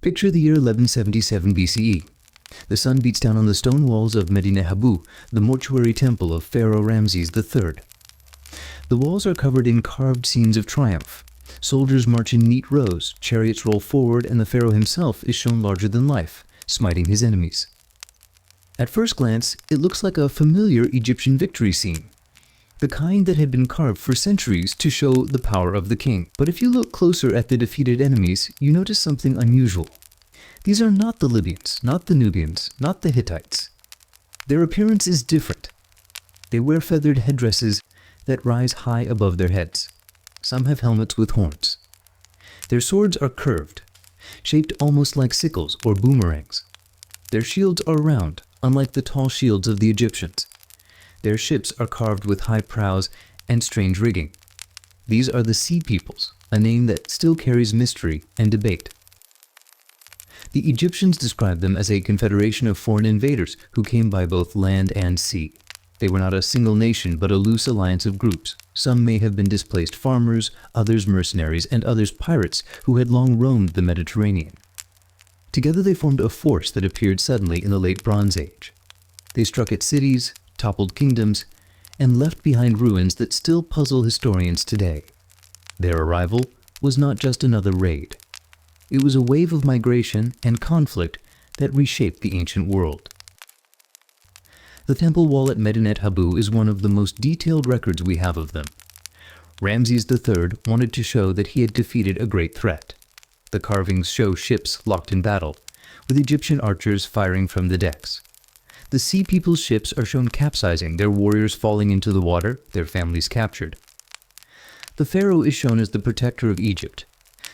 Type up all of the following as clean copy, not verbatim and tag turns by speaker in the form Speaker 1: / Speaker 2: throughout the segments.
Speaker 1: Picture the year 1177 BCE. The sun beats down on the stone walls of Medinet Habu, the mortuary temple of Pharaoh Ramses III. The walls are covered in carved scenes of triumph. Soldiers march in neat rows, chariots roll forward, and the pharaoh himself is shown larger than life, smiting his enemies. At first glance, it looks like a familiar Egyptian victory scene, the kind that had been carved for centuries to show the power of the king. But if you look closer at the defeated enemies, you notice something unusual. These are not the Libyans, not the Nubians, not the Hittites. Their appearance is different. They wear feathered headdresses that rise high above their heads. Some have helmets with horns. Their swords are curved, shaped almost like sickles or boomerangs. Their shields are round, unlike the tall shields of the Egyptians. Their ships are carved with high prows and strange rigging. These are the Sea Peoples, a name that still carries mystery and debate. The Egyptians described them as a confederation of foreign invaders who came by both land and sea. They were not a single nation, but a loose alliance of groups. Some may have been displaced farmers, others mercenaries, and others pirates who had long roamed the Mediterranean. Together they formed a force that appeared suddenly in the late Bronze Age. They struck at cities, toppled kingdoms, and left behind ruins that still puzzle historians today. Their arrival was not just another raid. It was a wave of migration and conflict that reshaped the ancient world. The temple wall at Medinet Habu is one of the most detailed records we have of them. Ramses III wanted to show that he had defeated a great threat. The carvings show ships locked in battle, with Egyptian archers firing from the decks. The Sea People's ships are shown capsizing, their warriors falling into the water, their families captured. The pharaoh is shown as the protector of Egypt,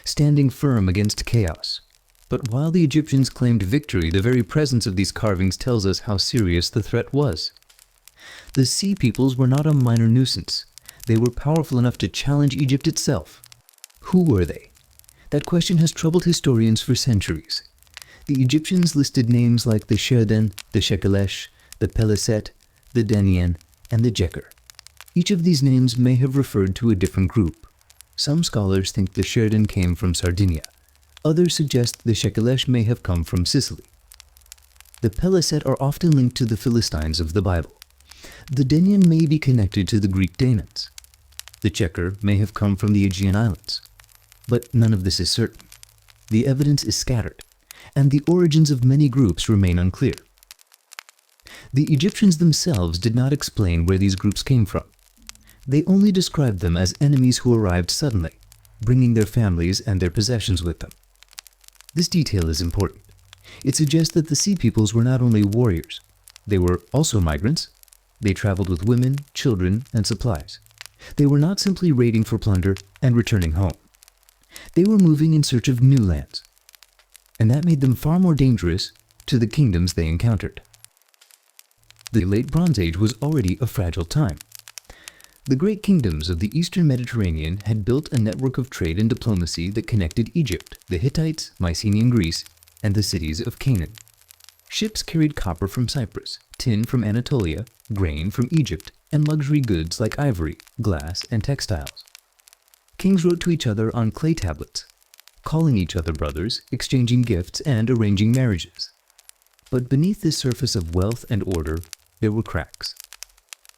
Speaker 1: standing firm against chaos. But while the Egyptians claimed victory, the very presence of these carvings tells us how serious the threat was. The Sea Peoples were not a minor nuisance. They were powerful enough to challenge Egypt itself. Who were they? That question has troubled historians for centuries. The Egyptians listed names like the Sherden, the Shekelesh, the Peleset, the Denian, and the Jeker. Each of these names may have referred to a different group. Some scholars think the Sherden came from Sardinia. Others suggest the Shekelesh may have come from Sicily. The Peleset are often linked to the Philistines of the Bible. The Denian may be connected to the Greek Daemons. The Jeker may have come from the Aegean Islands. But none of this is certain. The evidence is scattered, and the origins of many groups remain unclear. The Egyptians themselves did not explain where these groups came from. They only described them as enemies who arrived suddenly, bringing their families and their possessions with them. This detail is important. It suggests that the Sea Peoples were not only warriors, they were also migrants. They traveled with women, children, and supplies. They were not simply raiding for plunder and returning home. They were moving in search of new lands, and that made them far more dangerous to the kingdoms they encountered. The late Bronze Age was already a fragile time. The great kingdoms of the eastern Mediterranean had built a network of trade and diplomacy that connected Egypt, the Hittites, Mycenaean Greece, and the cities of Canaan. Ships carried copper from Cyprus, tin from Anatolia, grain from Egypt, and luxury goods like ivory, glass, and textiles. Kings wrote to each other on clay tablets, calling each other brothers, exchanging gifts, and arranging marriages. But beneath this surface of wealth and order, there were cracks.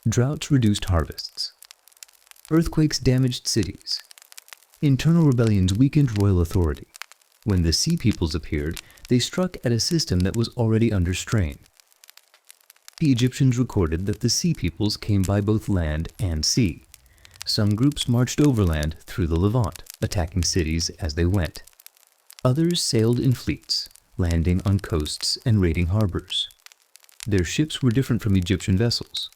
Speaker 1: Droughts reduced harvests. Earthquakes damaged cities. Internal rebellions weakened royal authority. When the Sea Peoples appeared, they struck at a system that was already under strain. The Egyptians recorded that the Sea Peoples came by both land and sea. Some groups marched overland through the Levant, attacking cities as they went. Others sailed in fleets, landing on coasts and raiding harbors. Their ships were different from Egyptian vessels.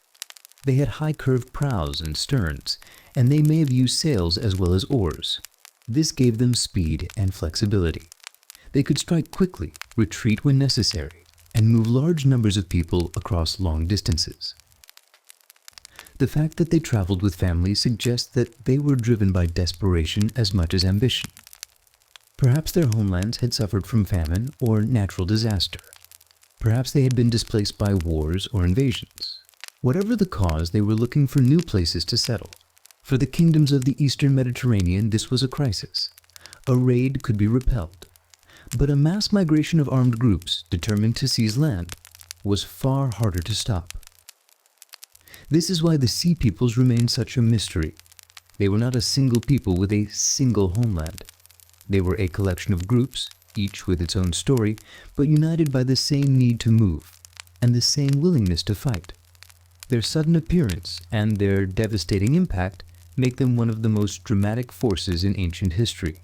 Speaker 1: They had high curved prows and sterns, and they may have used sails as well as oars. This gave them speed and flexibility. They could strike quickly, retreat when necessary, and move large numbers of people across long distances. The fact that they traveled with families suggests that they were driven by desperation as much as ambition. Perhaps their homelands had suffered from famine or natural disaster. Perhaps they had been displaced by wars or invasions. Whatever the cause, they were looking for new places to settle. For the kingdoms of the eastern Mediterranean, this was a crisis. A raid could be repelled. But a mass migration of armed groups determined to seize land was far harder to stop. This is why the Sea Peoples remain such a mystery. They were not a single people with a single homeland. They were a collection of groups, each with its own story, but united by the same need to move and the same willingness to fight. Their sudden appearance and their devastating impact make them one of the most dramatic forces in ancient history.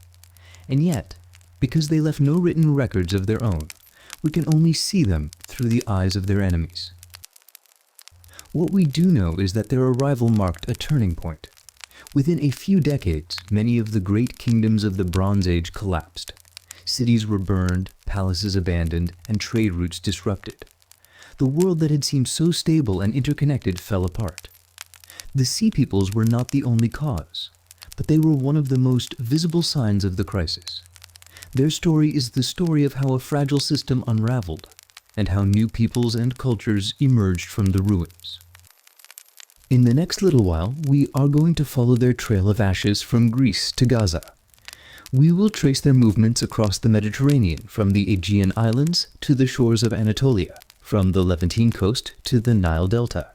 Speaker 1: And yet, because they left no written records of their own, we can only see them through the eyes of their enemies. What we do know is that their arrival marked a turning point. Within a few decades, many of the great kingdoms of the Bronze Age collapsed. Cities were burned, palaces abandoned, and trade routes disrupted. The world that had seemed so stable and interconnected fell apart. The Sea Peoples were not the only cause, but they were one of the most visible signs of the crisis. Their story is the story of how a fragile system unraveled, and how new peoples and cultures emerged from the ruins. In the next little while, we are going to follow their trail of ashes from Greece to Gaza. We will trace their movements across the Mediterranean, from the Aegean Islands to the shores of Anatolia, from the Levantine coast to the Nile Delta.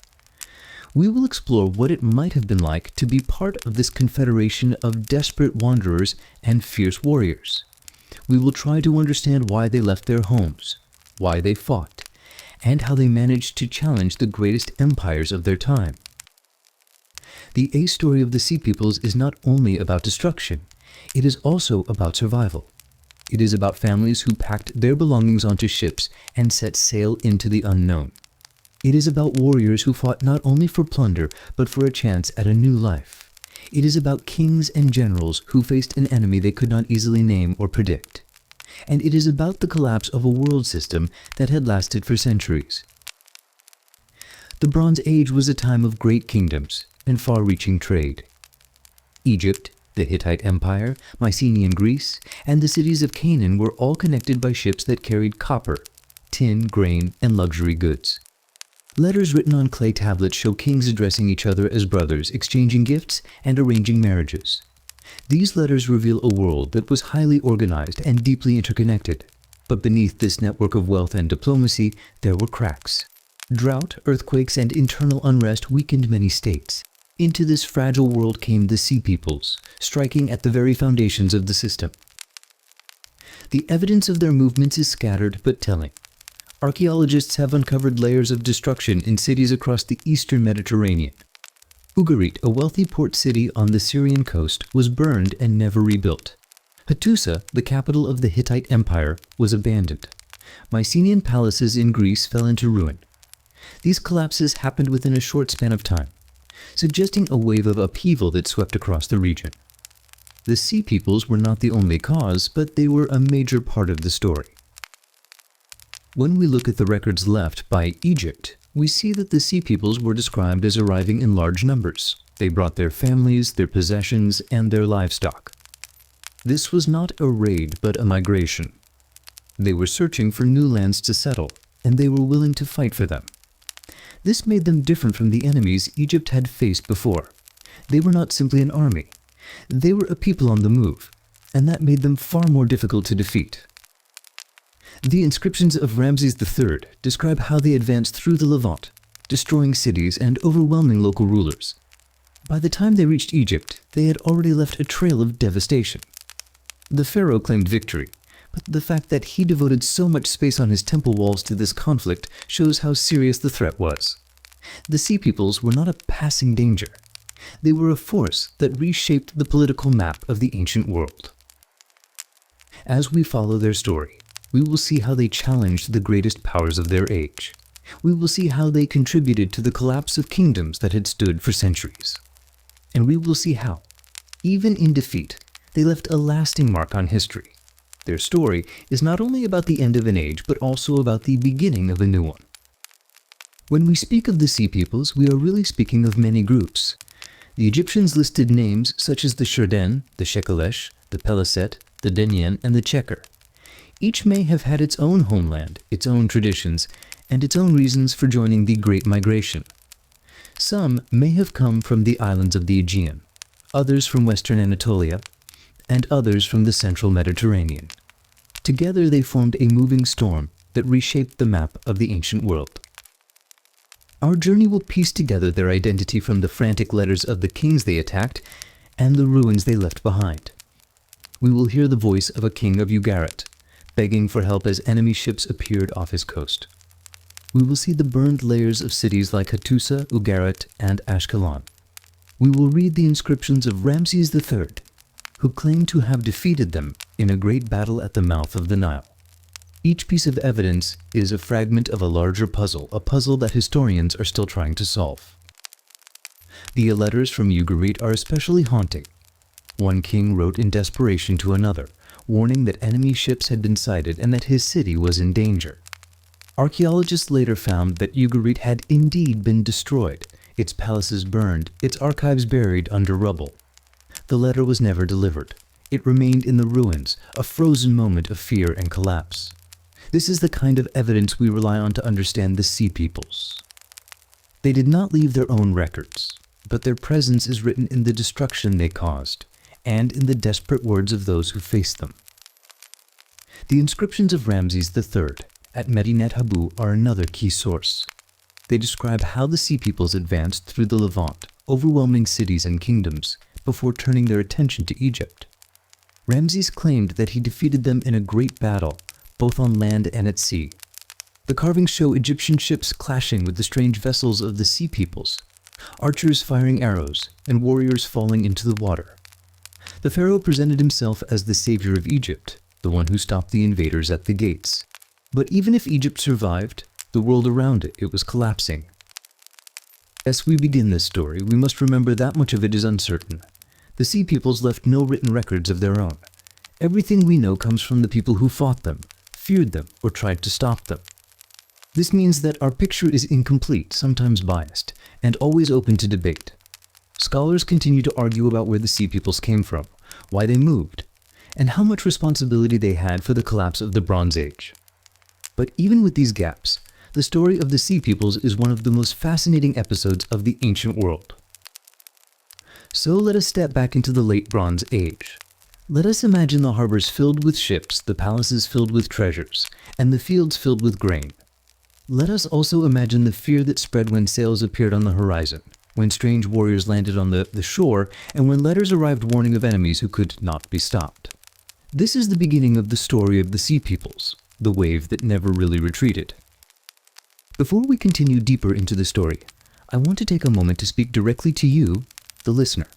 Speaker 1: We will explore what it might have been like to be part of this confederation of desperate wanderers and fierce warriors. We will try to understand why they left their homes, why they fought, and how they managed to challenge the greatest empires of their time. The A story of the Sea Peoples is not only about destruction, it is also about survival. It is about families who packed their belongings onto ships and set sail into the unknown. It is about warriors who fought not only for plunder, but for a chance at a new life. It is about kings and generals who faced an enemy they could not easily name or predict. And it is about the collapse of a world system that had lasted for centuries. The Bronze Age was a time of great kingdoms and far-reaching trade. Egypt, the Hittite Empire, Mycenaean Greece, and the cities of Canaan were all connected by ships that carried copper, tin, grain, and luxury goods. Letters written on clay tablets show kings addressing each other as brothers, exchanging gifts, and arranging marriages. These letters reveal a world that was highly organized and deeply interconnected. But beneath this network of wealth and diplomacy, there were cracks. Drought, earthquakes, and internal unrest weakened many states. Into this fragile world came the Sea Peoples, striking at the very foundations of the system. The evidence of their movements is scattered but telling. Archaeologists have uncovered layers of destruction in cities across the eastern Mediterranean. Ugarit, a wealthy port city on the Syrian coast, was burned and never rebuilt. Hattusa, the capital of the Hittite Empire, was abandoned. Mycenaean palaces in Greece fell into ruin. These collapses happened within a short span of time, suggesting a wave of upheaval that swept across the region. The Sea Peoples were not the only cause, but they were a major part of the story. When we look at the records left by Egypt, we see that the Sea Peoples were described as arriving in large numbers. They brought their families, their possessions, and their livestock. This was not a raid, but a migration. They were searching for new lands to settle, and they were willing to fight for them. This made them different from the enemies Egypt had faced before. They were not simply an army. They were a people on the move, and that made them far more difficult to defeat. The inscriptions of Ramses III describe how they advanced through the Levant, destroying cities and overwhelming local rulers. By the time they reached Egypt, they had already left a trail of devastation. The pharaoh claimed victory, but the fact that he devoted so much space on his temple walls to this conflict shows how serious the threat was. The Sea Peoples were not a passing danger. They were a force that reshaped the political map of the ancient world. As we follow their story, we will see how they challenged the greatest powers of their age. We will see how they contributed to the collapse of kingdoms that had stood for centuries. And we will see how, even in defeat, they left a lasting mark on history. Their story is not only about the end of an age, but also about the beginning of a new one. When we speak of the Sea Peoples, we are really speaking of many groups. The Egyptians listed names such as the Sherden, the Shekelesh, the Peliset, the Denyen, and the Checker. Each may have had its own homeland, its own traditions, and its own reasons for joining the Great Migration. Some may have come from the islands of the Aegean, others from western Anatolia, and others from the central Mediterranean. Together they formed a moving storm that reshaped the map of the ancient world. Our journey will piece together their identity from the frantic letters of the kings they attacked and the ruins they left behind. We will hear the voice of a king of Ugarit, begging for help as enemy ships appeared off his coast. We will see the burned layers of cities like Hattusa, Ugarit, and Ashkelon. We will read the inscriptions of Ramses III, who claimed to have defeated them in a great battle at the mouth of the Nile. Each piece of evidence is a fragment of a larger puzzle, a puzzle that historians are still trying to solve. The letters from Ugarit are especially haunting. One king wrote in desperation to another, warning that enemy ships had been sighted and that his city was in danger. Archaeologists later found that Ugarit had indeed been destroyed, its palaces burned, its archives buried under rubble. The letter was never delivered. It remained in the ruins, a frozen moment of fear and collapse. This is the kind of evidence we rely on to understand the Sea Peoples. They did not leave their own records, but their presence is written in the destruction they caused, and in the desperate words of those who faced them. The inscriptions of Ramses III at Medinet Habu are another key source. They describe how the Sea Peoples advanced through the Levant, overwhelming cities and kingdoms, before turning their attention to Egypt. Ramses claimed that he defeated them in a great battle, both on land and at sea. The carvings show Egyptian ships clashing with the strange vessels of the Sea Peoples, archers firing arrows, and warriors falling into the water. The pharaoh presented himself as the savior of Egypt, the one who stopped the invaders at the gates. But even if Egypt survived, the world around it was collapsing. As we begin this story, we must remember that much of it is uncertain. The Sea Peoples left no written records of their own. Everything we know comes from the people who fought them, feared them, or tried to stop them. This means that our picture is incomplete, sometimes biased, and always open to debate. Scholars continue to argue about where the Sea Peoples came from, why they moved, and how much responsibility they had for the collapse of the Bronze Age. But even with these gaps, the story of the Sea Peoples is one of the most fascinating episodes of the ancient world. So let us step back into the late Bronze Age. Let us imagine the harbors filled with ships, the palaces filled with treasures, and the fields filled with grain. Let us also imagine the fear that spread when sails appeared on the horizon, when strange warriors landed on the shore, and when letters arrived warning of enemies who could not be stopped. This is the beginning of the story of the Sea Peoples, the wave that never really retreated. Before we continue deeper into the story, I want to take a moment to speak directly to you, the listener.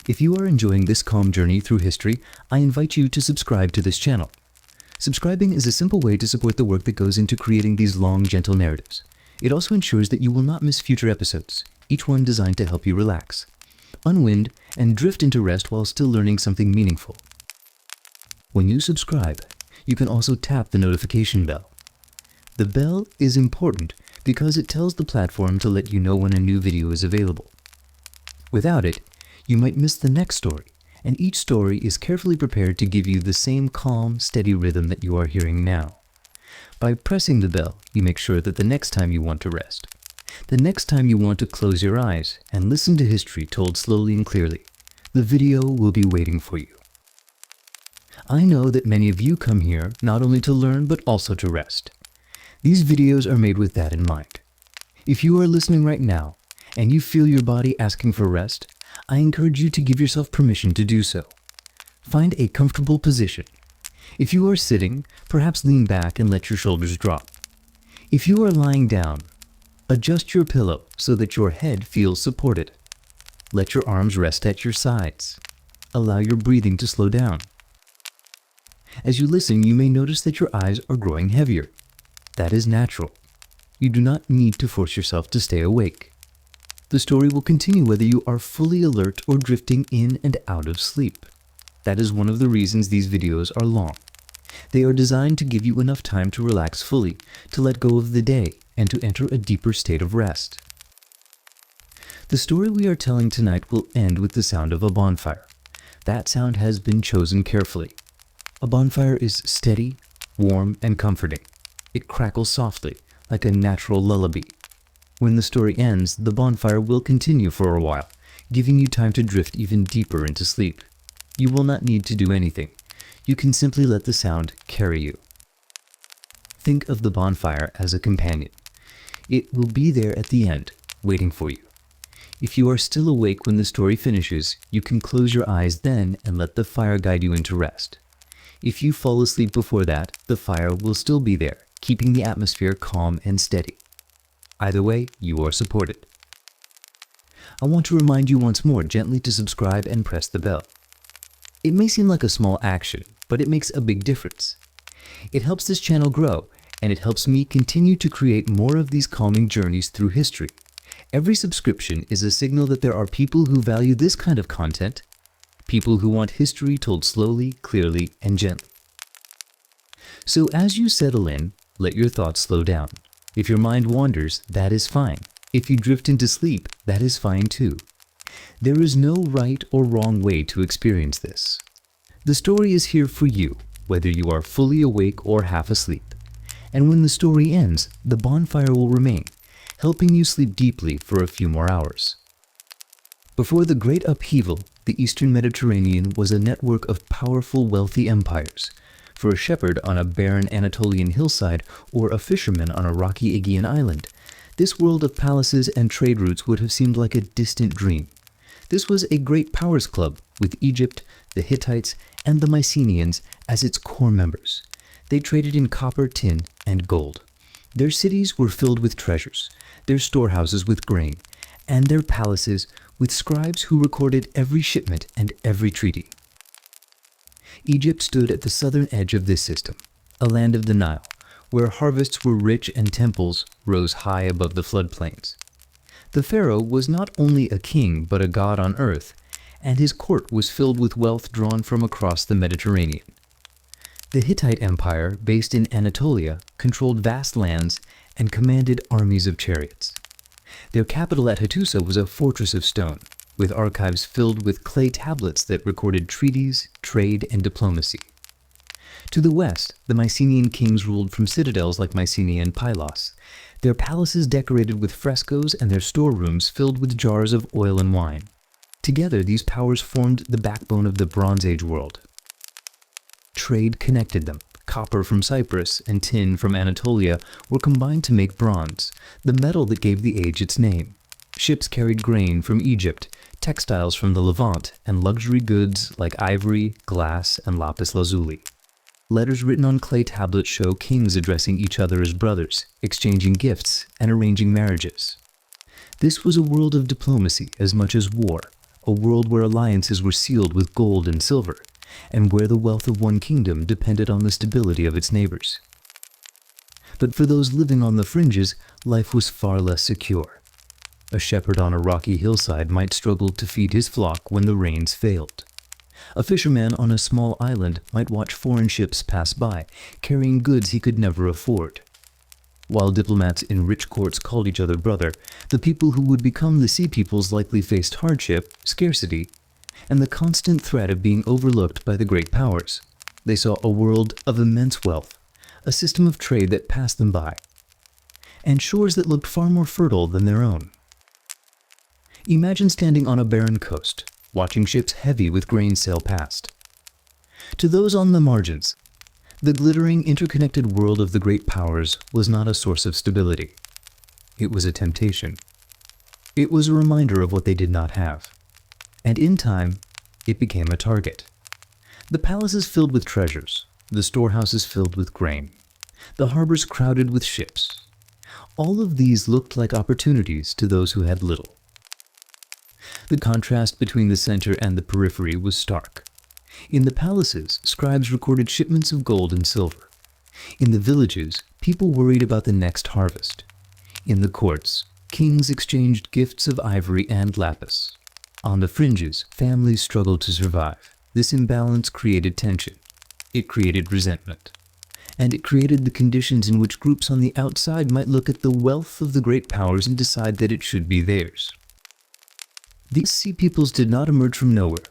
Speaker 1: If you are enjoying this calm journey through history, I invite you to subscribe to this channel. Subscribing is a simple way to support the work that goes into creating these long, gentle narratives. It also ensures that you will not miss future episodes, each one designed to help you relax, unwind, and drift into rest while still learning something meaningful. When you subscribe, you can also tap the notification bell. The bell is important because it tells the platform to let you know when a new video is available. Without it, you might miss the next story, and each story is carefully prepared to give you the same calm, steady rhythm that you are hearing now. By pressing the bell, you make sure that the next time you want to rest, the next time you want to close your eyes and listen to history told slowly and clearly, the video will be waiting for you. I know that many of you come here not only to learn but also to rest. These videos are made with that in mind. If you are listening right now, and you feel your body asking for rest, I encourage you to give yourself permission to do so. Find a comfortable position. If you are sitting, perhaps lean back and let your shoulders drop. If you are lying down, adjust your pillow so that your head feels supported. Let your arms rest at your sides. Allow your breathing to slow down. As you listen, you may notice that your eyes are growing heavier. That is natural. You do not need to force yourself to stay awake. The story will continue whether you are fully alert or drifting in and out of sleep. That is one of the reasons these videos are long. They are designed to give you enough time to relax fully, to let go of the day, and to enter a deeper state of rest. The story we are telling tonight will end with the sound of a bonfire. That sound has been chosen carefully. A bonfire is steady, warm, and comforting. It crackles softly, like a natural lullaby. When the story ends, the bonfire will continue for a while, giving you time to drift even deeper into sleep. You will not need to do anything. You can simply let the sound carry you. Think of the bonfire as a companion. It will be there at the end, waiting for you. If you are still awake when the story finishes, you can close your eyes then and let the fire guide you into rest. If you fall asleep before that, the fire will still be there, keeping the atmosphere calm and steady. Either way, you are supported. I want to remind you once more gently to subscribe and press the bell. It may seem like a small action, but it makes a big difference. It helps this channel grow, and it helps me continue to create more of these calming journeys through history. Every subscription is a signal that there are people who value this kind of content, people who want history told slowly, clearly, and gently. So as you settle in, let your thoughts slow down. If your mind wanders, that is fine. If you drift into sleep, that is fine too. There is no right or wrong way to experience this. The story is here for you, whether you are fully awake or half asleep. And when the story ends, the bonfire will remain, helping you sleep deeply for a few more hours. Before the great upheaval, the Eastern Mediterranean was a network of powerful, wealthy empires. For a shepherd on a barren Anatolian hillside or a fisherman on a rocky Aegean island, this world of palaces and trade routes would have seemed like a distant dream. This was a great powers club, with Egypt, the Hittites, and the Mycenaeans as its core members. They traded in copper, tin, and gold. Their cities were filled with treasures, their storehouses with grain, and their palaces with scribes who recorded every shipment and every treaty. Egypt stood at the southern edge of this system, a land of the Nile, where harvests were rich and temples rose high above the floodplains. The pharaoh was not only a king but a god on earth, and his court was filled with wealth drawn from across the Mediterranean. The Hittite Empire, based in Anatolia, controlled vast lands and commanded armies of chariots. Their capital at Hattusa was a fortress of stone, with archives filled with clay tablets that recorded treaties, trade, and diplomacy. To the west, the Mycenaean kings ruled from citadels like Mycenae and Pylos, their palaces decorated with frescoes and their storerooms filled with jars of oil and wine. Together, these powers formed the backbone of the Bronze Age world. Trade connected them. Copper from Cyprus and tin from Anatolia were combined to make bronze, the metal that gave the age its name. Ships carried grain from Egypt, textiles from the Levant, and luxury goods like ivory, glass, and lapis lazuli. Letters written on clay tablets show kings addressing each other as brothers, exchanging gifts, and arranging marriages. This was a world of diplomacy as much as war, a world where alliances were sealed with gold and silver, and where the wealth of one kingdom depended on the stability of its neighbors. But for those living on the fringes, life was far less secure. A shepherd on a rocky hillside might struggle to feed his flock when the rains failed. A fisherman on a small island might watch foreign ships pass by, carrying goods he could never afford. While diplomats in rich courts called each other brother, the people who would become the sea peoples likely faced hardship, scarcity, and the constant threat of being overlooked by the great powers. They saw a world of immense wealth, a system of trade that passed them by, and shores that looked far more fertile than their own. Imagine standing on a barren coast, watching ships heavy with grain sail past. To those on the margins, the glittering, interconnected world of the great powers was not a source of stability. It was a temptation. It was a reminder of what they did not have. And in time, it became a target. The palaces filled with treasures, the storehouses filled with grain, the harbors crowded with ships. All of these looked like opportunities to those who had little. The contrast between the center and the periphery was stark. In the palaces, scribes recorded shipments of gold and silver. In the villages, people worried about the next harvest. In the courts, kings exchanged gifts of ivory and lapis. On the fringes, families struggled to survive. This imbalance created tension. It created resentment. And it created the conditions in which groups on the outside might look at the wealth of the great powers and decide that it should be theirs. These sea peoples did not emerge from nowhere.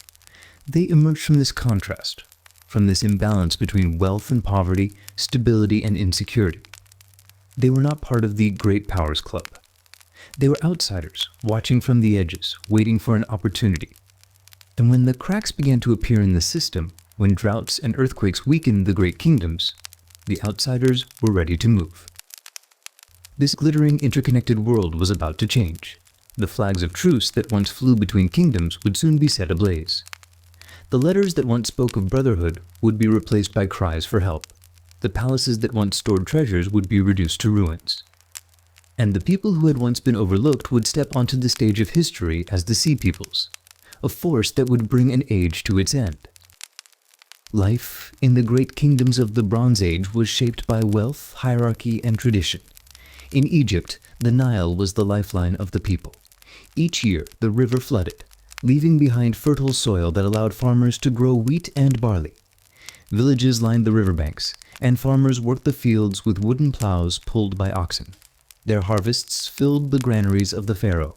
Speaker 1: They emerged from this contrast, from this imbalance between wealth and poverty, stability and insecurity. They were not part of the Great Powers Club. They were outsiders, watching from the edges, waiting for an opportunity. And when the cracks began to appear in the system, When droughts and earthquakes weakened the great kingdoms, the outsiders were ready to move. This glittering, interconnected world was about to change. The flags of truce that once flew between kingdoms would soon be set ablaze. The letters that once spoke of brotherhood would be replaced by cries for help. The palaces that once stored treasures would be reduced to ruins. And the people who had once been overlooked would step onto the stage of history as the Sea Peoples, a force that would bring an age to its end. Life in the great kingdoms of the Bronze Age was shaped by wealth, hierarchy, and tradition. In Egypt, the Nile was the lifeline of the people. Each year, the river flooded, leaving behind fertile soil that allowed farmers to grow wheat and barley. Villages lined the riverbanks, and farmers worked the fields with wooden plows pulled by oxen. Their harvests filled the granaries of the pharaoh,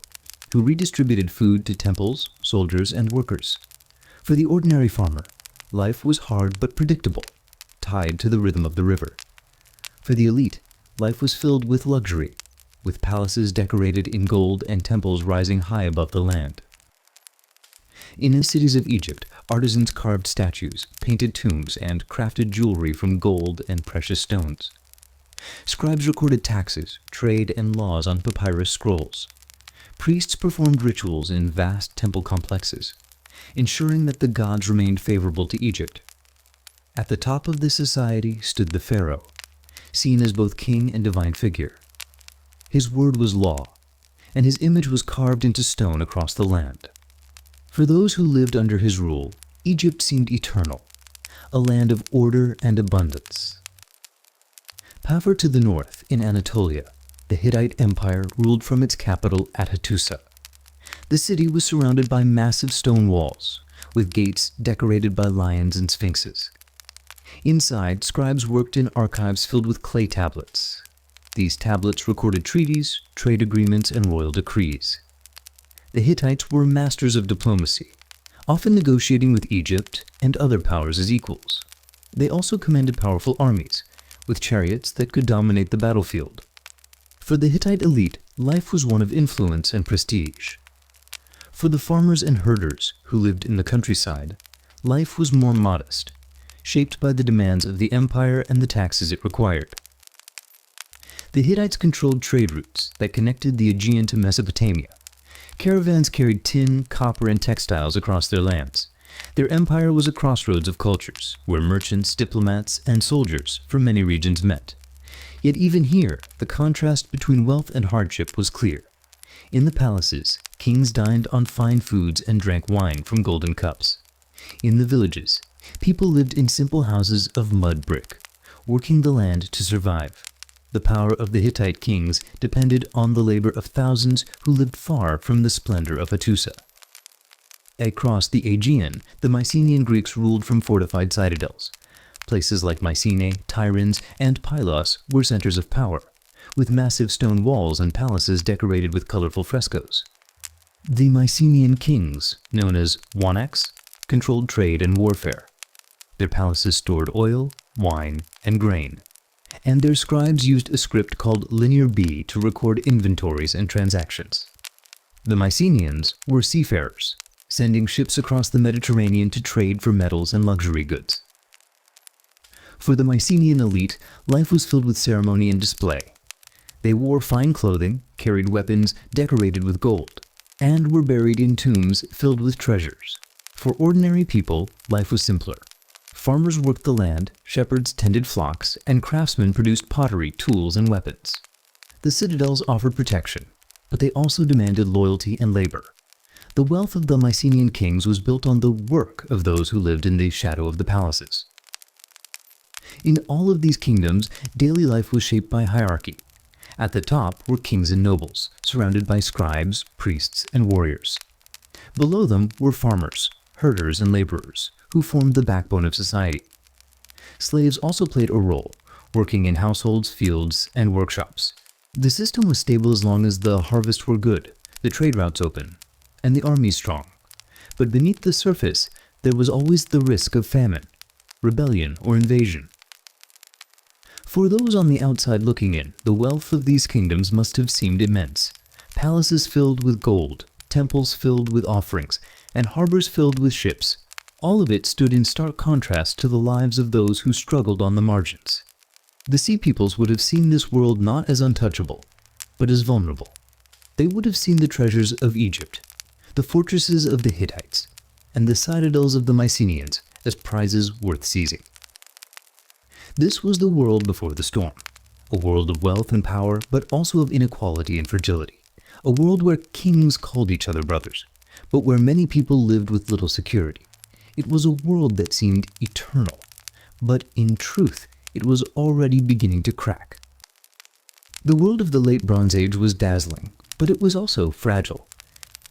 Speaker 1: who redistributed food to temples, soldiers, and workers. For the ordinary farmer, life was hard but predictable, tied to the rhythm of the river. For the elite, life was filled with luxury, with palaces decorated in gold and temples rising high above the land. In the cities of Egypt, artisans carved statues, painted tombs, and crafted jewelry from gold and precious stones. Scribes recorded taxes, trade, and laws on papyrus scrolls. Priests performed rituals in vast temple complexes, ensuring that the gods remained favorable to Egypt. At the top of this society stood the pharaoh, seen as both king and divine figure. His word was law, and his image was carved into stone across the land. For those who lived under his rule, Egypt seemed eternal, a land of order and abundance. Far to the north, in Anatolia, the Hittite Empire ruled from its capital at Hattusa. The city was surrounded by massive stone walls, with gates decorated by lions and sphinxes. Inside, scribes worked in archives filled with clay tablets. These tablets recorded treaties, trade agreements, and royal decrees. The Hittites were masters of diplomacy, often negotiating with Egypt and other powers as equals. They also commanded powerful armies, with chariots that could dominate the battlefield. For the Hittite elite, life was one of influence and prestige. For the farmers and herders who lived in the countryside, life was more modest, shaped by the demands of the empire and the taxes it required. The Hittites controlled trade routes that connected the Aegean to Mesopotamia. Caravans carried tin, copper, and textiles across their lands. Their empire was a crossroads of cultures, where merchants, diplomats, and soldiers from many regions met. Yet even here, the contrast between wealth and hardship was clear. In the palaces, kings dined on fine foods and drank wine from golden cups. In the villages, people lived in simple houses of mud brick, working the land to survive. The power of the Hittite kings depended on the labor of thousands who lived far from the splendor of Hattusa. Across the Aegean, the Mycenaean Greeks ruled from fortified citadels. Places like Mycenae, Tiryns, and Pylos were centers of power, with massive stone walls and palaces decorated with colorful frescoes. The Mycenaean kings, known as Wanaks, controlled trade and warfare. Their palaces stored oil, wine, and grain, and their scribes used a script called Linear B to record inventories and transactions. The Mycenaeans were seafarers, sending ships across the Mediterranean to trade for metals and luxury goods. For the Mycenaean elite, life was filled with ceremony and display. They wore fine clothing, carried weapons decorated with gold, and were buried in tombs filled with treasures. For ordinary people, life was simpler. Farmers worked the land, shepherds tended flocks, and craftsmen produced pottery, tools, and weapons. The citadels offered protection, but they also demanded loyalty and labor. The wealth of the Mycenaean kings was built on the work of those who lived in the shadow of the palaces. In all of these kingdoms, daily life was shaped by hierarchy. At the top were kings and nobles, surrounded by scribes, priests, and warriors. Below them were farmers, herders, and laborers, who formed the backbone of society. Slaves also played a role, working in households, fields, and workshops. The system was stable as long as the harvests were good, the trade routes open, and the army strong. But beneath the surface, there was always the risk of famine, rebellion, or invasion. For those on the outside looking in, the wealth of these kingdoms must have seemed immense. Palaces filled with gold, temples filled with offerings, and harbors filled with ships, All of it stood in stark contrast to the lives of those who struggled on the margins. The Sea Peoples would have seen this world not as untouchable, but as vulnerable. They would have seen the treasures of Egypt, the fortresses of the Hittites, and the citadels of the Mycenaeans as prizes worth seizing. This was the world before the storm, a world of wealth and power, but also of inequality and fragility, a world where kings called each other brothers, but where many people lived with little security. It was a world that seemed eternal, but in truth, it was already beginning to crack. The world of the Late Bronze Age was dazzling, but it was also fragile.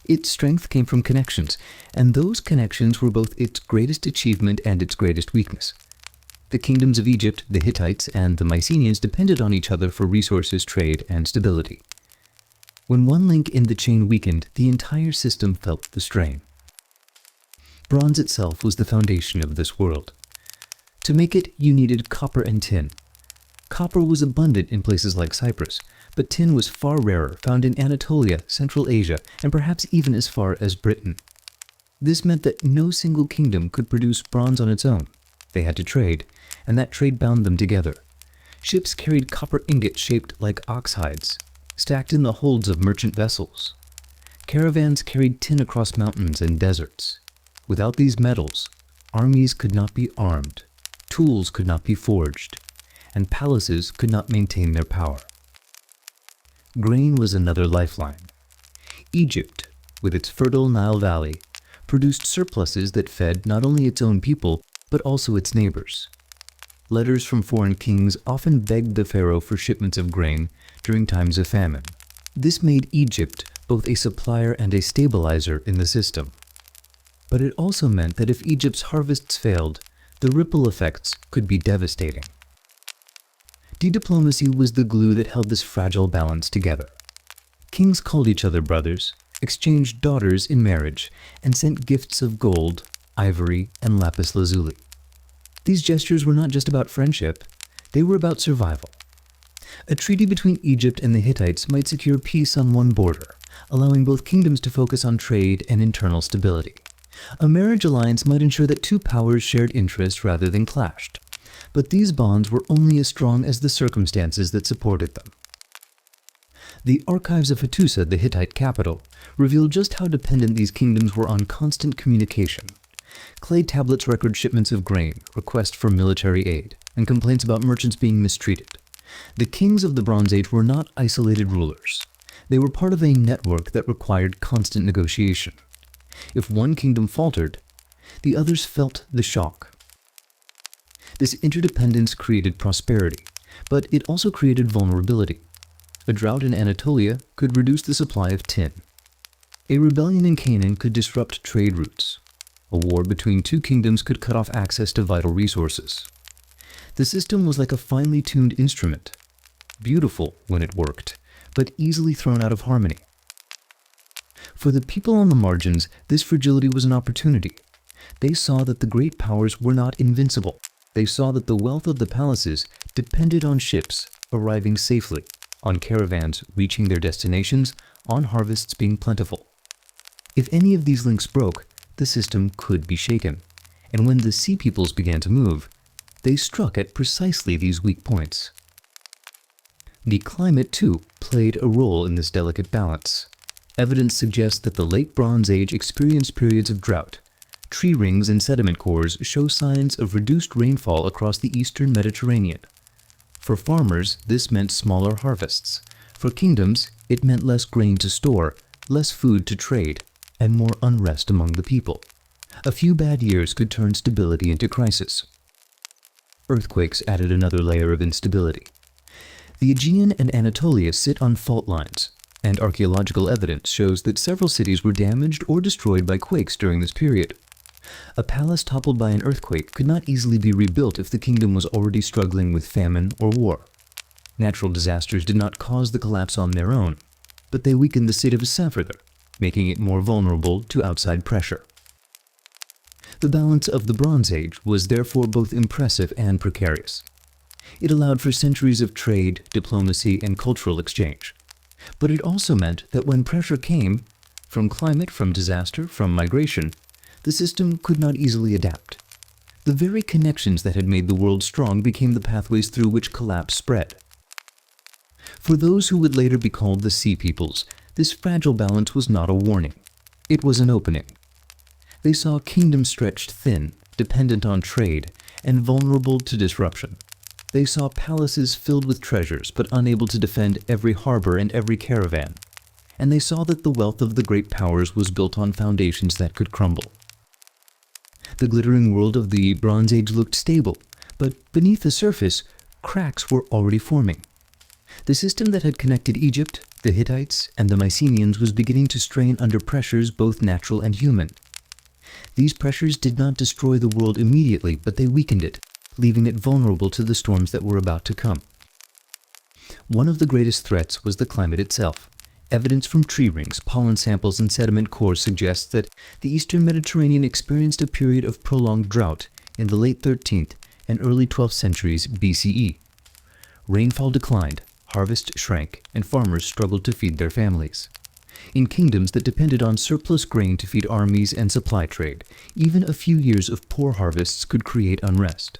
Speaker 1: Its strength came from connections, and those connections were both its greatest achievement and its greatest weakness. The kingdoms of Egypt, the Hittites, and the Mycenaeans depended on each other for resources, trade, and stability. When one link in the chain weakened, the entire system felt the strain. Bronze itself was the foundation of this world. To make it, you needed copper and tin. Copper was abundant in places like Cyprus, but tin was far rarer, found in Anatolia, Central Asia, and perhaps even as far as Britain. This meant that no single kingdom could produce bronze on its own. They had to trade, and that trade bound them together. Ships carried copper ingots shaped like ox hides, stacked in the holds of merchant vessels. Caravans carried tin across mountains and deserts. Without these metals, armies could not be armed, tools could not be forged, and palaces could not maintain their power. Grain was another lifeline. Egypt, with its fertile Nile Valley, produced surpluses that fed not only its own people, but also its neighbors. Letters from foreign kings often begged the pharaoh for shipments of grain during times of famine. This made Egypt both a supplier and a stabilizer in the system. But it also meant that if Egypt's harvests failed, the ripple effects could be devastating. Diplomacy was the glue that held this fragile balance together. Kings called each other brothers, exchanged daughters in marriage, and sent gifts of gold, ivory, and lapis lazuli. These gestures were not just about friendship, they were about survival. A treaty between Egypt and the Hittites might secure peace on one border, allowing both kingdoms to focus on trade and internal stability. A marriage alliance might ensure that two powers shared interests rather than clashed. But these bonds were only as strong as the circumstances that supported them. The archives of Hattusa, the Hittite capital, reveal just how dependent these kingdoms were on constant communication. Clay tablets record shipments of grain, requests for military aid, and complaints about merchants being mistreated. The kings of the Bronze Age were not isolated rulers. They were part of a network that required constant negotiation. If one kingdom faltered, the others felt the shock. This interdependence created prosperity, but it also created vulnerability. A drought in Anatolia could reduce the supply of tin. A rebellion in Canaan could disrupt trade routes. A war between two kingdoms could cut off access to vital resources. The system was like a finely tuned instrument, beautiful when it worked, but easily thrown out of harmony. For the people on the margins, this fragility was an opportunity. They saw that the great powers were not invincible. They saw that the wealth of the palaces depended on ships arriving safely, on caravans reaching their destinations, on harvests being plentiful. If any of these links broke, the system could be shaken. And when the Sea Peoples began to move, they struck at precisely these weak points. The climate, too, played a role in this delicate balance. Evidence suggests that the Late Bronze Age experienced periods of drought. Tree rings and sediment cores show signs of reduced rainfall across the eastern Mediterranean. For farmers, this meant smaller harvests. For kingdoms, it meant less grain to store, less food to trade, and more unrest among the people. A few bad years could turn stability into crisis. Earthquakes added another layer of instability. The Aegean and Anatolia sit on fault lines, and archaeological evidence shows that several cities were damaged or destroyed by quakes during this period. A palace toppled by an earthquake could not easily be rebuilt if the kingdom was already struggling with famine or war. Natural disasters did not cause the collapse on their own, but they weakened the state of Assam further, making it more vulnerable to outside pressure. The balance of the Bronze Age was therefore both impressive and precarious. It allowed for centuries of trade, diplomacy, and cultural exchange. But it also meant that when pressure came, from climate, from disaster, from migration, the system could not easily adapt. The very connections that had made the world strong became the pathways through which collapse spread. For those who would later be called the Sea Peoples, this fragile balance was not a warning. It was an opening. They saw kingdoms stretched thin, dependent on trade, and vulnerable to disruption. They saw palaces filled with treasures, but unable to defend every harbor and every caravan. And they saw that the wealth of the great powers was built on foundations that could crumble. The glittering world of the Bronze Age looked stable, but beneath the surface, cracks were already forming. The system that had connected Egypt, the Hittites, and the Mycenaeans was beginning to strain under pressures both natural and human. These pressures did not destroy the world immediately, but they weakened it, leaving it vulnerable to the storms that were about to come. One of the greatest threats was the climate itself. Evidence from tree rings, pollen samples, and sediment cores suggests that the eastern Mediterranean experienced a period of prolonged drought in the late 13th and early 12th centuries BCE. Rainfall declined, harvest shrank, and farmers struggled to feed their families. In kingdoms that depended on surplus grain to feed armies and supply trade, even a few years of poor harvests could create unrest.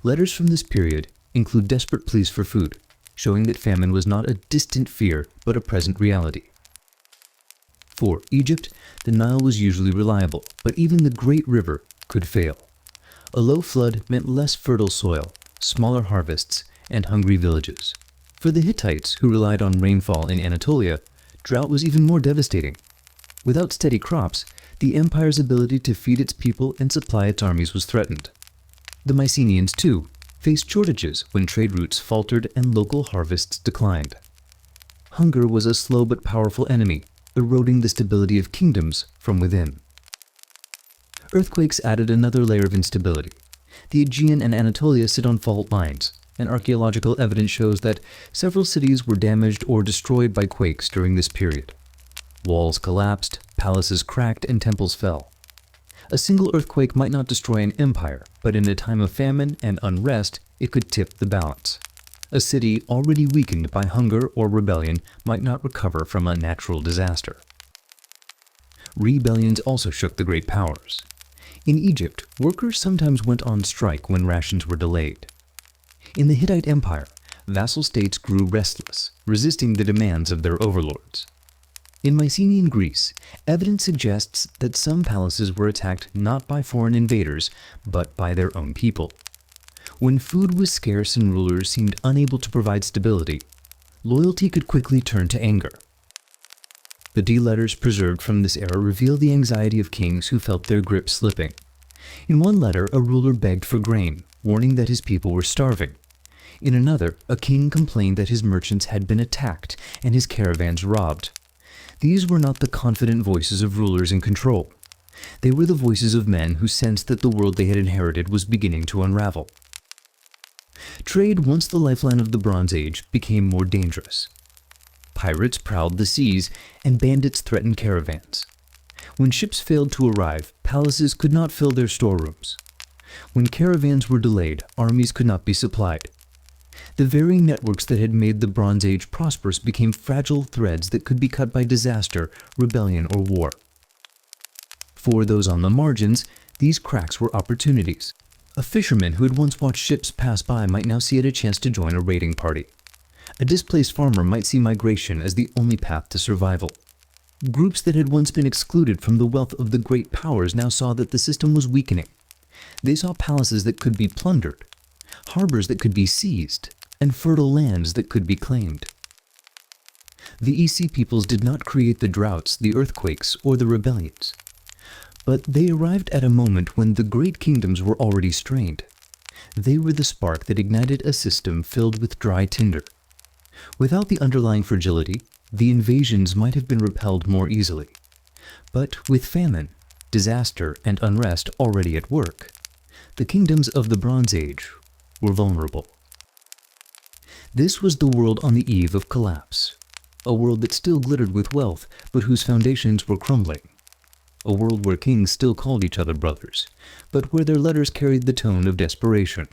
Speaker 1: Letters from this period include desperate pleas for food, showing that famine was not a distant fear, but a present reality. For Egypt, the Nile was usually reliable, but even the great river could fail. A low flood meant less fertile soil, smaller harvests, and hungry villages. For the Hittites, who relied on rainfall in Anatolia, drought was even more devastating. Without steady crops, the empire's ability to feed its people and supply its armies was threatened. The Mycenaeans, too, faced shortages when trade routes faltered and local harvests declined. Hunger was a slow but powerful enemy, eroding the stability of kingdoms from within. Earthquakes added another layer of instability. The Aegean and Anatolia sit on fault lines, and archaeological evidence shows that several cities were damaged or destroyed by quakes during this period. Walls collapsed, palaces cracked, and temples fell. A single earthquake might not destroy an empire, but in a time of famine and unrest, it could tip the balance. A city already weakened by hunger or rebellion might not recover from a natural disaster. Rebellions also shook the great powers. In Egypt, workers sometimes went on strike when rations were delayed. In the Hittite Empire, vassal states grew restless, resisting the demands of their overlords. In Mycenaean Greece, evidence suggests that some palaces were attacked not by foreign invaders, but by their own people. When food was scarce and rulers seemed unable to provide stability, loyalty could quickly turn to anger. The tea letters preserved from this era reveal the anxiety of kings who felt their grip slipping. In one letter, a ruler begged for grain, warning that his people were starving. In another, a king complained that his merchants had been attacked and his caravans robbed. These were not the confident voices of rulers in control. They were the voices of men who sensed that the world they had inherited was beginning to unravel. Trade, once the lifeline of the Bronze Age, became more dangerous. Pirates prowled the seas, and bandits threatened caravans. When ships failed to arrive, palaces could not fill their storerooms. When caravans were delayed, armies could not be supplied. The very networks that had made the Bronze Age prosperous became fragile threads that could be cut by disaster, rebellion, or war. For those on the margins, these cracks were opportunities. A fisherman who had once watched ships pass by might now see it a chance to join a raiding party. A displaced farmer might see migration as the only path to survival. Groups that had once been excluded from the wealth of the great powers now saw that the system was weakening. They saw palaces that could be plundered, harbors that could be seized, and fertile lands that could be claimed. The EC peoples did not create the droughts, the earthquakes, or the rebellions. But they arrived at a moment when the great kingdoms were already strained. They were the spark that ignited a system filled with dry tinder. Without the underlying fragility, the invasions might have been repelled more easily. But with famine, disaster, and unrest already at work, the kingdoms of the Bronze Age were vulnerable. This was the world on the eve of collapse, a world that still glittered with wealth, but whose foundations were crumbling. A world where kings still called each other brothers, but where their letters carried the tone of desperation.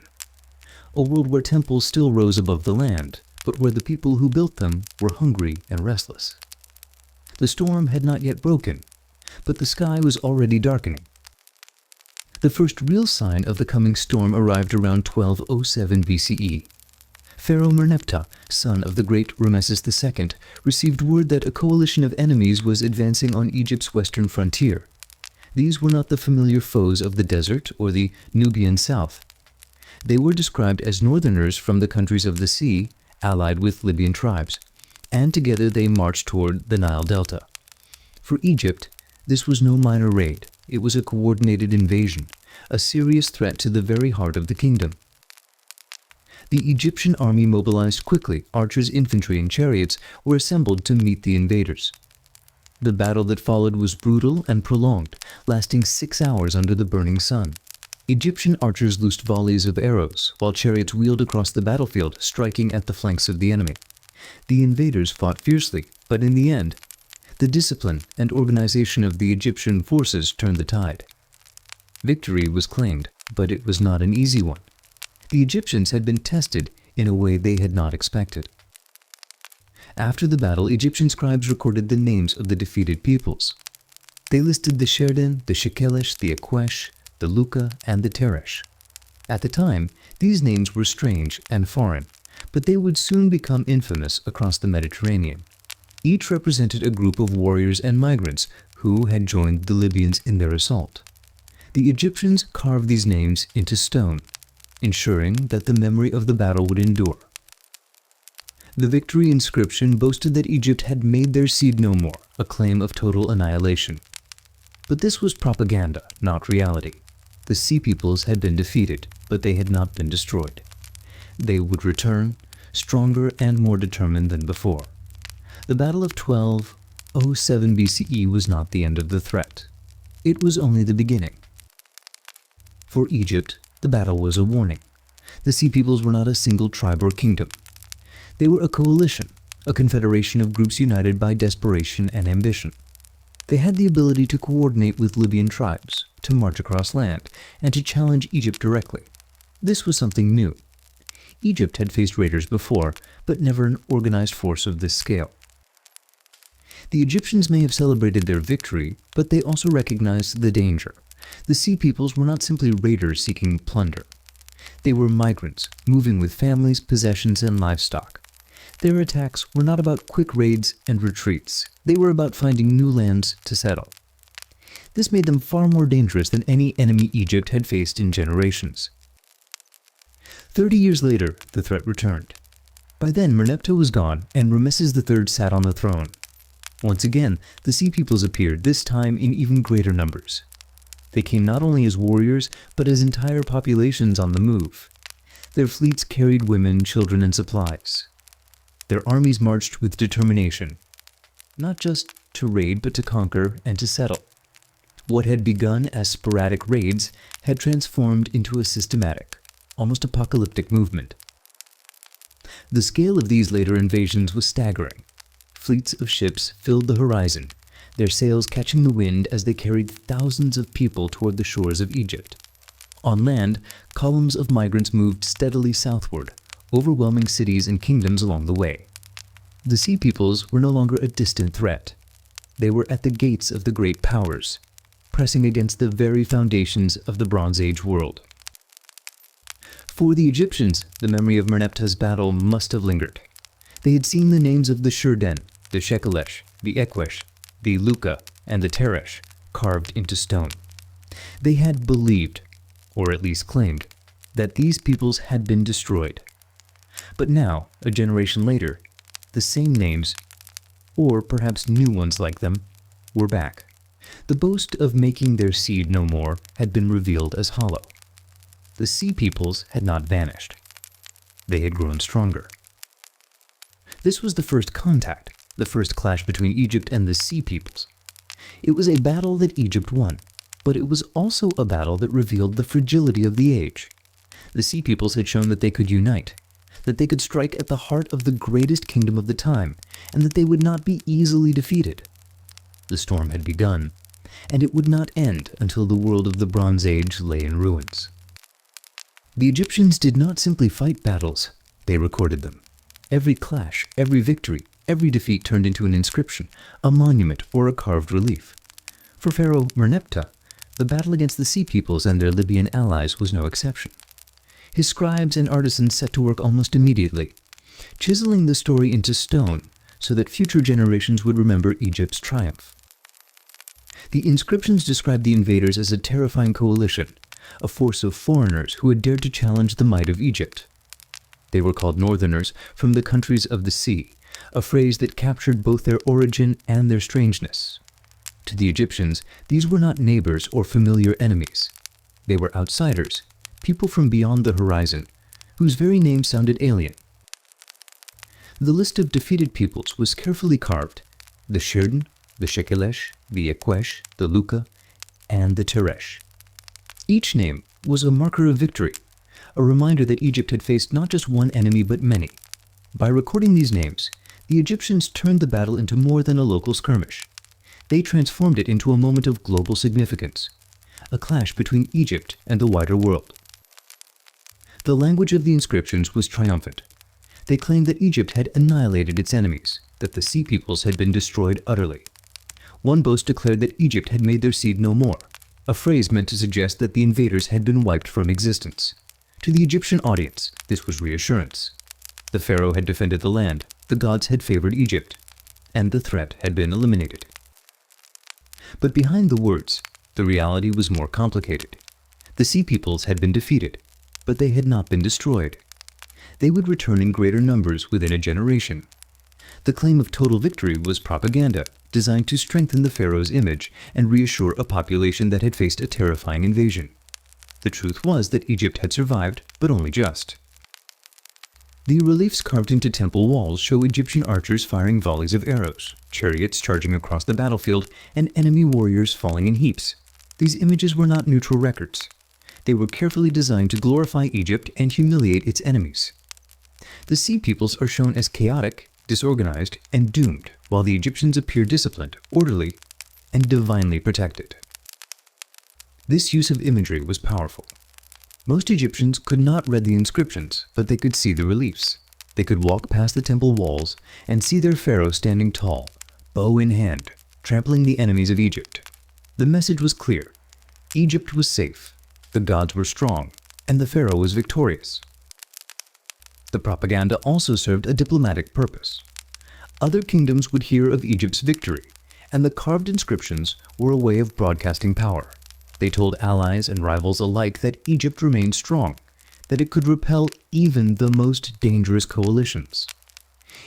Speaker 1: A world where temples still rose above the land, but where the people who built them were hungry and restless. The storm had not yet broken, but the sky was already darkening. The first real sign of the coming storm arrived around 1207 BCE. Pharaoh Merneptah, son of the great Ramesses II, received word that a coalition of enemies was advancing on Egypt's western frontier. These were not the familiar foes of the desert or the Nubian south. They were described as northerners from the countries of the sea, allied with Libyan tribes, and together they marched toward the Nile Delta. For Egypt, this was no minor raid. It was a coordinated invasion, a serious threat to the very heart of the kingdom. The Egyptian army mobilized quickly. Archers, infantry, and chariots were assembled to meet the invaders. The battle that followed was brutal and prolonged, lasting 6 hours under the burning sun. Egyptian archers loosed volleys of arrows, while chariots wheeled across the battlefield, striking at the flanks of the enemy. The invaders fought fiercely, but in the end, the discipline and organization of the Egyptian forces turned the tide. Victory was claimed, but it was not an easy one. The Egyptians had been tested in a way they had not expected. After the battle, Egyptian scribes recorded the names of the defeated peoples. They listed the Sherden, the Shekelesh, the Ekwesh, the Luka, and the Teresh. At the time, these names were strange and foreign, but they would soon become infamous across the Mediterranean. Each represented a group of warriors and migrants who had joined the Libyans in their assault. The Egyptians carved these names into stone, ensuring that the memory of the battle would endure. The victory inscription boasted that Egypt had made their seed no more, a claim of total annihilation. But this was propaganda, not reality. The Sea Peoples had been defeated, but they had not been destroyed. They would return, stronger and more determined than before. The Battle of 1207 BCE was not the end of the threat. It was only the beginning. For Egypt, the battle was a warning. The Sea Peoples were not a single tribe or kingdom. They were a coalition, a confederation of groups united by desperation and ambition. They had the ability to coordinate with Libyan tribes, to march across land, and to challenge Egypt directly. This was something new. Egypt had faced raiders before, but never an organized force of this scale. The Egyptians may have celebrated their victory, but they also recognized the danger. The Sea Peoples were not simply raiders seeking plunder. They were migrants, moving with families, possessions, and livestock. Their attacks were not about quick raids and retreats. They were about finding new lands to settle. This made them far more dangerous than any enemy Egypt had faced in generations. 30 years later, the threat returned. By then, Merneptah was gone, and Ramesses III sat on the throne. Once again, the Sea Peoples appeared, this time in even greater numbers. They came not only as warriors, but as entire populations on the move. Their fleets carried women, children, and supplies. Their armies marched with determination, not just to raid, but to conquer and to settle. What had begun as sporadic raids had transformed into a systematic, almost apocalyptic movement. The scale of these later invasions was staggering. Fleets of ships filled the horizon, their sails catching the wind as they carried thousands of people toward the shores of Egypt. On land, columns of migrants moved steadily southward, overwhelming cities and kingdoms along the way. The Sea Peoples were no longer a distant threat. They were at the gates of the great powers, pressing against the very foundations of the Bronze Age world. For the Egyptians, the memory of Merneptah's battle must have lingered. They had seen the names of the Sherden, the Shekelesh, the Ekwesh, the Luka, and the Teresh carved into stone. They had believed, or at least claimed, that these peoples had been destroyed. But now, a generation later, the same names, or perhaps new ones like them, were back. The boast of making their seed no more had been revealed as hollow. The Sea Peoples had not vanished. They had grown stronger. This was the first contact, the first clash between Egypt and the Sea Peoples. It was a battle that Egypt won, but it was also a battle that revealed the fragility of the age. The Sea Peoples had shown that they could unite, that they could strike at the heart of the greatest kingdom of the time, and that they would not be easily defeated. The storm had begun, and it would not end until the world of the Bronze Age lay in ruins. The Egyptians did not simply fight battles, they recorded them. Every clash, every victory, every defeat turned into an inscription, a monument, or a carved relief. For Pharaoh Merneptah, the battle against the Sea Peoples and their Libyan allies was no exception. His scribes and artisans set to work almost immediately, chiseling the story into stone so that future generations would remember Egypt's triumph. The inscriptions describe the invaders as a terrifying coalition, a force of foreigners who had dared to challenge the might of Egypt. They were called northerners from the countries of the sea, a phrase that captured both their origin and their strangeness. To the Egyptians, these were not neighbors or familiar enemies. They were outsiders, people from beyond the horizon, whose very name sounded alien. The list of defeated peoples was carefully carved: the Shirden, the Shekelesh, the Ekwesh, the Luka, and the Teresh. Each name was a marker of victory, a reminder that Egypt had faced not just one enemy but many. By recording these names, the Egyptians turned the battle into more than a local skirmish. They transformed it into a moment of global significance, a clash between Egypt and the wider world. The language of the inscriptions was triumphant. They claimed that Egypt had annihilated its enemies, that the Sea Peoples had been destroyed utterly. One boast declared that Egypt had made their seed no more, a phrase meant to suggest that the invaders had been wiped from existence. To the Egyptian audience, this was reassurance. The pharaoh had defended the land, the gods had favored Egypt, and the threat had been eliminated. But behind the words, the reality was more complicated. The Sea Peoples had been defeated, but they had not been destroyed. They would return in greater numbers within a generation. The claim of total victory was propaganda, designed to strengthen the pharaoh's image and reassure a population that had faced a terrifying invasion. The truth was that Egypt had survived, but only just. The reliefs carved into temple walls show Egyptian archers firing volleys of arrows, chariots charging across the battlefield, and enemy warriors falling in heaps. These images were not neutral records. They were carefully designed to glorify Egypt and humiliate its enemies. The Sea Peoples are shown as chaotic, disorganized, and doomed, while the Egyptians appear disciplined, orderly, and divinely protected. This use of imagery was powerful. Most Egyptians could not read the inscriptions, but they could see the reliefs. They could walk past the temple walls and see their pharaoh standing tall, bow in hand, trampling the enemies of Egypt. The message was clear. Egypt was safe, the gods were strong, and the pharaoh was victorious. The propaganda also served a diplomatic purpose. Other kingdoms would hear of Egypt's victory, and the carved inscriptions were a way of broadcasting power. They told allies and rivals alike that Egypt remained strong, that it could repel even the most dangerous coalitions.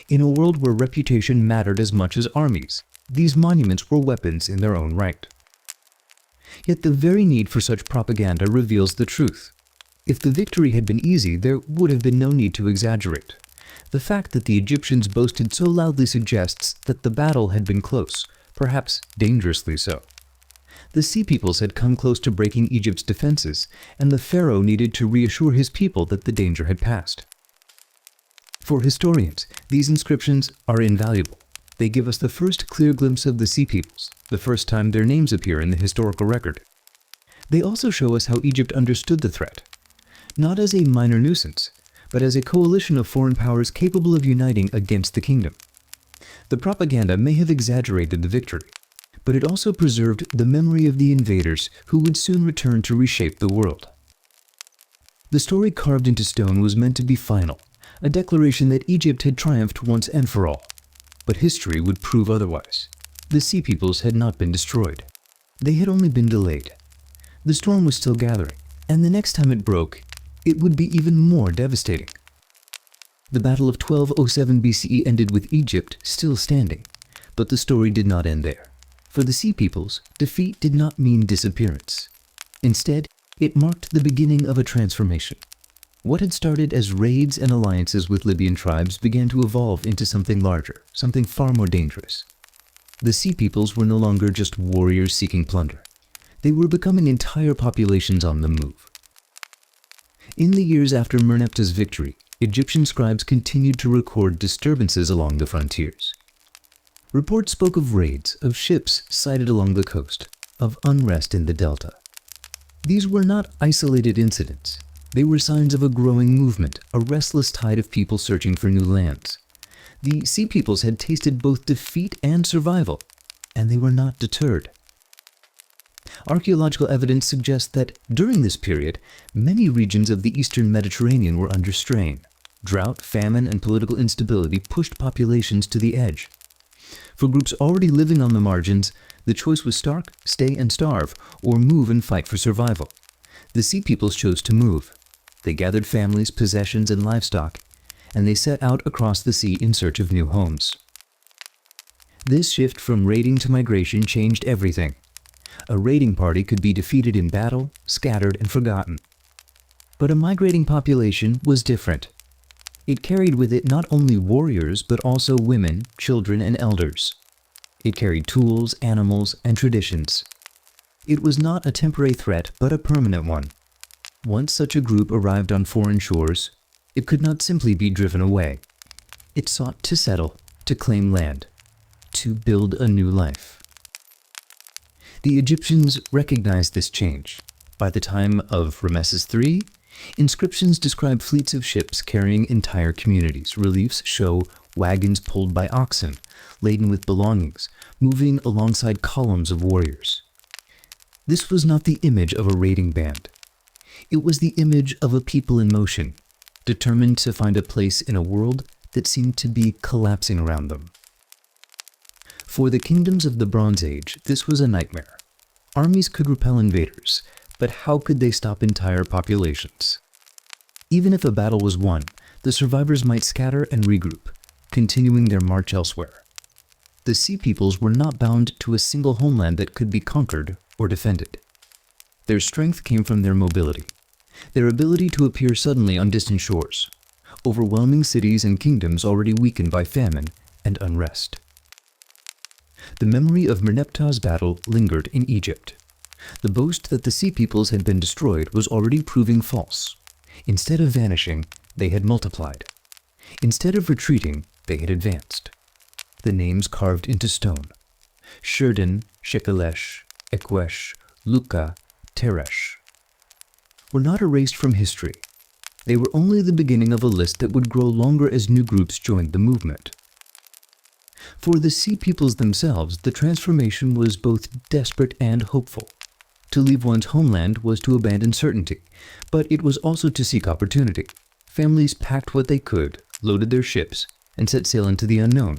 Speaker 1: In a world where reputation mattered as much as armies, these monuments were weapons in their own right. Yet the very need for such propaganda reveals the truth. If the victory had been easy, there would have been no need to exaggerate. The fact that the Egyptians boasted so loudly suggests that the battle had been close, perhaps dangerously so. The Sea Peoples had come close to breaking Egypt's defenses, and the pharaoh needed to reassure his people that the danger had passed. For historians, these inscriptions are invaluable. They give us the first clear glimpse of the Sea Peoples, the first time their names appear in the historical record. They also show us how Egypt understood the threat, not as a minor nuisance, but as a coalition of foreign powers capable of uniting against the kingdom. The propaganda may have exaggerated the victory, but it also preserved the memory of the invaders who would soon return to reshape the world. The story carved into stone was meant to be final, a declaration that Egypt had triumphed once and for all. But history would prove otherwise. The Sea Peoples had not been destroyed. They had only been delayed. The storm was still gathering, and the next time it broke, it would be even more devastating. The Battle of 1207 BCE ended with Egypt still standing, but the story did not end there. For the Sea Peoples, defeat did not mean disappearance. Instead, it marked the beginning of a transformation. What had started as raids and alliances with Libyan tribes began to evolve into something larger, something far more dangerous. The Sea Peoples were no longer just warriors seeking plunder. They were becoming entire populations on the move. In the years after Merneptah's victory, Egyptian scribes continued to record disturbances along the frontiers. Reports spoke of raids, of ships sighted along the coast, of unrest in the delta. These were not isolated incidents. They were signs of a growing movement, a restless tide of people searching for new lands. The Sea Peoples had tasted both defeat and survival, and they were not deterred. Archaeological evidence suggests that during this period, many regions of the eastern Mediterranean were under strain. Drought, famine, and political instability pushed populations to the edge. For groups already living on the margins, the choice was stark, stay and starve, or move and fight for survival. The Sea Peoples chose to move. They gathered families, possessions, and livestock, and they set out across the sea in search of new homes. This shift from raiding to migration changed everything. A raiding party could be defeated in battle, scattered, and forgotten. But a migrating population was different. It carried with it not only warriors, but also women, children, and elders. It carried tools, animals, and traditions. It was not a temporary threat, but a permanent one. Once such a group arrived on foreign shores, it could not simply be driven away. It sought to settle, to claim land, to build a new life. The Egyptians recognized this change. By the time of Ramesses III, inscriptions describe fleets of ships carrying entire communities. Reliefs show wagons pulled by oxen, laden with belongings, moving alongside columns of warriors. This was not the image of a raiding band. It was the image of a people in motion, determined to find a place in a world that seemed to be collapsing around them. For the kingdoms of the Bronze Age, this was a nightmare. Armies could repel invaders, but how could they stop entire populations? Even if a battle was won, the survivors might scatter and regroup, continuing their march elsewhere. The Sea Peoples were not bound to a single homeland that could be conquered or defended. Their strength came from their mobility, their ability to appear suddenly on distant shores, overwhelming cities and kingdoms already weakened by famine and unrest. The memory of Merneptah's battle lingered in Egypt. The boast that the Sea Peoples had been destroyed was already proving false. Instead of vanishing, they had multiplied. Instead of retreating, they had advanced. The names carved into stone: Shurden, Shekelesh, Ekwesh, Luka, Teresh, were not erased from history. They were only the beginning of a list that would grow longer as new groups joined the movement. For the Sea Peoples themselves, the transformation was both desperate and hopeful. To leave one's homeland was to abandon certainty, but it was also to seek opportunity. Families packed what they could, loaded their ships, and set sail into the unknown.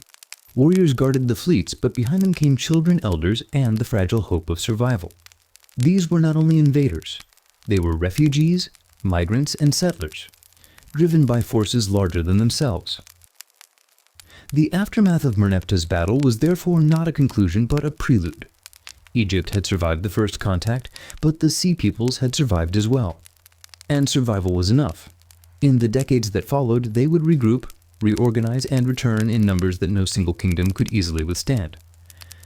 Speaker 1: Warriors guarded the fleets, but behind them came children, elders, and the fragile hope of survival. These were not only invaders. They were refugees, migrants, and settlers, driven by forces larger than themselves. The aftermath of Merneptah's battle was therefore not a conclusion but a prelude. Egypt had survived the first contact, but the Sea Peoples had survived as well. And survival was enough. In the decades that followed, they would regroup, reorganize, and return in numbers that no single kingdom could easily withstand.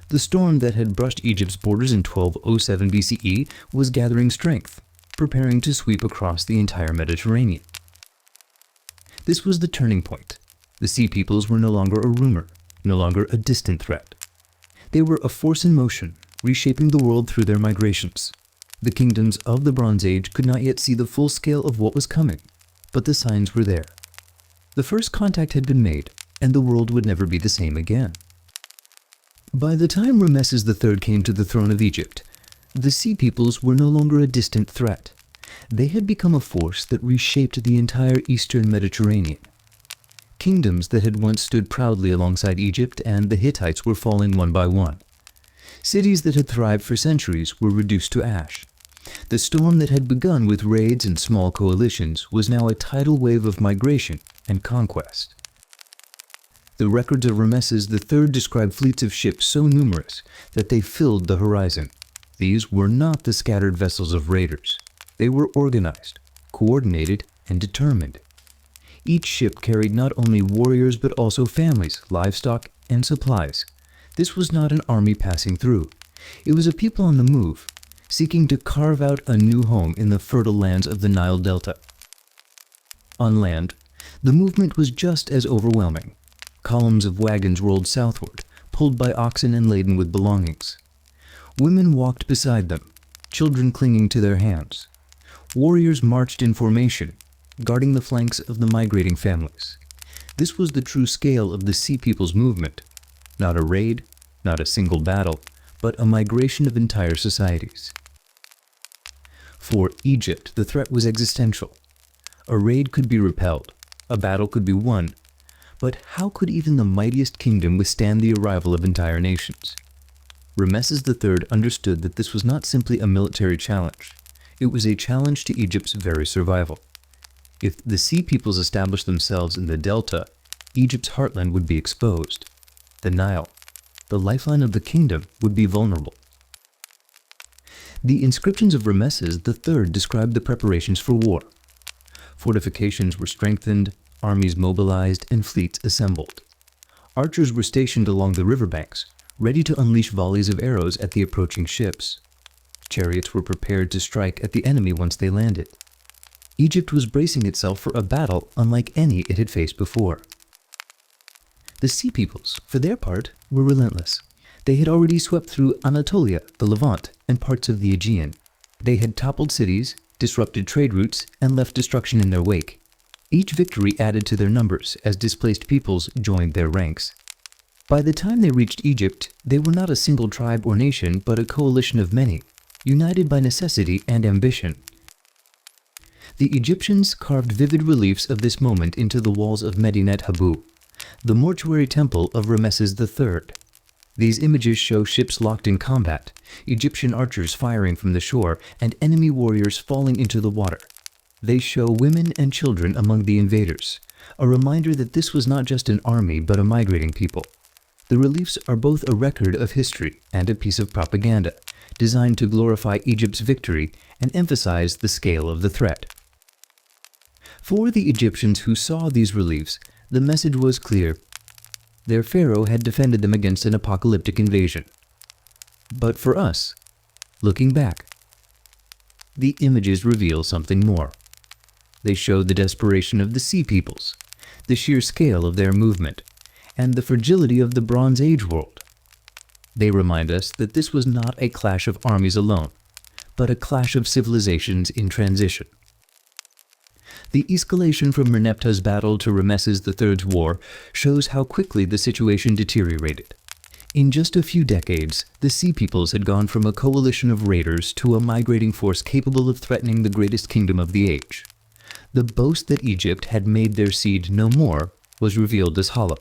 Speaker 1: The storm that had brushed Egypt's borders in 1207 BCE was gathering strength, preparing to sweep across the entire Mediterranean. This was the turning point. The Sea Peoples were no longer a rumor, no longer a distant threat. They were a force in motion, reshaping the world through their migrations. The kingdoms of the Bronze Age could not yet see the full scale of what was coming, but the signs were there. The first contact had been made, and the world would never be the same again. By the time Ramesses III came to the throne of Egypt, the Sea Peoples were no longer a distant threat. They had become a force that reshaped the entire eastern Mediterranean. Kingdoms that had once stood proudly alongside Egypt and the Hittites were falling one by one. Cities that had thrived for centuries were reduced to ash. The storm that had begun with raids and small coalitions was now a tidal wave of migration and conquest. The records of Ramesses III describe fleets of ships so numerous that they filled the horizon. These were not the scattered vessels of raiders. They were organized, coordinated, and determined. Each ship carried not only warriors but also families, livestock, and supplies. This was not an army passing through. It was a people on the move, seeking to carve out a new home in the fertile lands of the Nile Delta. On land, the movement was just as overwhelming. Columns of wagons rolled southward, pulled by oxen and laden with belongings. Women walked beside them, children clinging to their hands. Warriors marched in formation, guarding the flanks of the migrating families. This was the true scale of the Sea Peoples movement. Not a raid, not a single battle, but a migration of entire societies. For Egypt, the threat was existential. A raid could be repelled, a battle could be won, but how could even the mightiest kingdom withstand the arrival of entire nations? Ramesses III understood that this was not simply a military challenge. It was a challenge to Egypt's very survival. If the Sea Peoples established themselves in the delta, Egypt's heartland would be exposed. The Nile, the lifeline of the kingdom, would be vulnerable. The inscriptions of Ramesses III describe the preparations for war. Fortifications were strengthened, armies mobilized, and fleets assembled. Archers were stationed along the riverbanks, ready to unleash volleys of arrows at the approaching ships. Chariots were prepared to strike at the enemy once they landed. Egypt was bracing itself for a battle unlike any it had faced before. The Sea Peoples, for their part, were relentless. They had already swept through Anatolia, the Levant, and parts of the Aegean. They had toppled cities, disrupted trade routes, and left destruction in their wake. Each victory added to their numbers as displaced peoples joined their ranks. By the time they reached Egypt, they were not a single tribe or nation, but a coalition of many, united by necessity and ambition. The Egyptians carved vivid reliefs of this moment into the walls of Medinet Habu, the mortuary temple of Ramesses III. These images show ships locked in combat, Egyptian archers firing from the shore, and enemy warriors falling into the water. They show women and children among the invaders, a reminder that this was not just an army but a migrating people. The reliefs are both a record of history and a piece of propaganda, designed to glorify Egypt's victory and emphasize the scale of the threat. For the Egyptians who saw these reliefs, the message was clear. Their pharaoh had defended them against an apocalyptic invasion. But for us, looking back, the images reveal something more. They show the desperation of the Sea Peoples, the sheer scale of their movement, and the fragility of the Bronze Age world. They remind us that this was not a clash of armies alone, but a clash of civilizations in transition. The escalation from Merneptah's battle to Ramesses III's war shows how quickly the situation deteriorated. In just a few decades, the Sea Peoples had gone from a coalition of raiders to a migrating force capable of threatening the greatest kingdom of the age. The boast that Egypt had made their seed no more was revealed as hollow.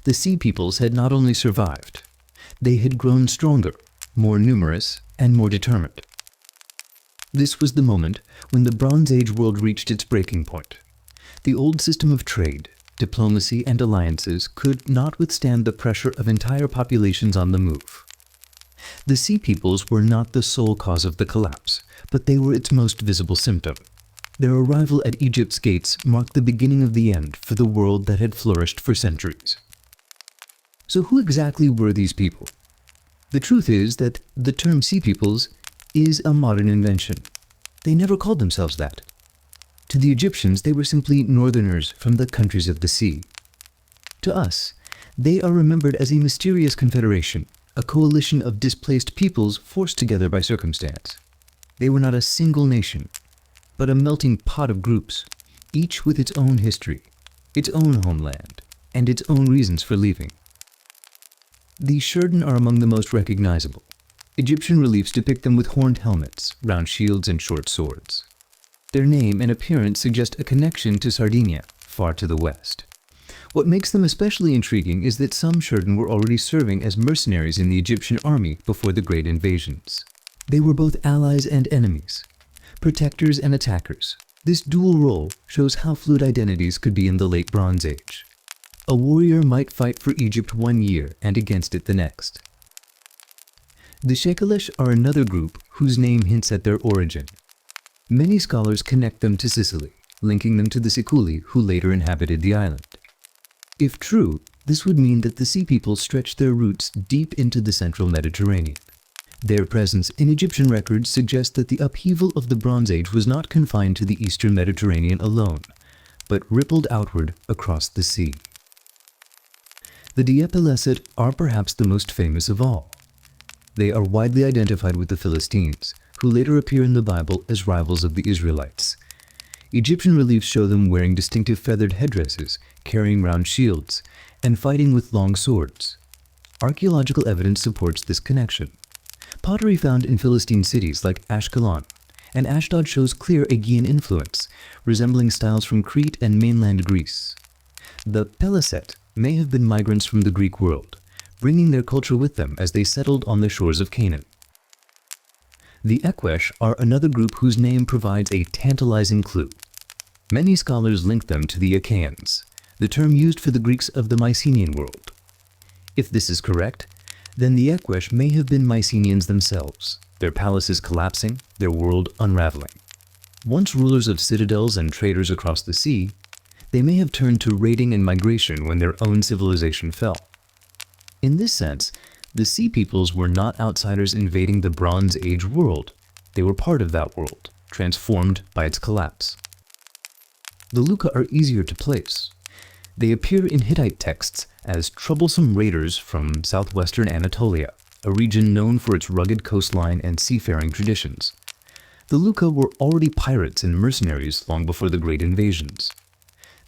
Speaker 1: The Sea Peoples had not only survived, they had grown stronger, more numerous, and more determined. This was the moment when the Bronze Age world reached its breaking point. The old system of trade, diplomacy, and alliances could not withstand the pressure of entire populations on the move. The Sea Peoples were not the sole cause of the collapse, but they were its most visible symptom. Their arrival at Egypt's gates marked the beginning of the end for the world that had flourished for centuries. So who exactly were these people? The truth is that the term Sea Peoples is a modern invention. They never called themselves that. To the Egyptians, they were simply northerners from the countries of the sea. To us, they are remembered as a mysterious confederation, a coalition of displaced peoples forced together by circumstance. They were not a single nation, but a melting pot of groups, each with its own history, its own homeland, and its own reasons for leaving. The Shurden are among the most recognizable. Egyptian reliefs depict them with horned helmets, round shields, and short swords. Their name and appearance suggest a connection to Sardinia, far to the west. What makes them especially intriguing is that some Shurden were already serving as mercenaries in the Egyptian army before the great invasions. They were both allies and enemies, protectors and attackers. This dual role shows how fluid identities could be in the late Bronze Age. A warrior might fight for Egypt one year and against it the next. The Shekelesh are another group whose name hints at their origin. Many scholars connect them to Sicily, linking them to the Siculi who later inhabited the island. If true, this would mean that the Sea Peoples stretched their roots deep into the central Mediterranean. Their presence in Egyptian records suggests that the upheaval of the Bronze Age was not confined to the eastern Mediterranean alone, but rippled outward across the sea. The Diepeleset are perhaps the most famous of all. They are widely identified with the Philistines, who later appear in the Bible as rivals of the Israelites. Egyptian reliefs show them wearing distinctive feathered headdresses, carrying round shields, and fighting with long swords. Archaeological evidence supports this connection. Pottery found in Philistine cities like Ashkelon and Ashdod shows clear Aegean influence, resembling styles from Crete and mainland Greece. The Peliset may have been migrants from the Greek world, bringing their culture with them as they settled on the shores of Canaan. The Ekwesh are another group whose name provides a tantalizing clue. Many scholars link them to the Achaeans, the term used for the Greeks of the Mycenaean world. If this is correct, then the Ekwesh may have been Mycenaeans themselves, their palaces collapsing, their world unraveling. Once rulers of citadels and traders across the sea, they may have turned to raiding and migration when their own civilization fell. In this sense, the Sea Peoples were not outsiders invading the Bronze Age world. They were part of that world, transformed by its collapse. The Luca are easier to place. They appear in Hittite texts as troublesome raiders from southwestern Anatolia, a region known for its rugged coastline and seafaring traditions. The Luca were already pirates and mercenaries long before the Great Invasions.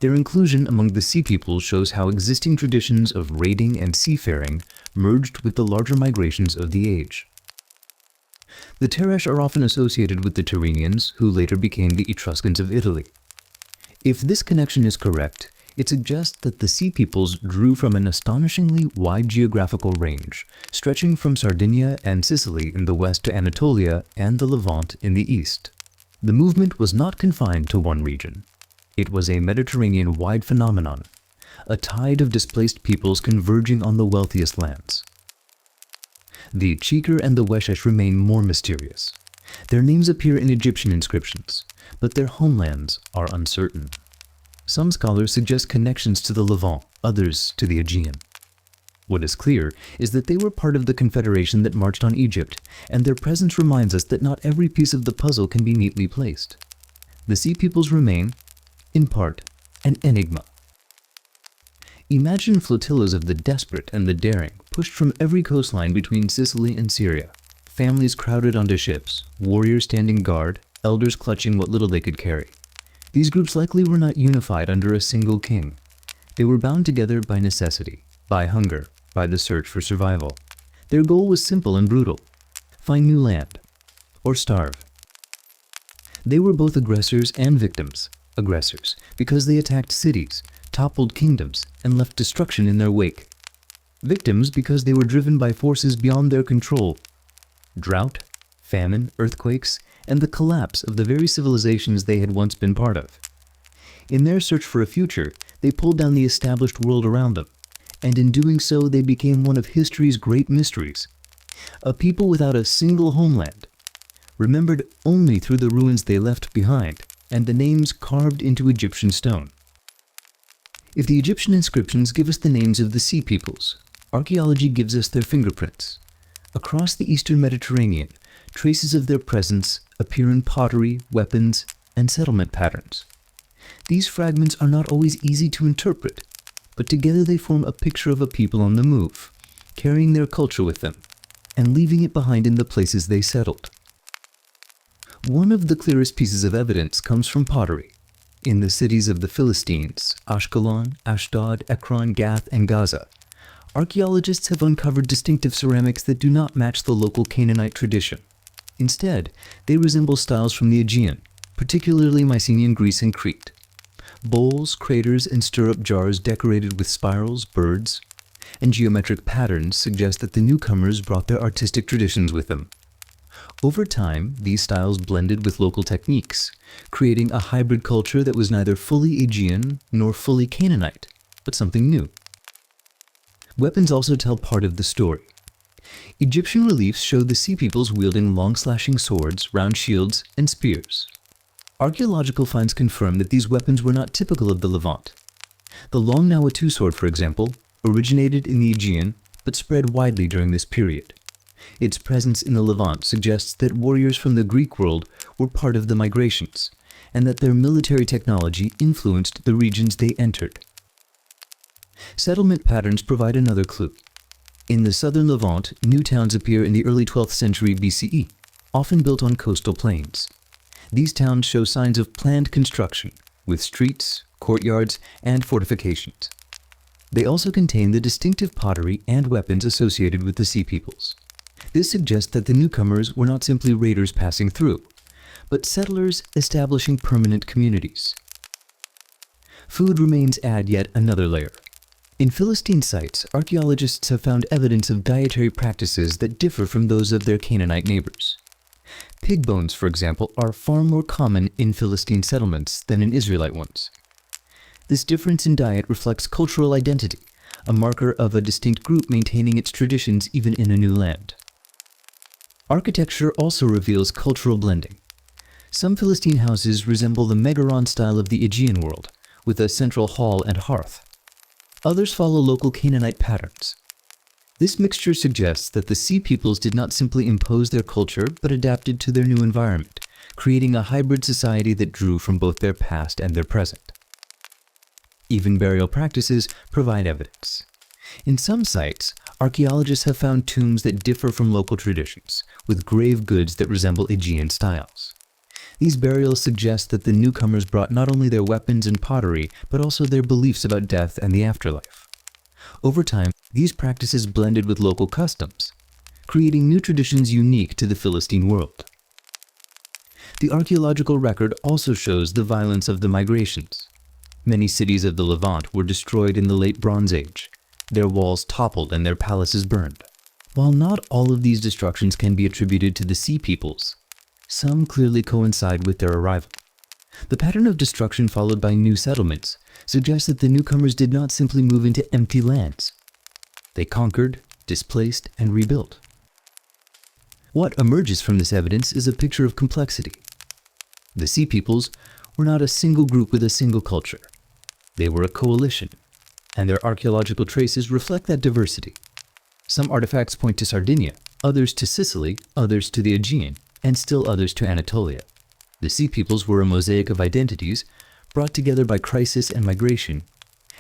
Speaker 1: Their inclusion among the Sea Peoples shows how existing traditions of raiding and seafaring merged with the larger migrations of the age. The Teresh are often associated with the Tyrrhenians, who later became the Etruscans of Italy. If this connection is correct, it suggests that the Sea Peoples drew from an astonishingly wide geographical range, stretching from Sardinia and Sicily in the west to Anatolia and the Levant in the east. The movement was not confined to one region. It was a Mediterranean-wide phenomenon, a tide of displaced peoples converging on the wealthiest lands. The Chikr and the Weshesh remain more mysterious. Their names appear in Egyptian inscriptions, but their homelands are uncertain. Some scholars suggest connections to the Levant, others to the Aegean. What is clear is that they were part of the confederation that marched on Egypt, and their presence reminds us that not every piece of the puzzle can be neatly placed. The Sea Peoples remain, in part, an enigma. Imagine flotillas of the desperate and the daring, pushed from every coastline between Sicily and Syria. Families crowded onto ships, warriors standing guard, elders clutching what little they could carry. These groups likely were not unified under a single king. They were bound together by necessity, by hunger, by the search for survival. Their goal was simple and brutal: find new land, or starve. They were both aggressors and victims. Aggressors, because they attacked cities, toppled kingdoms, and left destruction in their wake. Victims, because they were driven by forces beyond their control: drought, famine, earthquakes, and the collapse of the very civilizations they had once been part of. In their search for a future, they pulled down the established world around them, and in doing so they became one of history's great mysteries. A people without a single homeland, remembered only through the ruins they left behind, and the names carved into Egyptian stone. If the Egyptian inscriptions give us the names of the Sea Peoples, archaeology gives us their fingerprints. Across the eastern Mediterranean, traces of their presence appear in pottery, weapons, and settlement patterns. These fragments are not always easy to interpret, but together they form a picture of a people on the move, carrying their culture with them, and leaving it behind in the places they settled. One of the clearest pieces of evidence comes from pottery. In the cities of the Philistines, Ashkelon, Ashdod, Ekron, Gath, and Gaza, archaeologists have uncovered distinctive ceramics that do not match the local Canaanite tradition. Instead, they resemble styles from the Aegean, particularly Mycenaean Greece and Crete. Bowls, craters, and stirrup jars decorated with spirals, birds, and geometric patterns suggest that the newcomers brought their artistic traditions with them. Over time, these styles blended with local techniques, creating a hybrid culture that was neither fully Aegean nor fully Canaanite, but something new. Weapons also tell part of the story. Egyptian reliefs show the Sea Peoples wielding long slashing swords, round shields, and spears. Archaeological finds confirm that these weapons were not typical of the Levant. The long Nawatu sword, for example, originated in the Aegean, but spread widely during this period. Its presence in the Levant suggests that warriors from the Greek world were part of the migrations, and that their military technology influenced the regions they entered. Settlement patterns provide another clue. In the southern Levant, new towns appear in the early 12th century BCE, often built on coastal plains. These towns show signs of planned construction, with streets, courtyards, and fortifications. They also contain the distinctive pottery and weapons associated with the Sea Peoples. This suggests that the newcomers were not simply raiders passing through, but settlers establishing permanent communities. Food remains add yet another layer. In Philistine sites, archaeologists have found evidence of dietary practices that differ from those of their Canaanite neighbors. Pig bones, for example, are far more common in Philistine settlements than in Israelite ones. This difference in diet reflects cultural identity, a marker of a distinct group maintaining its traditions even in a new land. Architecture also reveals cultural blending. Some Philistine houses resemble the megaron style of the Aegean world, with a central hall and hearth. Others follow local Canaanite patterns. This mixture suggests that the Sea Peoples did not simply impose their culture but adapted to their new environment, creating a hybrid society that drew from both their past and their present. Even burial practices provide evidence. In some sites, archaeologists have found tombs that differ from local traditions, with grave goods that resemble Aegean styles. These burials suggest that the newcomers brought not only their weapons and pottery, but also their beliefs about death and the afterlife. Over time, these practices blended with local customs, creating new traditions unique to the Philistine world. The archaeological record also shows the violence of the migrations. Many cities of the Levant were destroyed in the late Bronze Age, their walls toppled and their palaces burned. While not all of these destructions can be attributed to the Sea Peoples, some clearly coincide with their arrival. The pattern of destruction followed by new settlements suggests that the newcomers did not simply move into empty lands. They conquered, displaced, and rebuilt. What emerges from this evidence is a picture of complexity. The Sea Peoples were not a single group with a single culture. They were a coalition, and their archaeological traces reflect that diversity. Some artifacts point to Sardinia, others to Sicily, others to the Aegean, and still others to Anatolia. The Sea Peoples were a mosaic of identities brought together by crisis and migration,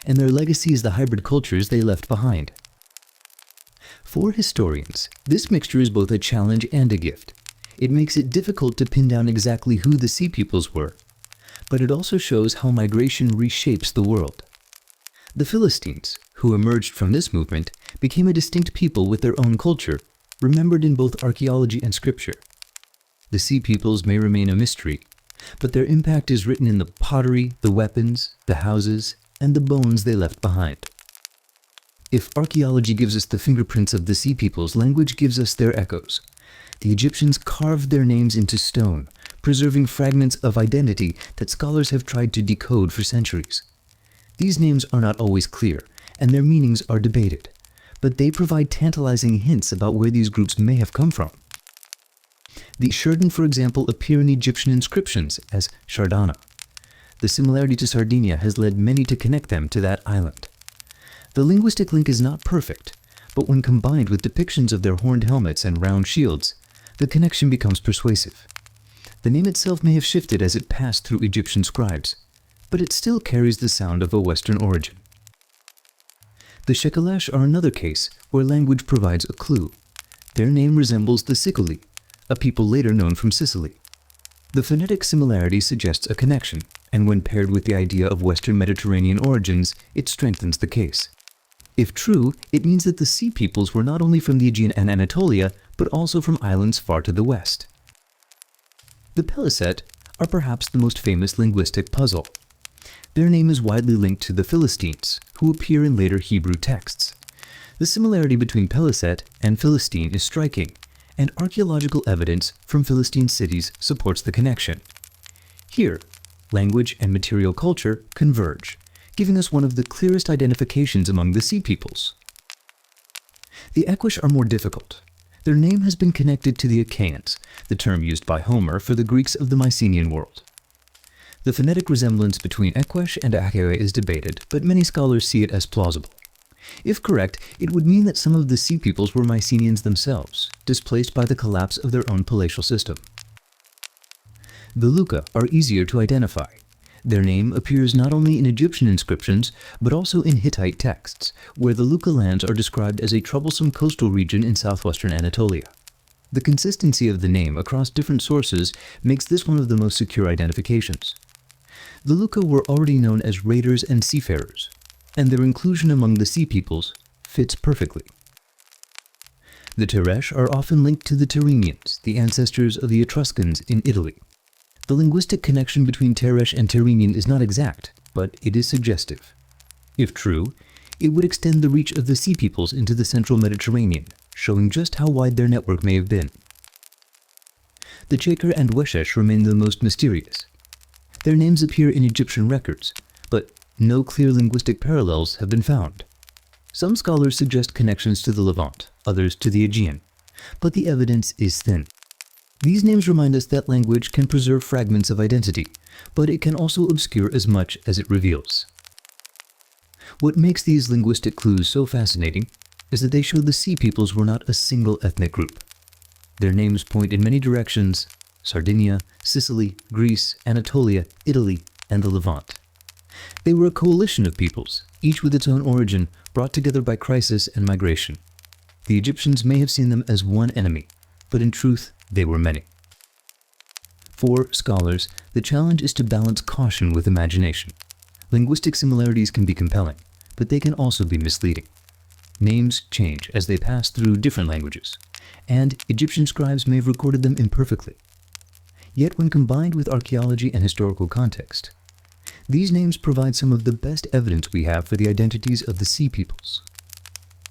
Speaker 1: and their legacy is the hybrid cultures they left behind. For historians, this mixture is both a challenge and a gift. It makes it difficult to pin down exactly who the Sea Peoples were, but it also shows how migration reshapes the world. The Philistines, who emerged from this movement, became a distinct people with their own culture, remembered in both archaeology and scripture. The Sea Peoples may remain a mystery, but their impact is written in the pottery, the weapons, the houses, and the bones they left behind. If archaeology gives us the fingerprints of the Sea Peoples, language gives us their echoes. The Egyptians carved their names into stone, preserving fragments of identity that scholars have tried to decode for centuries. These names are not always clear, and their meanings are debated, but they provide tantalizing hints about where these groups may have come from. The Shurden, for example, appear in Egyptian inscriptions as Shardana. The similarity to Sardinia has led many to connect them to that island. The linguistic link is not perfect, but when combined with depictions of their horned helmets and round shields, the connection becomes persuasive. The name itself may have shifted as it passed through Egyptian scribes, but it still carries the sound of a Western origin. The Shekelesh are another case where language provides a clue. Their name resembles the Sicily, a people later known from Sicily. The phonetic similarity suggests a connection, and when paired with the idea of Western Mediterranean origins, it strengthens the case. If true, it means that the Sea Peoples were not only from the Aegean and Anatolia, but also from islands far to the west. The Peliset are perhaps the most famous linguistic puzzle. Their name is widely linked to the Philistines, who appear in later Hebrew texts. The similarity between Peliset and Philistine is striking, and archaeological evidence from Philistine cities supports the connection. Here, language and material culture converge, giving us one of the clearest identifications among the Sea Peoples. The Equish are more difficult. Their name has been connected to the Achaeans, the term used by Homer for the Greeks of the Mycenaean world. The phonetic resemblance between Equish and Achaea is debated, but many scholars see it as plausible. If correct, it would mean that some of the Sea Peoples were Mycenaeans themselves, displaced by the collapse of their own palatial system. The Luca are easier to identify. Their name appears not only in Egyptian inscriptions, but also in Hittite texts, where the Luca lands are described as a troublesome coastal region in southwestern Anatolia. The consistency of the name across different sources makes this one of the most secure identifications. The Luca were already known as raiders and seafarers. and their inclusion among the Sea Peoples fits perfectly. The Teresh are often linked to the Tyrrhenians, the ancestors of the Etruscans in Italy. The linguistic connection between Teresh and Tyrrhenian is not exact, but it is suggestive. If true, it would extend the reach of the Sea Peoples into the central Mediterranean, showing just how wide their network may have been. The Cheker and Weshesh remain the most mysterious. Their names appear in Egyptian records, but no clear linguistic parallels have been found. Some scholars suggest connections to the Levant, others to the Aegean, but the evidence is thin. These names remind us that language can preserve fragments of identity, but it can also obscure as much as it reveals. What makes these linguistic clues so fascinating is that they show the Sea Peoples were not a single ethnic group. Their names point in many directions: Sardinia, Sicily, Greece, Anatolia, Italy, and the Levant. They were a coalition of peoples, each with its own origin, brought together by crisis and migration. The Egyptians may have seen them as one enemy, but in truth, they were many. For scholars, the challenge is to balance caution with imagination. Linguistic similarities can be compelling, but they can also be misleading. Names change as they pass through different languages, and Egyptian scribes may have recorded them imperfectly. Yet when combined with archaeology and historical context, these names provide some of the best evidence we have for the identities of the Sea Peoples.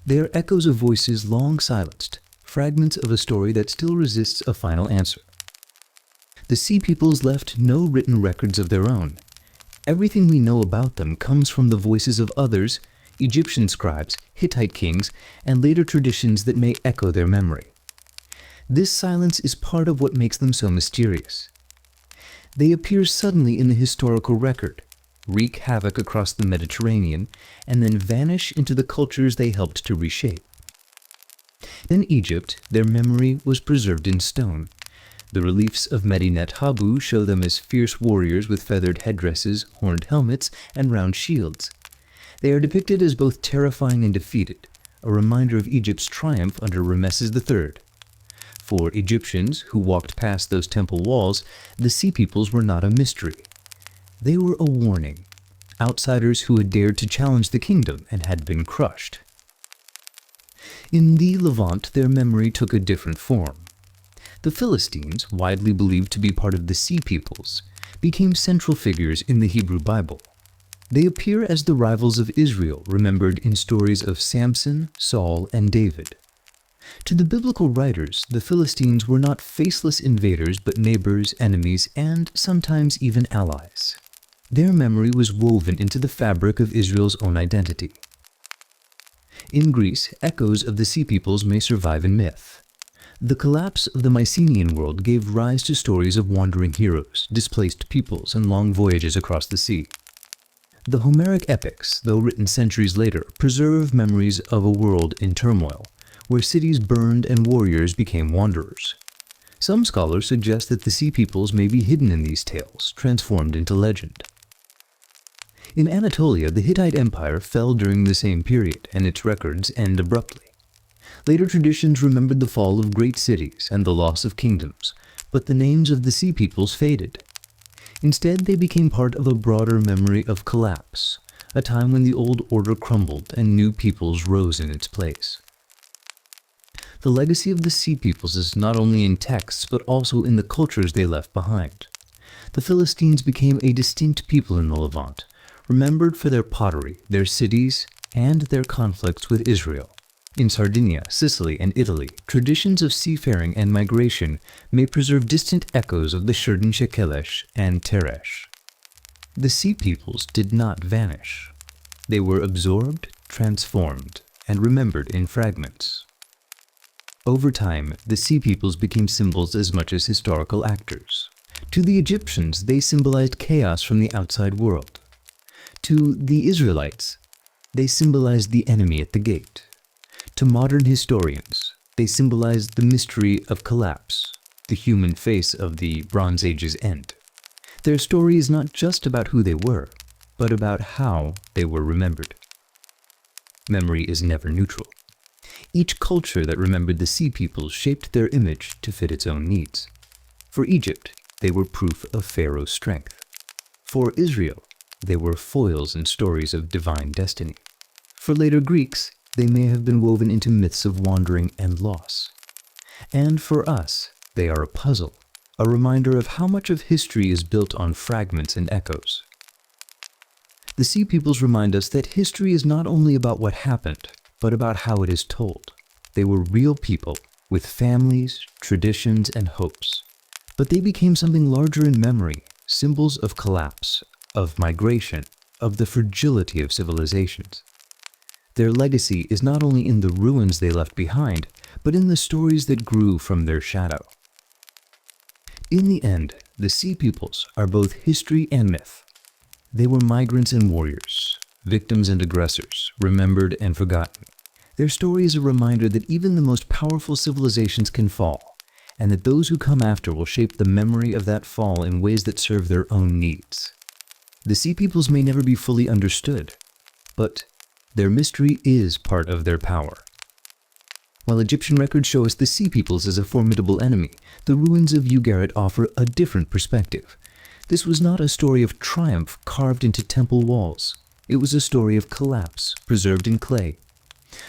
Speaker 1: They are echoes of voices long silenced, fragments of a story that still resists a final answer. The Sea Peoples left no written records of their own. Everything we know about them comes from the voices of others, Egyptian scribes, Hittite kings, and later traditions that may echo their memory. This silence is part of what makes them so mysterious. They appear suddenly in the historical record, wreak havoc across the Mediterranean, and then vanish into the cultures they helped to reshape. In Egypt, their memory was preserved in stone. The reliefs of Medinet Habu show them as fierce warriors with feathered headdresses, horned helmets, and round shields. They are depicted as both terrifying and defeated, a reminder of Egypt's triumph under Ramesses III. For Egyptians who walked past those temple walls, the Sea Peoples were not a mystery. They were a warning, outsiders who had dared to challenge the kingdom and had been crushed. In the Levant, their memory took a different form. The Philistines, widely believed to be part of the Sea Peoples, became central figures in the Hebrew Bible. They appear as the rivals of Israel, remembered in stories of Samson, Saul, and David. To the biblical writers, the Philistines were not faceless invaders, but neighbors, enemies, and sometimes even allies. Their memory was woven into the fabric of Israel's own identity. In Greece, echoes of the Sea Peoples may survive in myth. The collapse of the Mycenaean world gave rise to stories of wandering heroes, displaced peoples, and long voyages across the sea. The Homeric epics, though written centuries later, preserve memories of a world in turmoil, where cities burned and warriors became wanderers. Some scholars suggest that the Sea Peoples may be hidden in these tales, transformed into legend. In Anatolia, the Hittite Empire fell during the same period, and its records end abruptly. Later traditions remembered the fall of great cities and the loss of kingdoms, but the names of the Sea Peoples faded. Instead, they became part of a broader memory of collapse, a time when the old order crumbled and new peoples rose in its place. The legacy of the Sea Peoples is not only in texts, but also in the cultures they left behind. The Philistines became a distinct people in the Levant, remembered for their pottery, their cities, and their conflicts with Israel. In Sardinia, Sicily, and Italy, traditions of seafaring and migration may preserve distant echoes of the Shurden Shekelesh and Teresh. The Sea Peoples did not vanish. They were absorbed, transformed, and remembered in fragments. Over time, the Sea Peoples became symbols as much as historical actors. To the Egyptians, they symbolized chaos from the outside world. To the Israelites, they symbolized the enemy at the gate. To modern historians, they symbolized the mystery of collapse, the human face of the Bronze Age's end. Their story is not just about who they were, but about how they were remembered. Memory is never neutral. Each culture that remembered the Sea Peoples shaped their image to fit its own needs. For Egypt, they were proof of Pharaoh's strength. For Israel, They were foils in stories of divine destiny. For later Greeks, they may have been woven into myths of wandering and loss. And for us, they are a puzzle, a reminder of how much of history is built on fragments and echoes. The Sea Peoples remind us that history is not only about what happened, but about how it is told. They were real people, with families, traditions, and hopes. But they became something larger in memory, symbols of collapse, of migration, of the fragility of civilizations. Their legacy is not only in the ruins they left behind, but in the stories that grew from their shadow. In the end, the Sea Peoples are both history and myth. They were migrants and warriors, victims and aggressors, remembered and forgotten. Their story is a reminder that even the most powerful civilizations can fall, and that those who come after will shape the memory of that fall in ways that serve their own needs. The Sea Peoples may never be fully understood, but their mystery is part of their power. While Egyptian records show us the Sea Peoples as a formidable enemy, the ruins of Ugarit offer a different perspective. This was not a story of triumph carved into temple walls. It was a story of collapse, preserved in clay.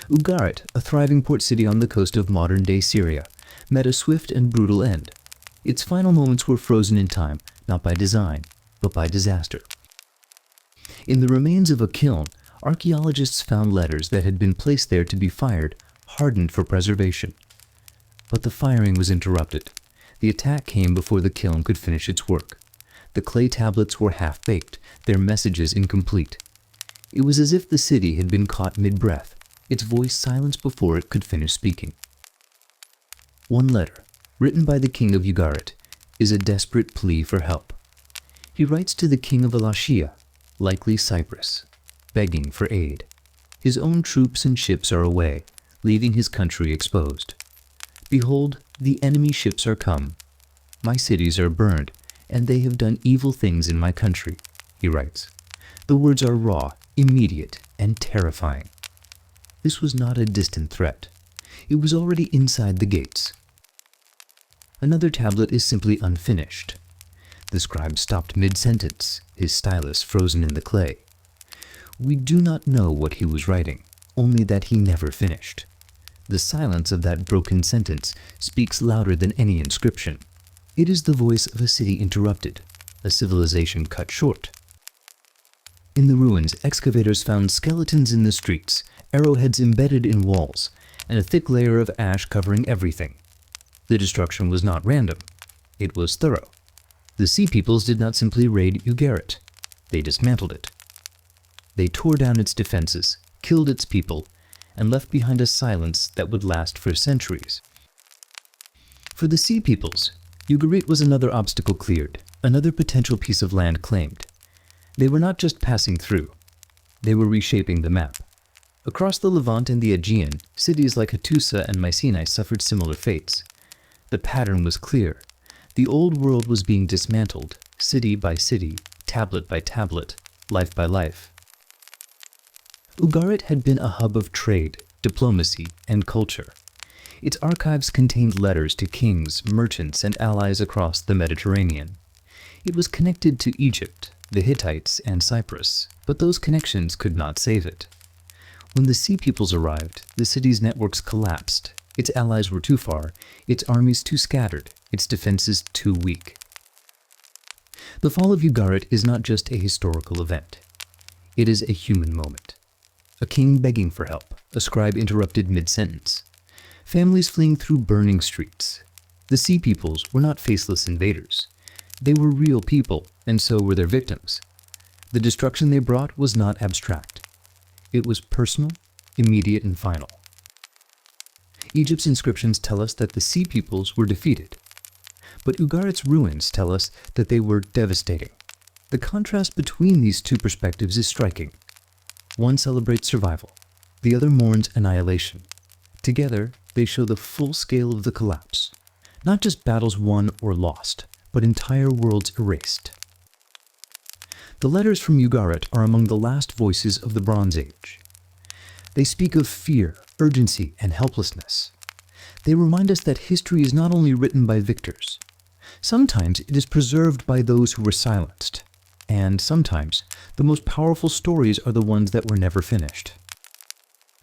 Speaker 1: Ugarit, a thriving port city on the coast of modern-day Syria, met a swift and brutal end. Its final moments were frozen in time, not by design, but by disaster. In the remains of a kiln, archaeologists found letters that had been placed there to be fired, hardened for preservation. But the firing was interrupted. The attack came before the kiln could finish its work. The clay tablets were half-baked, their messages incomplete. It was as if the city had been caught mid-breath, its voice silenced before it could finish speaking. One letter, written by the king of Ugarit, is a desperate plea for help. He writes to the king of Elashia, likely Cyprus, begging for aid. His own troops and ships are away, leaving his country exposed. Behold, the enemy ships are come. My cities are burned, and they have done evil things in my country, he writes. The words are raw, immediate, and terrifying. This was not a distant threat. It was already inside the gates. Another tablet is simply unfinished. The scribe stopped mid-sentence, his stylus frozen in the clay. We do not know what he was writing, only that he never finished. The silence of that broken sentence speaks louder than any inscription. It is the voice of a city interrupted, a civilization cut short. In the ruins, excavators found skeletons in the streets, arrowheads embedded in walls, and a thick layer of ash covering everything. The destruction was not random. It was thorough. The Sea Peoples did not simply raid Ugarit. They dismantled it. They tore down its defenses, killed its people, and left behind a silence that would last for centuries. For the Sea Peoples, Ugarit was another obstacle cleared, another potential piece of land claimed. They were not just passing through. They were reshaping the map. Across the Levant and the Aegean, cities like Hattusa and Mycenae suffered similar fates. The pattern was clear. The old world was being dismantled, city by city, tablet by tablet, life by life. Ugarit had been a hub of trade, diplomacy, and culture. Its archives contained letters to kings, merchants, and allies across the Mediterranean. It was connected to Egypt, the Hittites, and Cyprus, but those connections could not save it. When the Sea Peoples arrived, the city's networks collapsed. Its allies were too far, its armies too scattered, its defenses too weak. The fall of Ugarit is not just a historical event. It is a human moment. A king begging for help, a scribe interrupted mid-sentence. Families fleeing through burning streets. The Sea Peoples were not faceless invaders. They were real people, and so were their victims. The destruction they brought was not abstract. It was personal, immediate, and final. Egypt's inscriptions tell us that the Sea Peoples were defeated, but Ugarit's ruins tell us that they were devastating. The contrast between these two perspectives is striking. One celebrates survival, the other mourns annihilation. Together, they show the full scale of the collapse. Not just battles won or lost, but entire worlds erased. The letters from Ugarit are among the last voices of the Bronze Age. They speak of fear, urgency, and helplessness. They remind us that history is not only written by victors. Sometimes it is preserved by those who were silenced, and sometimes The most powerful stories are the ones that were never finished.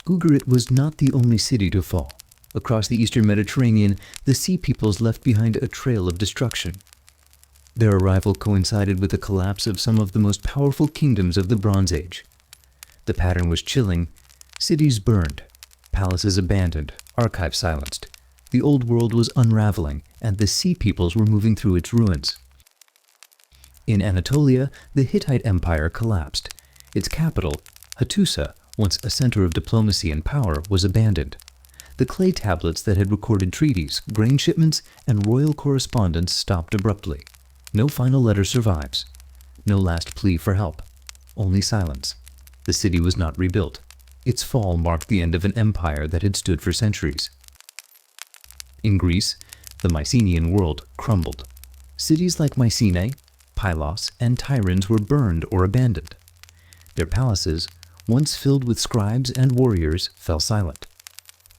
Speaker 1: Ugarit was not the only city to fall. Across the eastern Mediterranean, the Sea Peoples left behind a trail of destruction. Their arrival coincided with the collapse of some of the most powerful kingdoms of the Bronze Age. The pattern was chilling. Cities burned, palaces abandoned, archives silenced. The old world was unraveling, and the Sea Peoples were moving through its ruins. In Anatolia, the Hittite Empire collapsed. Its capital, Hattusa, once a center of diplomacy and power, was abandoned. The clay tablets that had recorded treaties, grain shipments, and royal correspondence stopped abruptly. No final letter survives. No last plea for help. Only silence. The city was not rebuilt. Its fall marked the end of an empire that had stood for centuries. In Greece, the Mycenaean world crumbled. Cities like Mycenae, Pylos, and Tiryns were burned or abandoned. Their palaces, once filled with scribes and warriors, fell silent.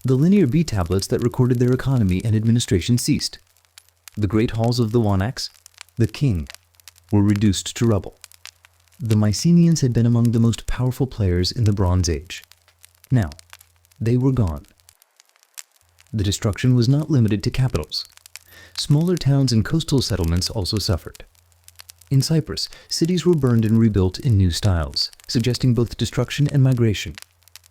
Speaker 1: The linear B tablets that recorded their economy and administration ceased. The great halls of the Wanax, the king, were reduced to rubble. The Mycenaeans had been among the most powerful players in the Bronze Age. Now, they were gone. The destruction was not limited to capitals. Smaller towns and coastal settlements also suffered. In Cyprus, cities were burned and rebuilt in new styles, suggesting both destruction and migration.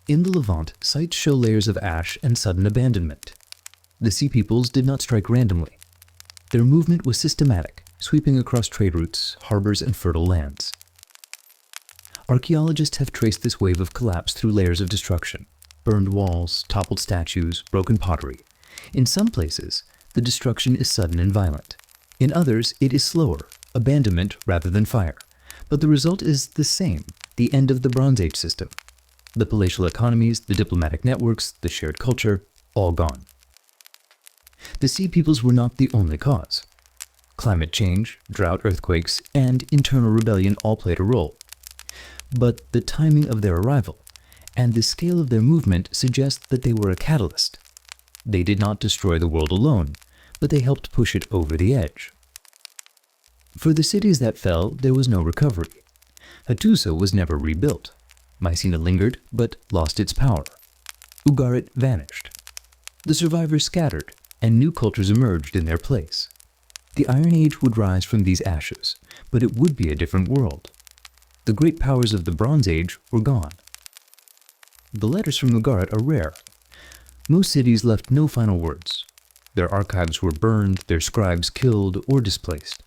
Speaker 1: In the Levant, sites show layers of ash and sudden abandonment. The Sea Peoples did not strike randomly. Their movement was systematic, sweeping across trade routes, harbors, and fertile lands. Archaeologists have traced this wave of collapse through layers of destruction: burned walls, toppled statues, broken pottery. In some places, the destruction is sudden and violent. In others, it is slower, abandonment rather than fire. But the result is the same: the end of the Bronze Age system. The palatial economies, the diplomatic networks, the shared culture, all gone. The Sea Peoples were not the only cause. Climate change, drought, earthquakes, and internal rebellion all played a role. But the timing of their arrival and the scale of their movement suggest that they were a catalyst. They did not destroy the world alone, but they helped push it over the edge. For the cities that fell, there was no recovery. Hattusa was never rebuilt. Mycena lingered, but lost its power. Ugarit vanished. The survivors scattered, and new cultures emerged in their place. The Iron Age would rise from these ashes, but it would be a different world. The great powers of the Bronze Age were gone. The letters from Ugarit are rare. Most cities left no final words. Their archives were burned, their scribes killed or displaced.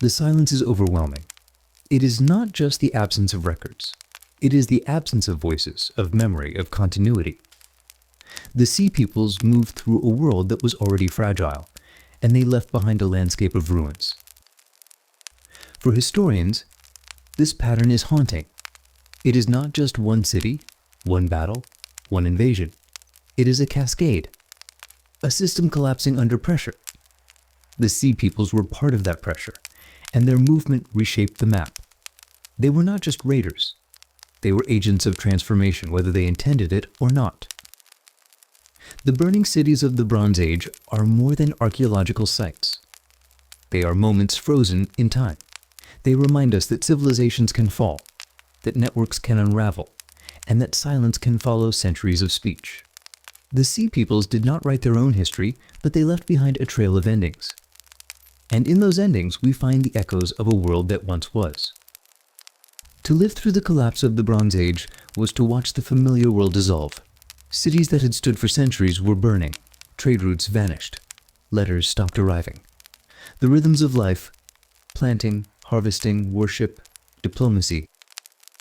Speaker 1: The silence is overwhelming. It is not just the absence of records. It is the absence of voices, of memory, of continuity. The Sea Peoples moved through a world that was already fragile, and they left behind a landscape of ruins. For historians, this pattern is haunting. It is not just one city, one battle, one invasion. It is a cascade, a system collapsing under pressure. The Sea Peoples were part of that pressure, and their movement reshaped the map. They were not just raiders. They were agents of transformation, whether they intended it or not. The burning cities of the Bronze Age are more than archaeological sites. They are moments frozen in time. They remind us that civilizations can fall, that networks can unravel, and that silence can follow centuries of speech. The Sea Peoples did not write their own history, but they left behind a trail of endings. And in those endings, we find the echoes of a world that once was. To live through the collapse of the Bronze Age was to watch the familiar world dissolve. Cities that had stood for centuries were burning. Trade routes vanished. Letters stopped arriving. The rhythms of life, planting, harvesting, worship, diplomacy,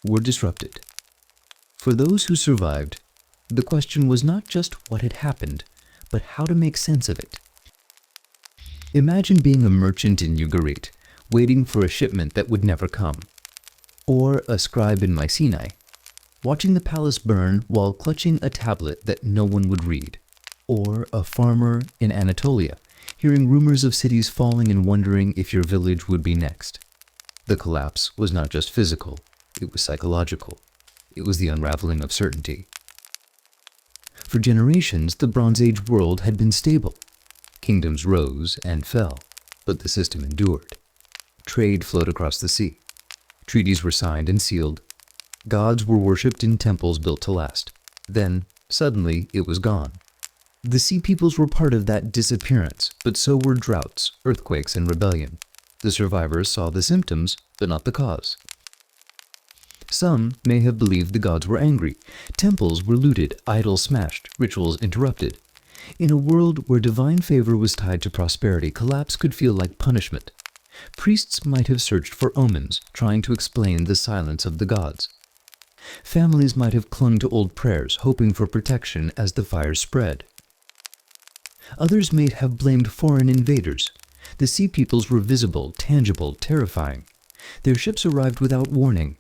Speaker 1: were disrupted. For those who survived, the question was not just what had happened, but how to make sense of it. Imagine being a merchant in Ugarit, waiting for a shipment that would never come. Or a scribe in Mycenae, watching the palace burn while clutching a tablet that no one would read. Or a farmer in Anatolia, hearing rumors of cities falling and wondering if your village would be next. The collapse was not just physical, it was psychological. It was the unraveling of certainty. For generations, the Bronze Age world had been stable. Kingdoms rose and fell, but the system endured. Trade flowed across the sea. Treaties were signed and sealed. Gods were worshipped in temples built to last. Then, suddenly, it was gone. The Sea Peoples were part of that disappearance, but so were droughts, earthquakes, and rebellion. The survivors saw the symptoms, but not the cause. Some may have believed the gods were angry. Temples were looted, idols smashed, rituals interrupted. In a world where divine favor was tied to prosperity, collapse could feel like punishment. Priests might have searched for omens, trying to explain the silence of the gods. Families might have clung to old prayers, hoping for protection as the fires spread. Others may have blamed foreign invaders. The Sea Peoples were visible, tangible, terrifying. Their ships arrived without warning.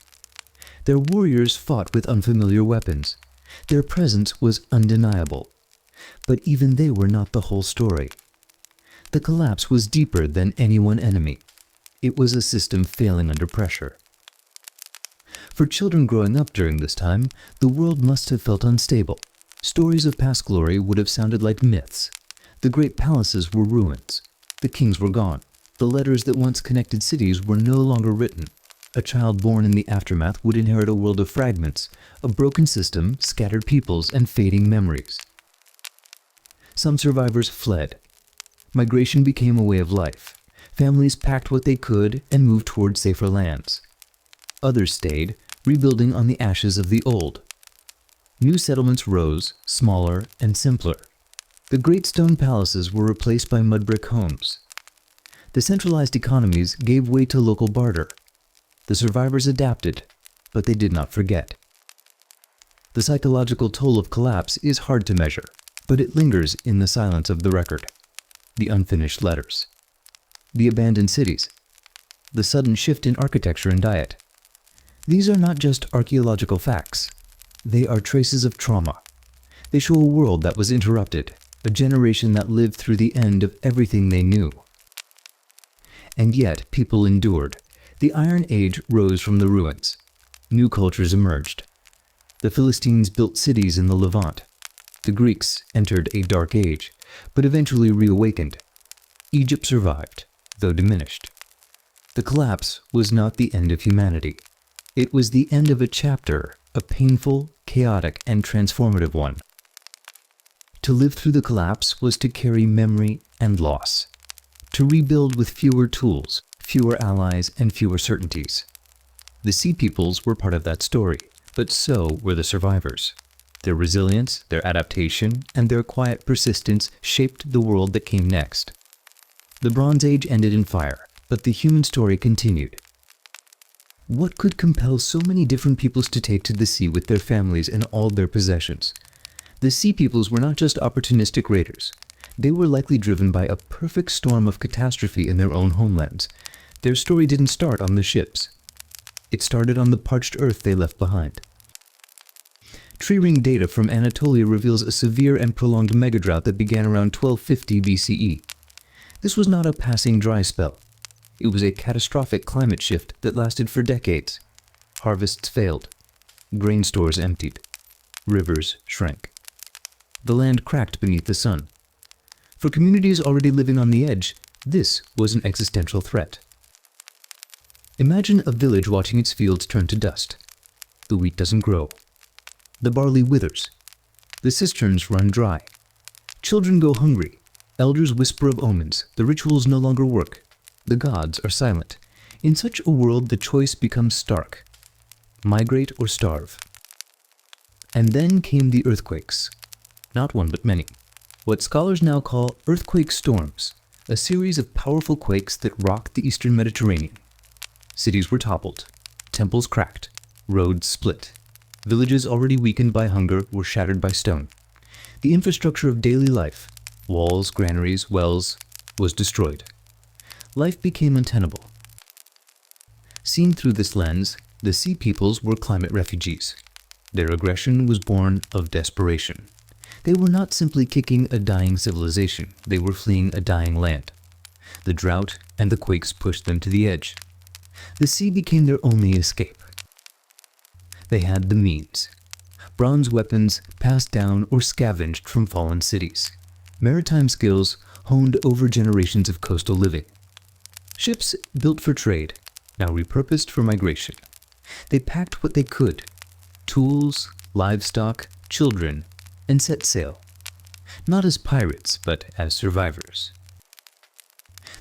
Speaker 1: Their warriors fought with unfamiliar weapons. Their presence was undeniable. But even they were not the whole story. The collapse was deeper than any one enemy. It was a system failing under pressure. For children growing up during this time, the world must have felt unstable. Stories of past glory would have sounded like myths. The great palaces were ruins. The kings were gone. The letters that once connected cities were no longer written. A child born in the aftermath would inherit a world of fragments, a broken system, scattered peoples, and fading memories. Some survivors fled. Migration became a way of life. Families packed what they could and moved toward safer lands. Others stayed, rebuilding on the ashes of the old. New settlements rose, smaller and simpler. The great stone palaces were replaced by mud brick homes. The centralized economies gave way to local barter. The survivors adapted, but they did not forget. The psychological toll of collapse is hard to measure, but it lingers in the silence of the record. The unfinished letters. The abandoned cities. The sudden shift in architecture and diet. These are not just archaeological facts. They are traces of trauma. They show a world that was interrupted, a generation that lived through the end of everything they knew. And yet, people endured. The Iron Age rose from the ruins. New cultures emerged. The Philistines built cities in the Levant. The Greeks entered a dark age, but eventually reawakened. Egypt survived, though diminished. The collapse was not the end of humanity. It was the end of a chapter, a painful, chaotic, and transformative one. To live through the collapse was to carry memory and loss. To rebuild with fewer tools, fewer allies, and fewer certainties. The Sea Peoples were part of that story, but so were the survivors. Their resilience, their adaptation, and their quiet persistence shaped the world that came next. The Bronze Age ended in fire, but the human story continued. What could compel so many different peoples to take to the sea with their families and all their possessions? The Sea Peoples were not just opportunistic raiders. They were likely driven by a perfect storm of catastrophe in their own homelands. Their story didn't start on the ships. It started on the parched earth they left behind. Tree ring data from Anatolia reveals a severe and prolonged megadrought that began around 1250 BCE. This was not a passing dry spell. It was a catastrophic climate shift that lasted for decades. Harvests failed. Grain stores emptied. Rivers shrank. The land cracked beneath the sun. For communities already living on the edge, this was an existential threat. Imagine a village watching its fields turn to dust. The wheat doesn't grow. The barley withers. The cisterns run dry. Children go hungry. Elders whisper of omens. The rituals no longer work. The gods are silent. In such a world, the choice becomes stark. Migrate or starve. And then came the earthquakes. Not one, but many. What scholars now call earthquake storms, a series of powerful quakes that rocked the eastern Mediterranean. Cities were toppled. Temples cracked. Roads split. Villages already weakened by hunger were shattered by stone. The infrastructure of daily life, walls, granaries, wells, was destroyed. Life became untenable. Seen through this lens, the Sea Peoples were climate refugees. Their aggression was born of desperation. They were not simply kicking a dying civilization, they were fleeing a dying land. The drought and the quakes pushed them to the edge. The sea became their only escape. They had the means. Bronze weapons passed down or scavenged from fallen cities. Maritime skills honed over generations of coastal living. Ships built for trade. now repurposed for migration. They packed what they could: tools, livestock, children, and set sail. Not as pirates, but as survivors.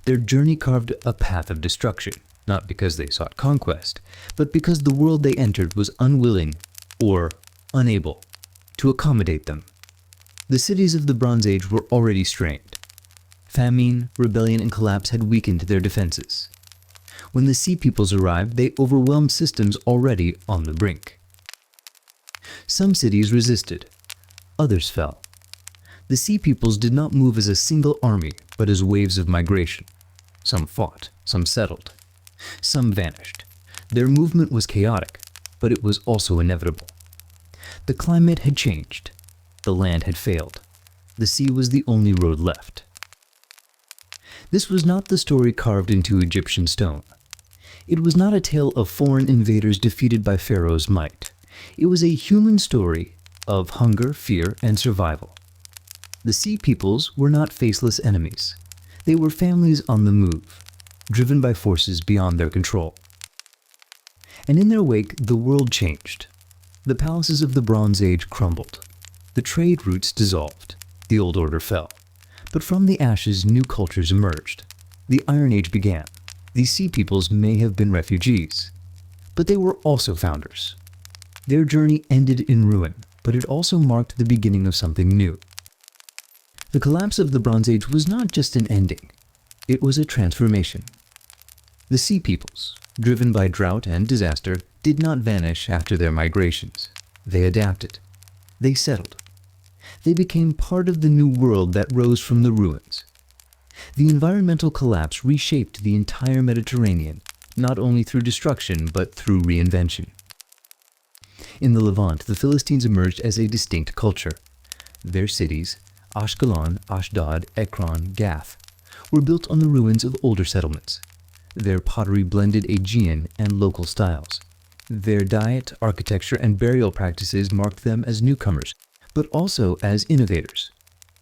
Speaker 1: Their journey carved a path of destruction, not because they sought conquest, but because the world they entered was unwilling, or unable, to accommodate them. The cities of the Bronze Age were already strained. Famine, rebellion, and collapse had weakened their defenses. When the Sea Peoples arrived, they overwhelmed systems already on the brink. Some cities resisted, others fell. The Sea Peoples did not move as a single army, but as waves of migration. Some fought, some settled, some vanished. Their movement was chaotic, but it was also inevitable. The climate had changed. The land had failed. The sea was the only road left. This was not the story carved into Egyptian stone. It was not a tale of foreign invaders defeated by Pharaoh's might. It was a human story of hunger, fear, and survival. The Sea Peoples were not faceless enemies. They were families on the move, driven by forces beyond their control. And in their wake, the world changed. The palaces of the Bronze Age crumbled. The trade routes dissolved. The old order fell. But from the ashes, new cultures emerged. The Iron Age began. These Sea Peoples may have been refugees, but they were also founders. Their journey ended in ruin, but it also marked the beginning of something new. The collapse of the Bronze Age was not just an ending. It was a transformation. The Sea Peoples, driven by drought and disaster, did not vanish after their migrations. They adapted. They settled. They became part of the new world that rose from the ruins. The environmental collapse reshaped the entire Mediterranean, not only through destruction, but through reinvention. In the Levant, the Philistines emerged as a distinct culture. Their cities, Ashkelon, Ashdod, Ekron, Gath, were built on the ruins of older settlements. Their pottery blended Aegean and local styles. Their diet, architecture, and burial practices marked them as newcomers, but also as innovators.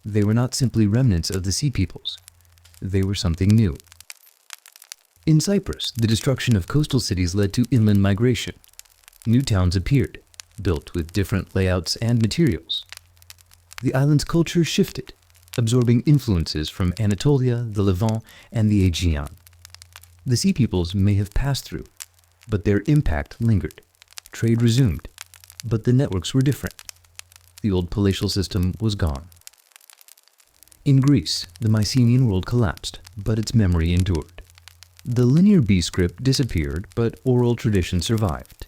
Speaker 1: They were not simply remnants of the Sea Peoples. They were something new. In Cyprus, the destruction of coastal cities led to inland migration. New towns appeared, built with different layouts and materials. The island's culture shifted, absorbing influences from Anatolia, the Levant, and the Aegean. The Sea Peoples may have passed through, but their impact lingered. Trade resumed, but the networks were different. The old palatial system was gone. In Greece, the Mycenaean world collapsed, but its memory endured. The linear B script disappeared, but oral tradition survived.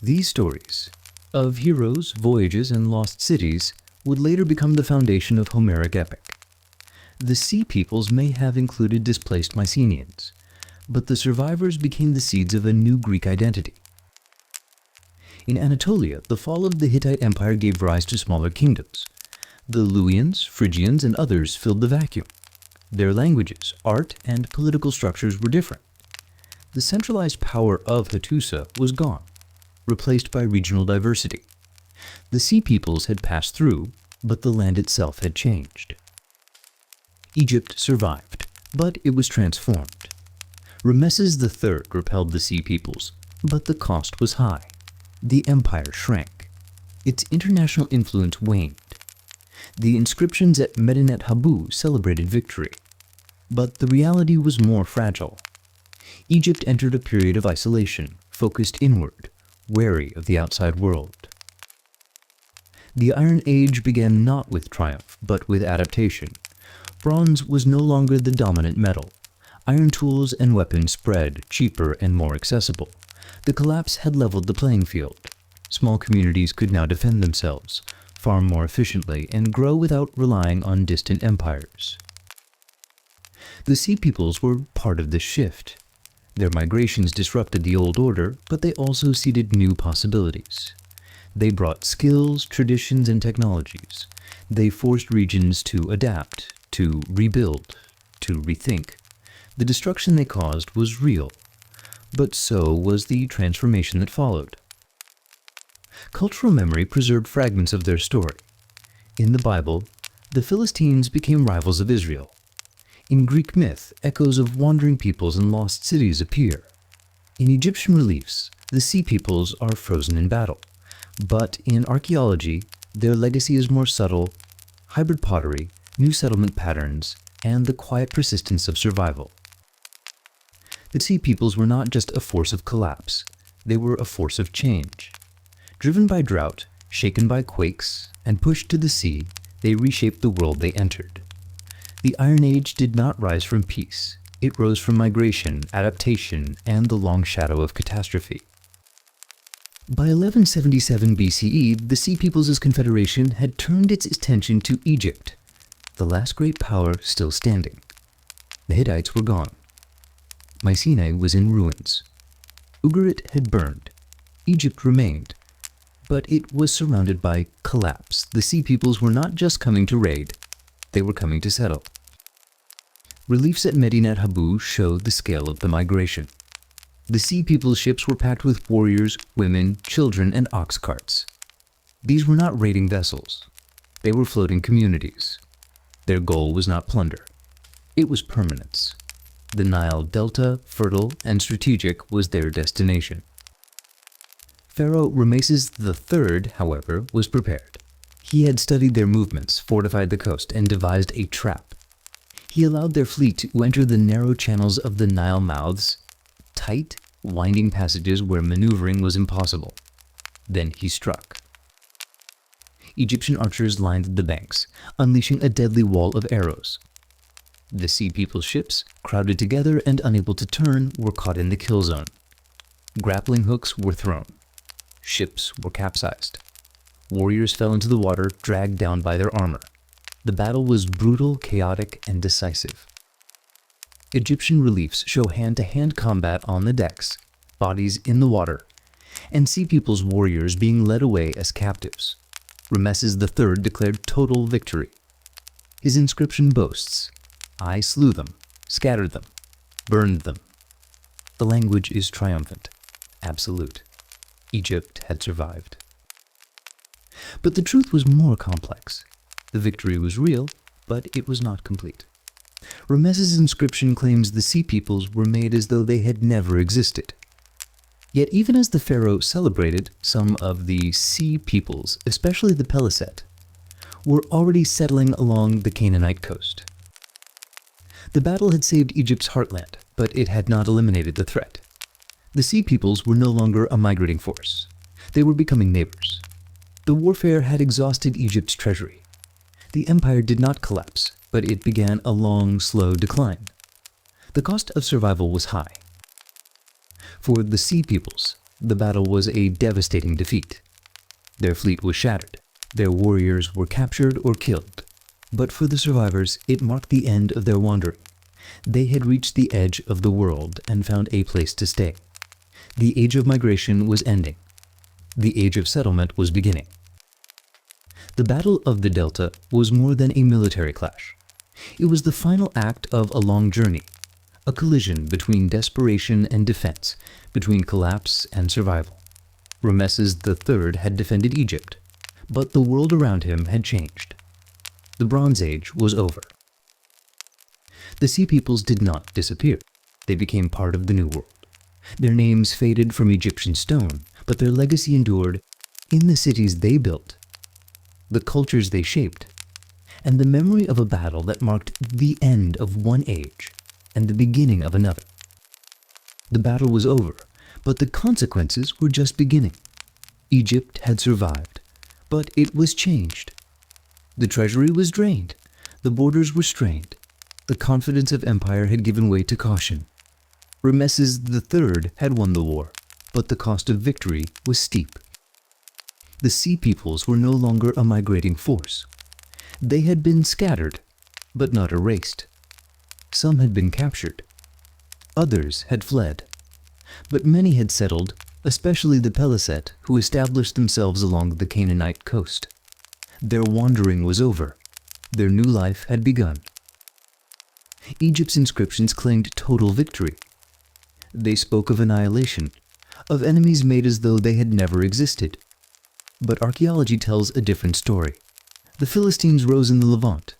Speaker 1: These stories, of heroes, voyages, and lost cities, would later become the foundation of Homeric epic. The Sea Peoples may have included displaced Mycenaeans, but the survivors became the seeds of a new Greek identity. In Anatolia, the fall of the Hittite Empire gave rise to smaller kingdoms. The Luwians, Phrygians, and others filled the vacuum. Their languages, art, and political structures were different. The centralized power of Hattusa was gone, replaced by regional diversity. The Sea Peoples had passed through, but the land itself had changed. Egypt survived, but it was transformed. Rameses III repelled the Sea Peoples, but the cost was high. The empire shrank. Its international influence waned. The inscriptions at Medinet Habu celebrated victory, but the reality was more fragile. Egypt entered a period of isolation, focused inward, wary of the outside world. The Iron Age began not with triumph, but with adaptation. Bronze was no longer the dominant metal. Iron tools and weapons spread, cheaper and more accessible. The collapse had leveled the playing field. Small communities could now defend themselves, farm more efficiently, and grow without relying on distant empires. The Sea Peoples were part of this shift. Their migrations disrupted the old order, but they also seeded new possibilities. They brought skills, traditions, and technologies. They forced regions to adapt, to rebuild, to rethink. The destruction they caused was real, but so was the transformation that followed. Cultural memory preserved fragments of their story. In the Bible, the Philistines became rivals of Israel. In Greek myth, echoes of wandering peoples and lost cities appear. In Egyptian reliefs, the sea peoples are frozen in battle, but in archaeology, their legacy is more subtle: hybrid pottery, new settlement patterns, and the quiet persistence of survival. The sea peoples were not just a force of collapse, they were a force of change. Driven by drought, shaken by quakes, and pushed to the sea, they reshaped the world they entered. The Iron Age did not rise from peace. It rose from migration, adaptation, and the long shadow of catastrophe. By 1177 BCE, the Sea Peoples' Confederation had turned its attention to Egypt, the last great power still standing. The Hittites were gone. Mycenae was in ruins. Ugarit had burned. Egypt remained. But it was surrounded by collapse. The Sea Peoples were not just coming to raid, they were coming to settle. Reliefs at Medinet Habu show the scale of the migration. The Sea Peoples' ships were packed with warriors, women, children, and ox carts. These were not raiding vessels. They were floating communities. Their goal was not plunder. It was permanence. The Nile Delta, fertile and strategic, was their destination. Pharaoh Ramesses III, however, was prepared. He had studied their movements, fortified the coast, and devised a trap. He allowed their fleet to enter the narrow channels of the Nile mouths, tight, winding passages where maneuvering was impossible. Then he struck. Egyptian archers lined the banks, unleashing a deadly wall of arrows. The Sea People's ships, crowded together and unable to turn, were caught in the kill zone. Grappling hooks were thrown. Ships were capsized. Warriors fell into the water, dragged down by their armor. The battle was brutal, chaotic, and decisive. Egyptian reliefs show hand-to-hand combat on the decks, bodies in the water, and Sea People's warriors being led away as captives. Ramesses III declared total victory. His inscription boasts, "I slew them, scattered them, burned them." The language is triumphant, absolute. Egypt had survived. But the truth was more complex. The victory was real, but it was not complete. Ramesses' inscription claims the Sea Peoples were made as though they had never existed. Yet even as the pharaoh celebrated, some of the Sea Peoples, especially the Peliset, were already settling along the Canaanite coast. The battle had saved Egypt's heartland, but it had not eliminated the threat. The Sea Peoples were no longer a migrating force. They were becoming neighbors. The warfare had exhausted Egypt's treasury. The empire did not collapse, but it began a long, slow decline. The cost of survival was high. For the Sea Peoples, the battle was a devastating defeat. Their fleet was shattered. Their warriors were captured or killed. But for the survivors, it marked the end of their wandering. They had reached the edge of the world and found a place to stay. The age of migration was ending. The age of settlement was beginning. The Battle of the Delta was more than a military clash. It was the final act of a long journey, a collision between desperation and defense, between collapse and survival. Ramesses III had defended Egypt, but the world around him had changed. The Bronze Age was over. The Sea Peoples did not disappear. They became part of the New World. Their names faded from Egyptian stone, but their legacy endured in the cities they built, the cultures they shaped, and the memory of a battle that marked the end of one age and the beginning of another. The battle was over, but the consequences were just beginning. Egypt had survived, but it was changed. The treasury was drained, the borders were strained, the confidence of empire had given way to caution. Ramesses III had won the war, but the cost of victory was steep. The Sea Peoples were no longer a migrating force. They had been scattered, but not erased. Some had been captured. Others had fled. But many had settled, especially the Peliset, who established themselves along the Canaanite coast. Their wandering was over. Their new life had begun. Egypt's inscriptions claimed total victory. They spoke of annihilation, of enemies made as though they had never existed. But archaeology tells a different story. The Philistines rose in the Levant.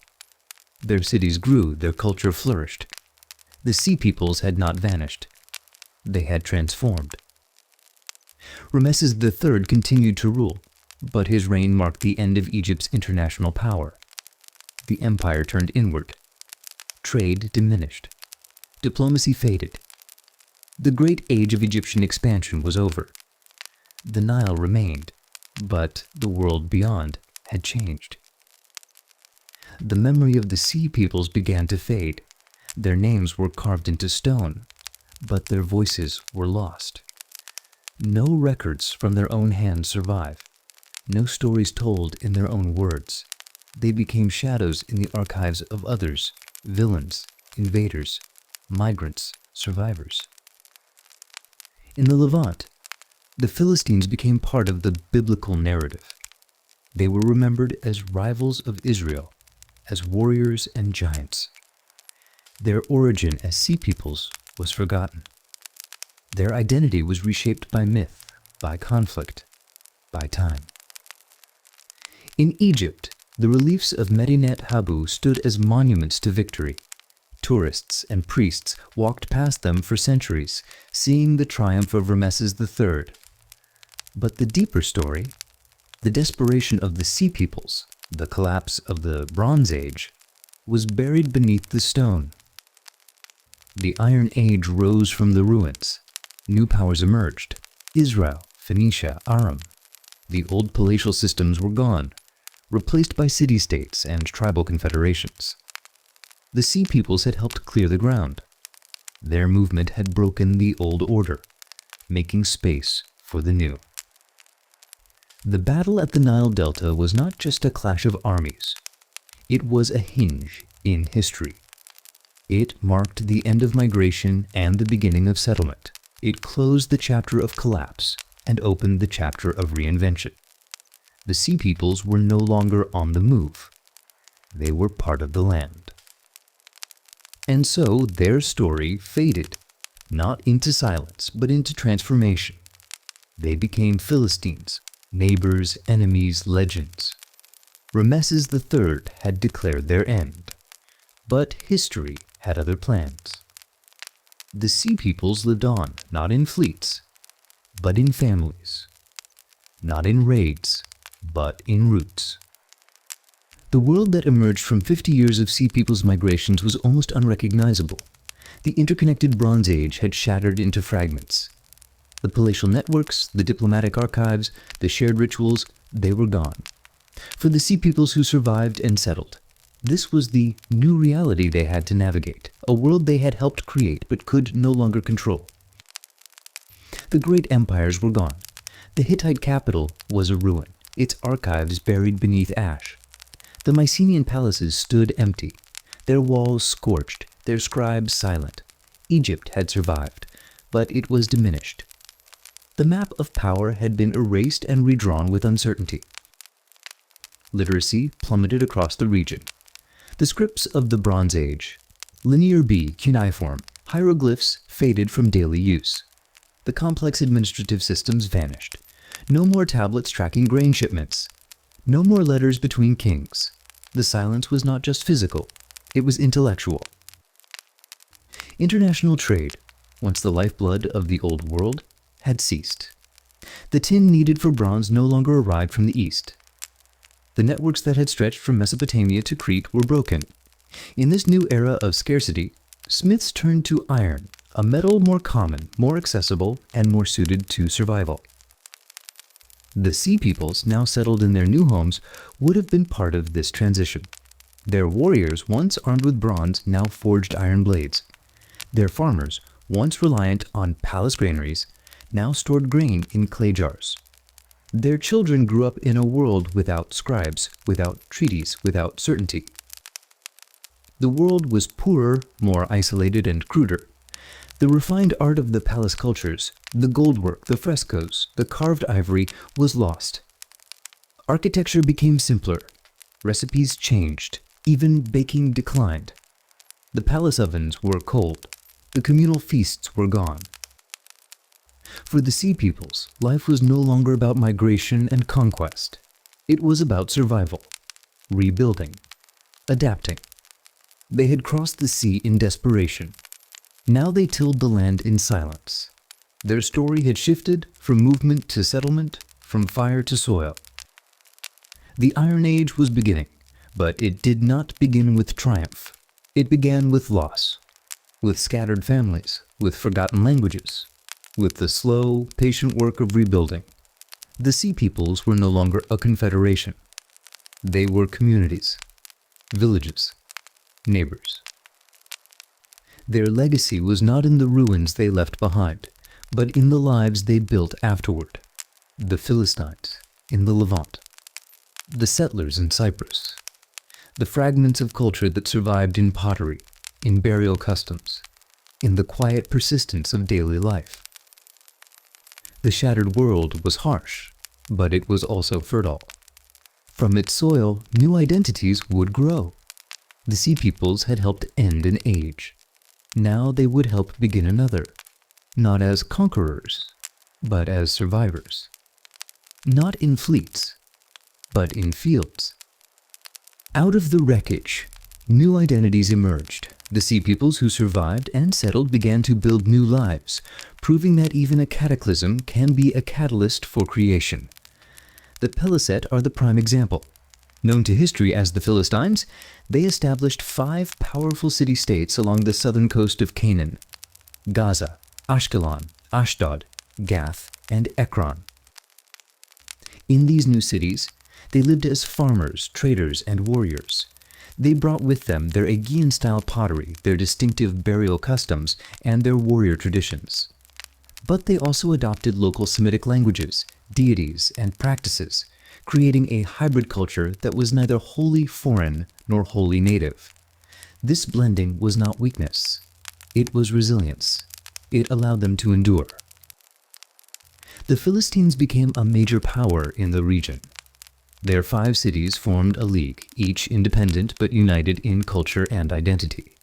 Speaker 1: Their cities grew, their culture flourished. The Sea Peoples had not vanished. they had transformed. Ramesses III continued to rule, but his reign marked the end of Egypt's international power. The empire turned inward. Trade diminished. Diplomacy faded. The great age of Egyptian expansion was over. The Nile remained, but the world beyond had changed. The memory of the sea peoples began to fade. Their names were carved into stone, but their voices were lost. No records from their own hands survive. No stories told in their own words. They became shadows in the archives of others, villains, invaders, migrants, survivors. In the Levant, the Philistines became part of the biblical narrative. They were remembered as rivals of Israel, as warriors and giants. Their origin as sea peoples was forgotten. Their identity was reshaped by myth, by conflict, by time. In Egypt, the reliefs of Medinet Habu stood as monuments to victory. Tourists and priests walked past them for centuries, seeing the triumph of Ramesses III. But the deeper story, the desperation of the sea peoples, the collapse of the Bronze Age, was buried beneath the stone. The Iron Age rose from the ruins. New powers emerged: Israel, Phoenicia, Aram. The old palatial systems were gone, replaced by city-states and tribal confederations. The sea peoples had helped clear the ground. Their movement had broken the old order, making space for the new. The battle at the Nile Delta was not just a clash of armies. It was a hinge in history. It marked the end of migration and the beginning of settlement. It closed the chapter of collapse and opened the chapter of reinvention. The sea peoples were no longer on the move. They were part of the land. And so their story faded, not into silence, but into transformation. They became Philistines, neighbors, enemies, legends. Ramesses III had declared their end, but history had other plans. The sea peoples lived on, not in fleets, but in families. Not in raids, but in roots. The world that emerged from 50 years of sea peoples' migrations was almost unrecognizable. The interconnected Bronze Age had shattered into fragments. The palatial networks, the diplomatic archives, the shared rituals, they were gone. For the sea peoples who survived and settled, this was the new reality they had to navigate, a world they had helped create but could no longer control. The great empires were gone. The Hittite capital was a ruin, its archives buried beneath ash. The Mycenaean palaces stood empty, their walls scorched, their scribes silent. Egypt had survived, but it was diminished. The map of power had been erased and redrawn with uncertainty. Literacy plummeted across the region. The scripts of the Bronze Age, linear B, cuneiform, hieroglyphs faded from daily use. The complex administrative systems vanished. No more tablets tracking grain shipments. No more letters between kings. The silence was not just physical, it was intellectual. International trade, once the lifeblood of the old world, had ceased. The tin needed for bronze no longer arrived from the east. The networks that had stretched from Mesopotamia to Crete were broken. In this new era of scarcity, smiths turned to iron, a metal more common, more accessible, and more suited to survival. The sea peoples, now settled in their new homes, would have been part of this transition. Their warriors, once armed with bronze, now forged iron blades. Their farmers, once reliant on palace granaries, now stored grain in clay jars. Their children grew up in a world without scribes, without treaties, without certainty. The world was poorer, more isolated and cruder. The refined art of the palace cultures, the goldwork, the frescoes, the carved ivory, was lost. Architecture became simpler. Recipes changed. Even baking declined. The palace ovens were cold. The communal feasts were gone. For the sea peoples, life was no longer about migration and conquest. It was about survival, rebuilding, adapting. They had crossed the sea in desperation. Now they tilled the land in silence. Their story had shifted from movement to settlement, from fire to soil. The Iron Age was beginning, but it did not begin with triumph. It began with loss, with scattered families, with forgotten languages, with the slow, patient work of rebuilding. The Sea Peoples were no longer a confederation. They were communities, villages, neighbors. Their legacy was not in the ruins they left behind, but in the lives they built afterward. The Philistines in the Levant, the settlers in Cyprus, the fragments of culture that survived in pottery, in burial customs, in the quiet persistence of daily life. The shattered world was harsh, but it was also fertile. From its soil, new identities would grow. The Sea Peoples had helped end an age. Now they would help begin another, not as conquerors, but as survivors. Not in fleets, but in fields. Out of the wreckage, new identities emerged. The Sea Peoples who survived and settled began to build new lives, proving that even a cataclysm can be a catalyst for creation. The Peliset are the prime example. Known to history as the Philistines, they established 5 powerful city-states along the southern coast of Canaan: Gaza, Ashkelon, Ashdod, Gath, and Ekron. In these new cities, they lived as farmers, traders, and warriors. They brought with them their Aegean-style pottery, their distinctive burial customs, and their warrior traditions. But they also adopted local Semitic languages, deities, and practices, creating a hybrid culture that was neither wholly foreign nor wholly native. This blending was not weakness. It was resilience. It allowed them to endure. The Philistines became a major power in the region. Their 5 cities formed a league, each independent but united in culture and identity.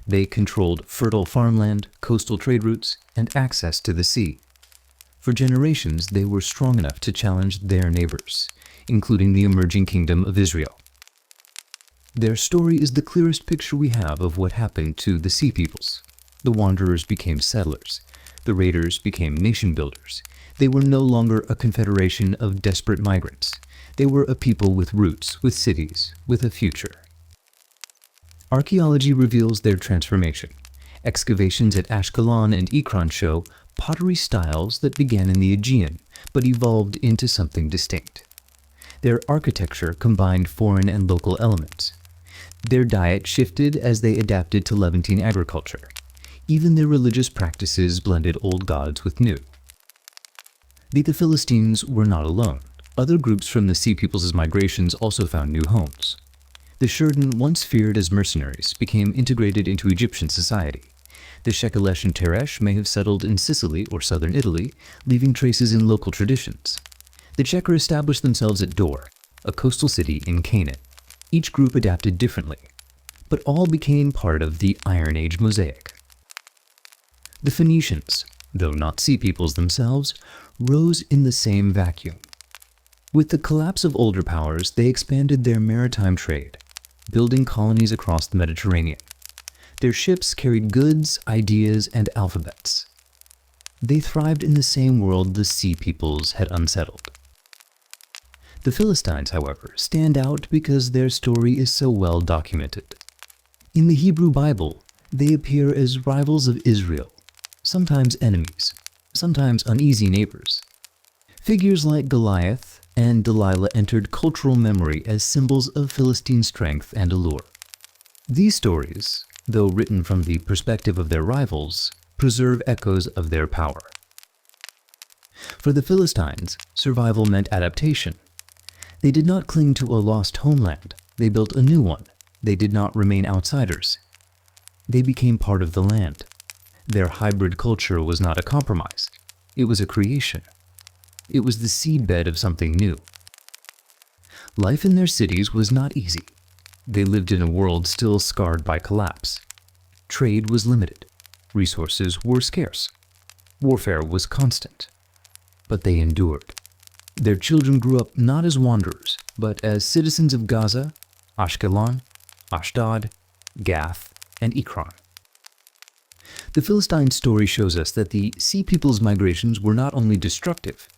Speaker 1: They controlled fertile farmland, coastal trade routes, and access to the sea. For generations, they were strong enough to challenge their neighbors, including the emerging kingdom of Israel. Their story is the clearest picture we have of what happened to the Sea Peoples. The wanderers became settlers. The raiders became nation builders. They were no longer a confederation of desperate migrants. They were a people with roots, with cities, with a future. Archaeology reveals their transformation. Excavations at Ashkelon and Ekron show pottery styles that began in the Aegean, but evolved into something distinct. Their architecture combined foreign and local elements. Their diet shifted as they adapted to Levantine agriculture. Even their religious practices blended old gods with new. The Philistines were not alone. Other groups from the Sea Peoples' migrations also found new homes. The Shurden, once feared as mercenaries, became integrated into Egyptian society. The Shekelesh and Teresh may have settled in Sicily or southern Italy, leaving traces in local traditions. The Checker established themselves at Dor, a coastal city in Canaan. Each group adapted differently, but all became part of the Iron Age mosaic. The Phoenicians, though not Sea Peoples themselves, rose in the same vacuum. With the collapse of older powers, they expanded their maritime trade, building colonies across the Mediterranean. Their ships carried goods, ideas, and alphabets. They thrived in the same world the Sea Peoples had unsettled. The Philistines, however, stand out because their story is so well documented. In the Hebrew Bible, they appear as rivals of Israel, sometimes enemies, sometimes uneasy neighbors. Figures like Goliath and Delilah entered cultural memory as symbols of Philistine strength and allure. These stories, though written from the perspective of their rivals, preserve echoes of their power. For the Philistines, survival meant adaptation. They did not cling to a lost homeland. They built a new one. They did not remain outsiders. They became part of the land. Their hybrid culture was not a compromise. It was a creation. It was the seedbed of something new. Life in their cities was not easy. They lived in a world still scarred by collapse. Trade was limited. Resources were scarce. Warfare was constant. But they endured. Their children grew up not as wanderers, but as citizens of Gaza, Ashkelon, Ashdod, Gath, and Ekron. The Philistine story shows us that the Sea People's migrations were not only destructive,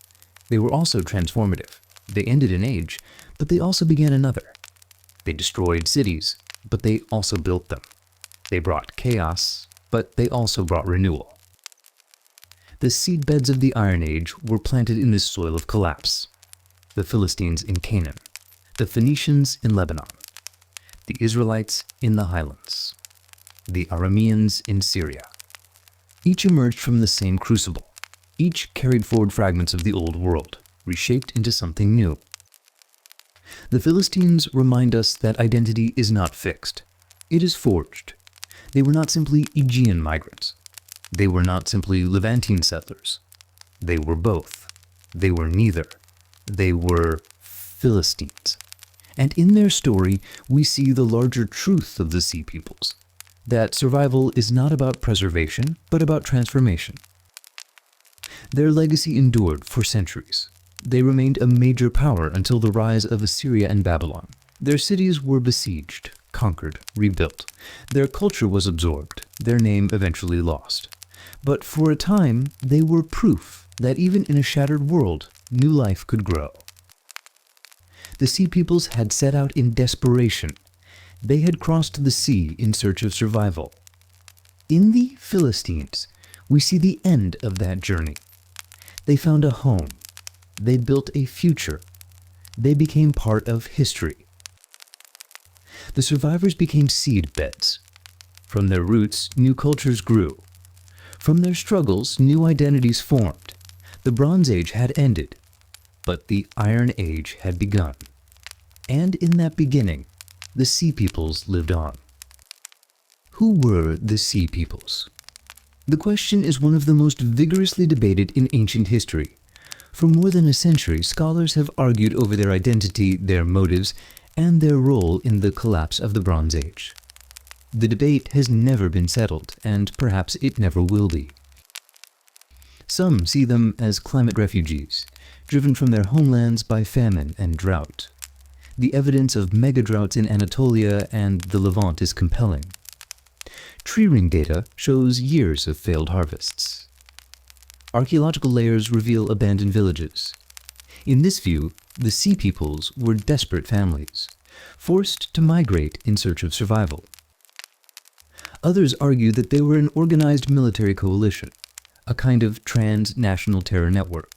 Speaker 1: they were also transformative. They ended an age, but they also began another. They destroyed cities, but they also built them. They brought chaos, but they also brought renewal. The seedbeds of the Iron Age were planted in this soil of collapse. The Philistines in Canaan, the Phoenicians in Lebanon, the Israelites in the highlands, the Arameans in Syria. Each emerged from the same crucible. Each carried forward fragments of the old world, reshaped into something new. The Philistines remind us that identity is not fixed. It is forged. They were not simply Aegean migrants. They were not simply Levantine settlers. They were both. They were neither. They were Philistines. And in their story, we see the larger truth of the Sea Peoples, that survival is not about preservation, but about transformation. Their legacy endured for centuries. They remained a major power until the rise of Assyria and Babylon. Their cities were besieged, conquered, rebuilt. Their culture was absorbed, their name eventually lost. But for a time, they were proof that even in a shattered world, new life could grow. The Sea Peoples had set out in desperation. They had crossed the sea in search of survival. In the Philistines, we see the end of that journey. They found a home. They built a future. They became part of history. The survivors became seed beds. From their roots, new cultures grew. From their struggles, new identities formed. The Bronze Age had ended, but the Iron Age had begun. And in that beginning, the Sea Peoples lived on. Who were the Sea Peoples? The question is one of the most vigorously debated in ancient history. For more than a century, scholars have argued over their identity, their motives, and their role in the collapse of the Bronze Age. The debate has never been settled, and perhaps it never will be. Some see them as climate refugees, driven from their homelands by famine and drought. The evidence of mega-droughts in Anatolia and the Levant is compelling. Tree ring data shows years of failed harvests. Archaeological layers reveal abandoned villages. In this view, the Sea Peoples were desperate families, forced to migrate in search of survival. Others argue that they were an organized military coalition, a kind of transnational terror network.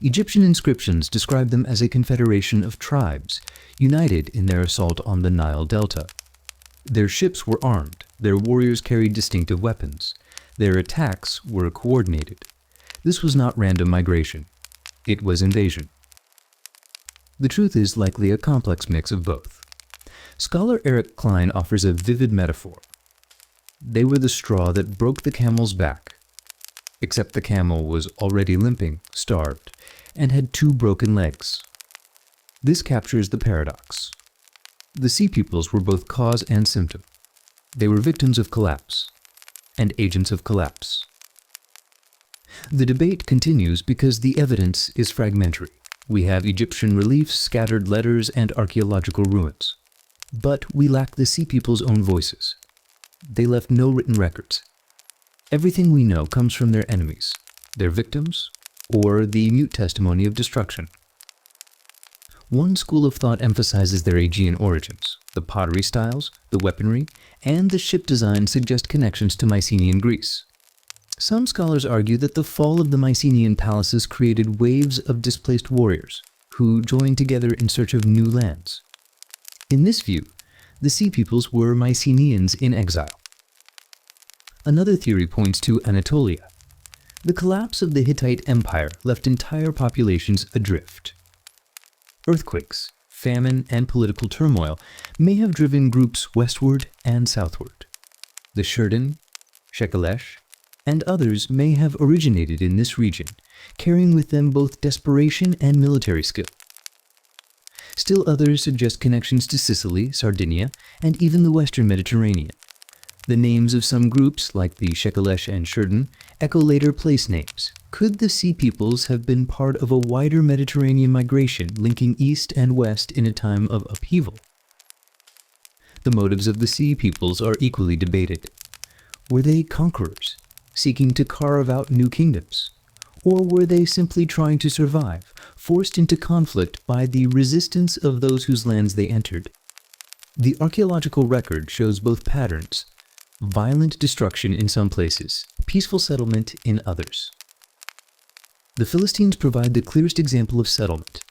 Speaker 1: Egyptian inscriptions describe them as a confederation of tribes, united in their assault on the Nile Delta. Their ships were armed, their warriors carried distinctive weapons, their attacks were coordinated. This was not random migration. It was invasion. The truth is likely a complex mix of both. Scholar Eric Klein offers a vivid metaphor. They were the straw that broke the camel's back, except the camel was already limping, starved, and had 2 broken legs. This captures the paradox. The Sea Peoples were both cause and symptom. They were victims of collapse, and agents of collapse. The debate continues because the evidence is fragmentary. We have Egyptian reliefs, scattered letters, and archaeological ruins. But we lack the Sea People's own voices. They left no written records. Everything we know comes from their enemies, their victims, or the mute testimony of destruction. One school of thought emphasizes their Aegean origins. The pottery styles, the weaponry, and the ship design suggest connections to Mycenaean Greece. Some scholars argue that the fall of the Mycenaean palaces created waves of displaced warriors, who joined together in search of new lands. In this view, the Sea Peoples were Mycenaeans in exile. Another theory points to Anatolia. The collapse of the Hittite Empire left entire populations adrift. Earthquakes, famine, and political turmoil may have driven groups westward and southward. The Shurden, Shekelesh, and others may have originated in this region, carrying with them both desperation and military skill. Still others suggest connections to Sicily, Sardinia, and even the Western Mediterranean. The names of some groups, like the Shekelesh and Shurden, echo later place names. Could the Sea Peoples have been part of a wider Mediterranean migration linking east and west in a time of upheaval? The motives of the Sea Peoples are equally debated. Were they conquerors, seeking to carve out new kingdoms? Or were they simply trying to survive, forced into conflict by the resistance of those whose lands they entered? The archaeological record shows both patterns: violent destruction in some places, peaceful settlement in others. The Philistines provide the clearest example of settlement.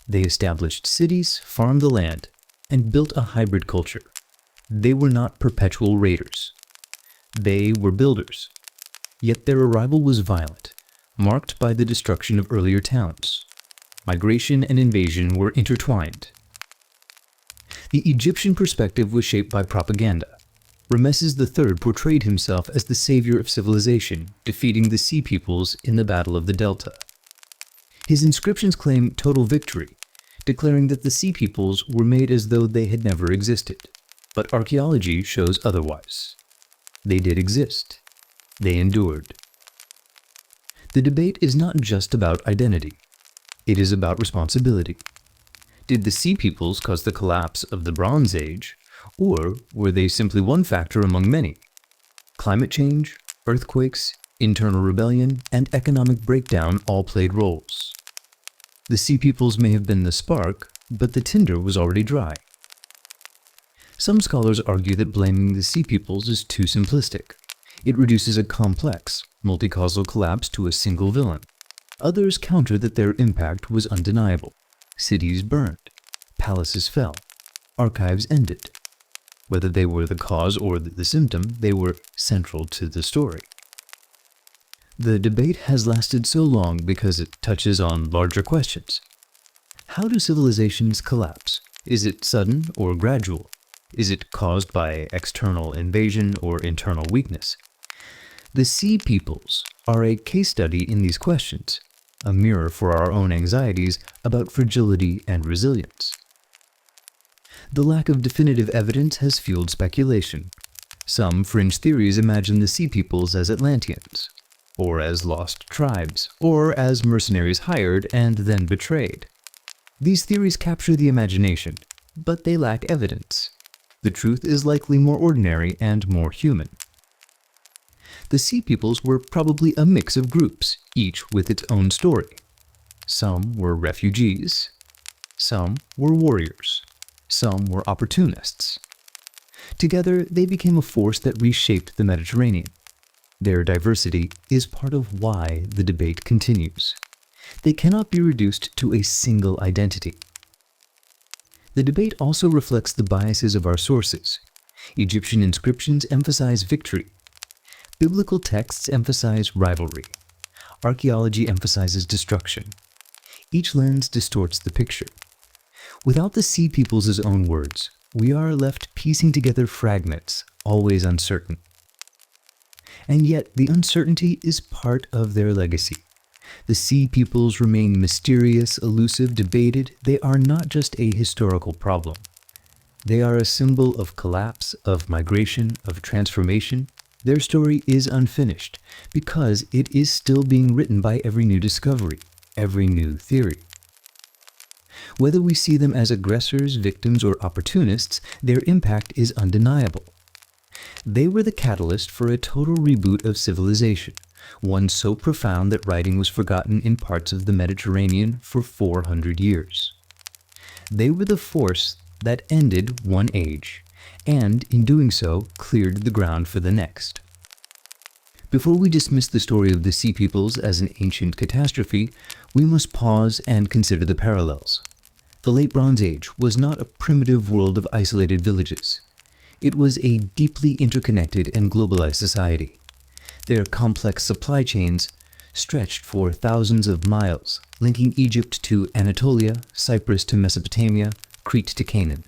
Speaker 1: They established cities, farmed the land, and built a hybrid culture. They were not perpetual raiders. They were builders. Yet their arrival was violent, marked by the destruction of earlier towns. Migration and invasion were intertwined. The Egyptian perspective was shaped by propaganda. Rameses III portrayed himself as the savior of civilization, defeating the Sea Peoples in the Battle of the Delta. His inscriptions claim total victory, declaring that the Sea Peoples were made as though they had never existed. But archaeology shows otherwise. They did exist. They endured. The debate is not just about identity. It is about responsibility. Did the Sea Peoples cause the collapse of the Bronze Age, or were they simply one factor among many? Climate change, earthquakes, internal rebellion, and economic breakdown all played roles. The Sea Peoples may have been the spark, but the tinder was already dry. Some scholars argue that blaming the Sea Peoples is too simplistic. It reduces a complex, multi-causal collapse to a single villain. Others counter that their impact was undeniable. Cities burned, palaces fell, archives ended. Whether they were the cause or the symptom, they were central to the story. The debate has lasted so long because it touches on larger questions. How do civilizations collapse? Is it sudden or gradual? Is it caused by external invasion or internal weakness? The Sea Peoples are a case study in these questions, a mirror for our own anxieties about fragility and resilience. The lack of definitive evidence has fueled speculation. Some fringe theories imagine the Sea Peoples as Atlanteans, or as lost tribes, or as mercenaries hired and then betrayed. These theories capture the imagination, but they lack evidence. The truth is likely more ordinary and more human. The Sea Peoples were probably a mix of groups, each with its own story. Some were refugees. Some were warriors. Some were opportunists. Together, they became a force that reshaped the Mediterranean. Their diversity is part of why the debate continues. They cannot be reduced to a single identity. The debate also reflects the biases of our sources. Egyptian inscriptions emphasize victory. Biblical texts emphasize rivalry. Archaeology emphasizes destruction. Each lens distorts the picture. Without the Sea Peoples' own words, we are left piecing together fragments, always uncertain. And yet, the uncertainty is part of their legacy. The Sea Peoples remain mysterious, elusive, debated. They are not just a historical problem. They are a symbol of collapse, of migration, of transformation. Their story is unfinished because it is still being written by every new discovery, every new theory. Whether we see them as aggressors, victims, or opportunists, their impact is undeniable. They were the catalyst for a total reboot of civilization, one so profound that writing was forgotten in parts of the Mediterranean for 400 years. They were the force that ended one age, and in doing so, cleared the ground for the next. Before we dismiss the story of the Sea Peoples as an ancient catastrophe, we must pause and consider the parallels. The Late Bronze Age was not a primitive world of isolated villages. It was a deeply interconnected and globalized society. Their complex supply chains stretched for thousands of miles, linking Egypt to Anatolia, Cyprus to Mesopotamia, Crete to Canaan.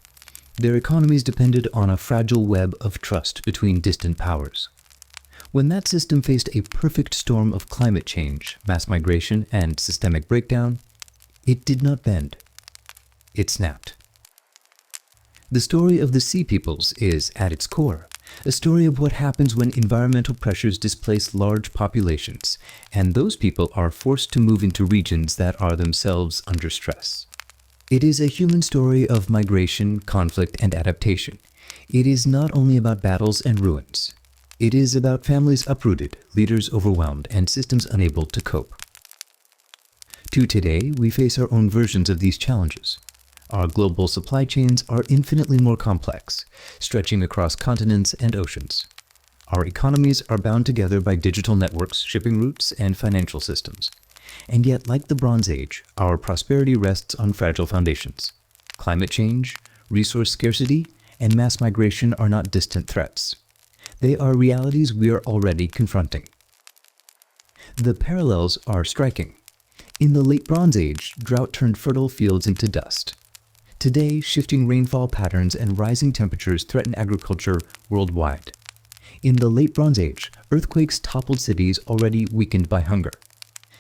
Speaker 1: Their economies depended on a fragile web of trust between distant powers. When that system faced a perfect storm of climate change, mass migration, and systemic breakdown, it did not bend. It snapped. The story of the Sea Peoples is, at its core, a story of what happens when environmental pressures displace large populations, and those people are forced to move into regions that are themselves under stress. It is a human story of migration, conflict, and adaptation. It is not only about battles and ruins. It is about families uprooted, leaders overwhelmed, and systems unable to cope. To today, we face our own versions of these challenges. Our global supply chains are infinitely more complex, stretching across continents and oceans. Our economies are bound together by digital networks, shipping routes, and financial systems. And yet, like the Bronze Age, our prosperity rests on fragile foundations. Climate change, resource scarcity, and mass migration are not distant threats. They are realities we are already confronting. The parallels are striking. In the late Bronze Age, drought turned fertile fields into dust. Today, shifting rainfall patterns and rising temperatures threaten agriculture worldwide. In the late Bronze Age, earthquakes toppled cities already weakened by hunger.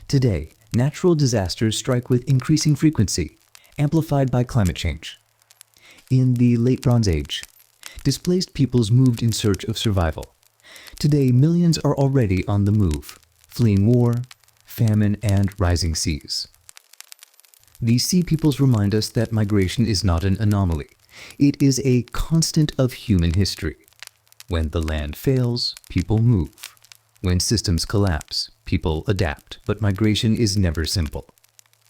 Speaker 1: Today, natural disasters strike with increasing frequency, amplified by climate change. In the late Bronze Age, displaced peoples moved in search of survival. Today, millions are already on the move, fleeing war, famine, and rising seas. These sea peoples remind us that migration is not an anomaly. It is a constant of human history. When the land fails, people move. When systems collapse, people adapt, but migration is never simple.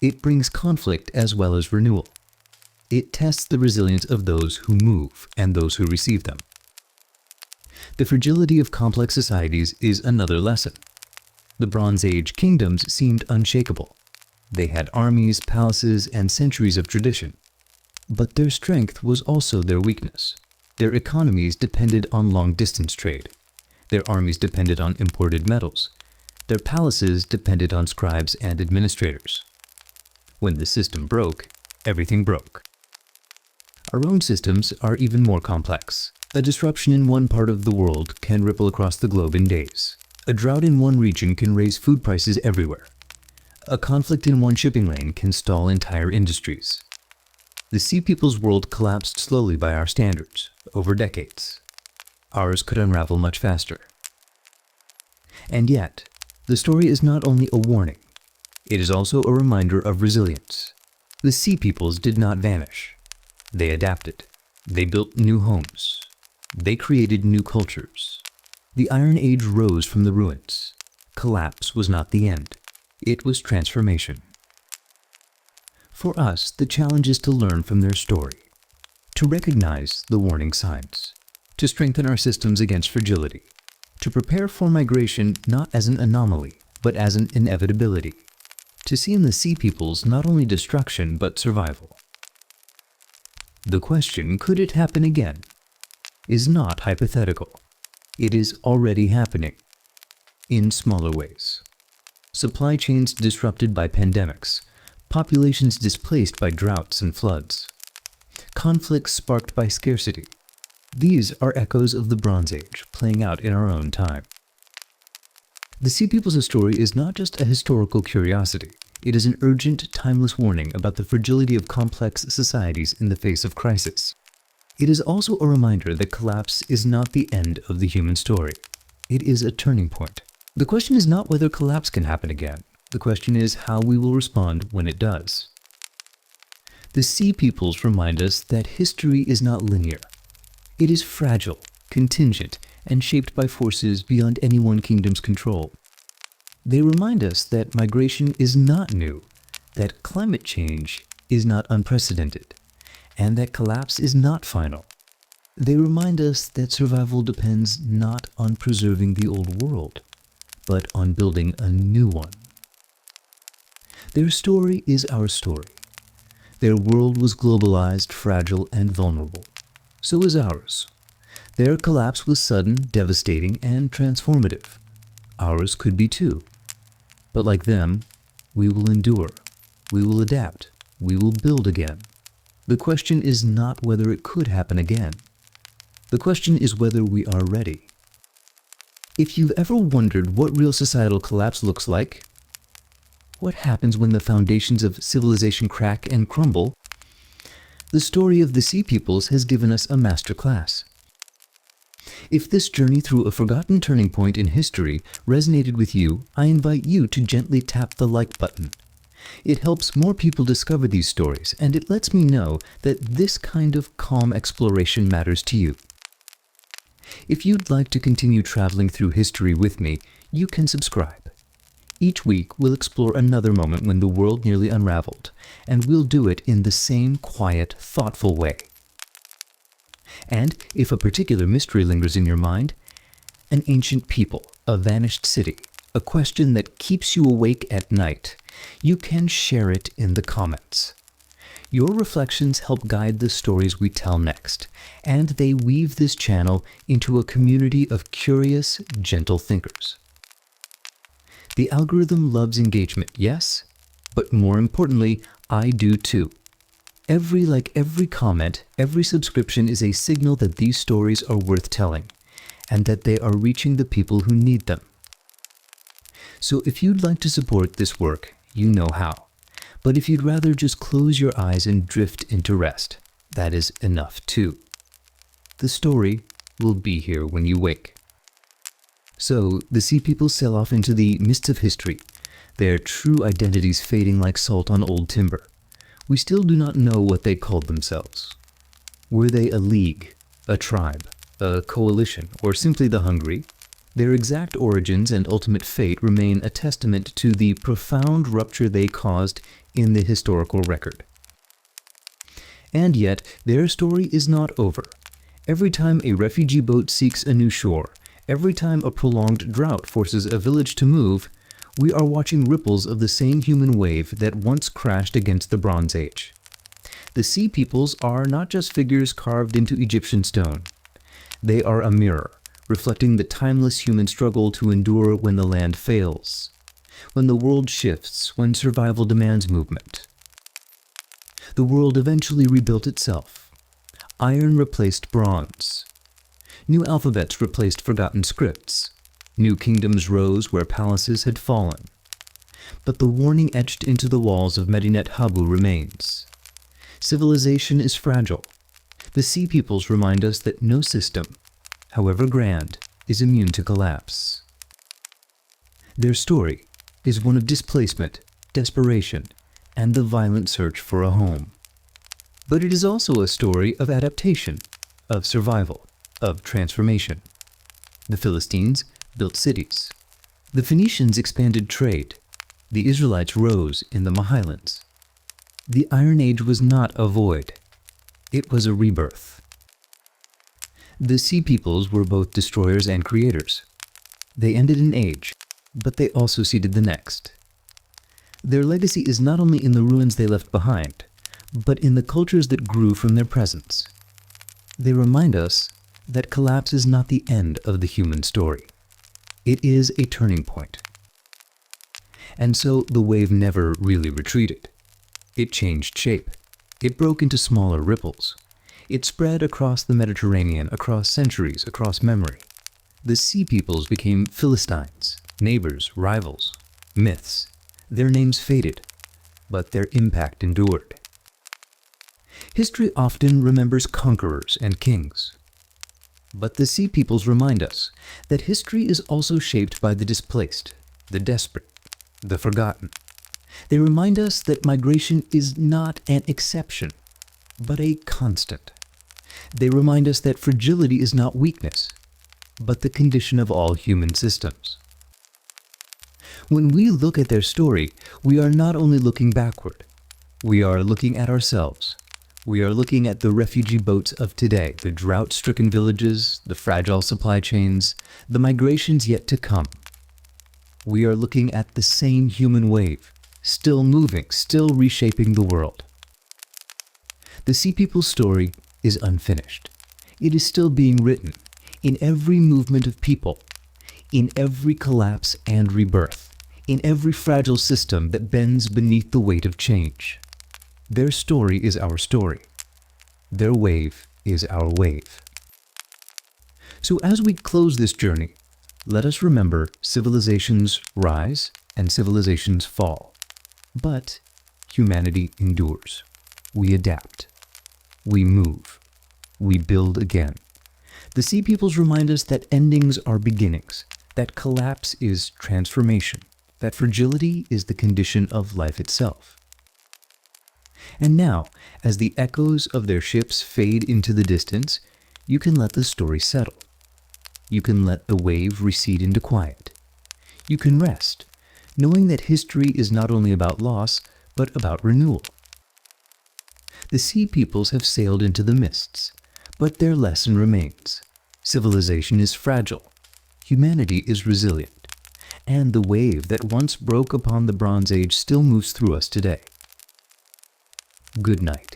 Speaker 1: It brings conflict as well as renewal. It tests the resilience of those who move and those who receive them. The fragility of complex societies is another lesson. The Bronze Age kingdoms seemed unshakable. They had armies, palaces, and centuries of tradition. But their strength was also their weakness. Their economies depended on long-distance trade. Their armies depended on imported metals. Their palaces depended on scribes and administrators. When the system broke, everything broke. Our own systems are even more complex. A disruption in one part of the world can ripple across the globe in days. A drought in one region can raise food prices everywhere. A conflict in one shipping lane can stall entire industries. The Sea People's world collapsed slowly by our standards, over decades. Ours could unravel much faster. And yet, the story is not only a warning, it is also a reminder of resilience. The Sea Peoples did not vanish. They adapted. They built new homes. They created new cultures. The Iron Age rose from the ruins. Collapse was not the end. It was transformation. For us, the challenge is to learn from their story, to recognize the warning signs, to strengthen our systems against fragility, to prepare for migration not as an anomaly, but as an inevitability, to see in the Sea Peoples not only destruction, but survival. The question, could it happen again, is not hypothetical. It is already happening, in smaller ways. Supply chains disrupted by pandemics, populations displaced by droughts and floods, conflicts sparked by scarcity. These are echoes of the Bronze Age playing out in our own time. The Sea People's story is not just a historical curiosity. It is an urgent, timeless warning about the fragility of complex societies in the face of crisis. It is also a reminder that collapse is not the end of the human story. It is a turning point. The question is not whether collapse can happen again. The question is how we will respond when it does. The Sea Peoples remind us that history is not linear. It is fragile, contingent, and shaped by forces beyond any one kingdom's control. They remind us that migration is not new, that climate change is not unprecedented, and that collapse is not final. They remind us that survival depends not on preserving the old world, but on building a new one. Their story is our story. Their world was globalized, fragile, and vulnerable. So is ours. Their collapse was sudden, devastating, and transformative. Ours could be too. But like them, we will endure. We will adapt. We will build again. The question is not whether it could happen again. The question is whether we are ready. If you've ever wondered what real societal collapse looks like, what happens when the foundations of civilization crack and crumble, the story of the Sea Peoples has given us a master class. If this journey through a forgotten turning point in history resonated with you, I invite you to gently tap the like button. It helps more people discover these stories, and it lets me know that this kind of calm exploration matters to you. If you'd like to continue traveling through history with me, you can subscribe. Each week, we'll explore another moment when the world nearly unraveled, and we'll do it in the same quiet, thoughtful way. And if a particular mystery lingers in your mind, an ancient people, a vanished city, a question that keeps you awake at night, you can share it in the comments. Your reflections help guide the stories we tell next, and they weave this channel into a community of curious, gentle thinkers. The algorithm loves engagement, yes? But more importantly, I do too. Every comment, every subscription is a signal that these stories are worth telling, and that they are reaching the people who need them. So if you'd like to support this work, you know how. But if you'd rather just close your eyes and drift into rest, that is enough too. The story will be here when you wake. So, the Sea People sail off into the mists of history, their true identities fading like salt on old timber. We still do not know what they called themselves. Were they a league, a tribe, a coalition, or simply the hungry? Their exact origins and ultimate fate remain a testament to the profound rupture they caused in the historical record. And yet, their story is not over. Every time a refugee boat seeks a new shore, every time a prolonged drought forces a village to move, we are watching ripples of the same human wave that once crashed against the Bronze Age. The Sea Peoples are not just figures carved into Egyptian stone. They are a mirror, reflecting the timeless human struggle to endure when the land fails, when the world shifts, when survival demands movement. The world eventually rebuilt itself. Iron replaced bronze. New alphabets replaced forgotten scripts. New kingdoms rose where palaces had fallen. But the warning etched into the walls of Medinet Habu remains. Civilization is fragile. The Sea Peoples remind us that no system, however grand, is immune to collapse. Their story is one of displacement, desperation, and the violent search for a home. But it is also a story of adaptation, of survival, of transformation. The Philistines built cities. The Phoenicians expanded trade. The Israelites rose in the Highlands. The Iron Age was not a void. It was a rebirth. The Sea Peoples were both destroyers and creators. They ended an age, but they also seeded the next. Their legacy is not only in the ruins they left behind, but in the cultures that grew from their presence. They remind us that collapse is not the end of the human story. It is a turning point. And so the wave never really retreated. It changed shape. It broke into smaller ripples. It spread across the Mediterranean, across centuries, across memory. The Sea Peoples became Philistines, neighbors, rivals, myths. Their names faded, but their impact endured. History often remembers conquerors and kings. But the Sea Peoples remind us that history is also shaped by the displaced, the desperate, the forgotten. They remind us that migration is not an exception, but a constant. They remind us that fragility is not weakness, but the condition of all human systems. When we look at their story, we are not only looking backward, we are looking at ourselves. We are looking at the refugee boats of today, the drought-stricken villages, the fragile supply chains, the migrations yet to come. We are looking at the same human wave, still moving, still reshaping the world. The Sea People's story is unfinished. It is still being written in every movement of people, in every collapse and rebirth, in every fragile system that bends beneath the weight of change. Their story is our story. Their wave is our wave. So as we close this journey, let us remember civilizations rise and civilizations fall. But humanity endures. We adapt. We move. We build again. The Sea Peoples remind us that endings are beginnings, that collapse is transformation, that fragility is the condition of life itself. And now, as the echoes of their ships fade into the distance, you can let the story settle. You can let the wave recede into quiet. You can rest, knowing that history is not only about loss, but about renewal. The sea peoples have sailed into the mists, but their lesson remains. Civilization is fragile. Humanity is resilient. And the wave that once broke upon the Bronze Age still moves through us today. Good night.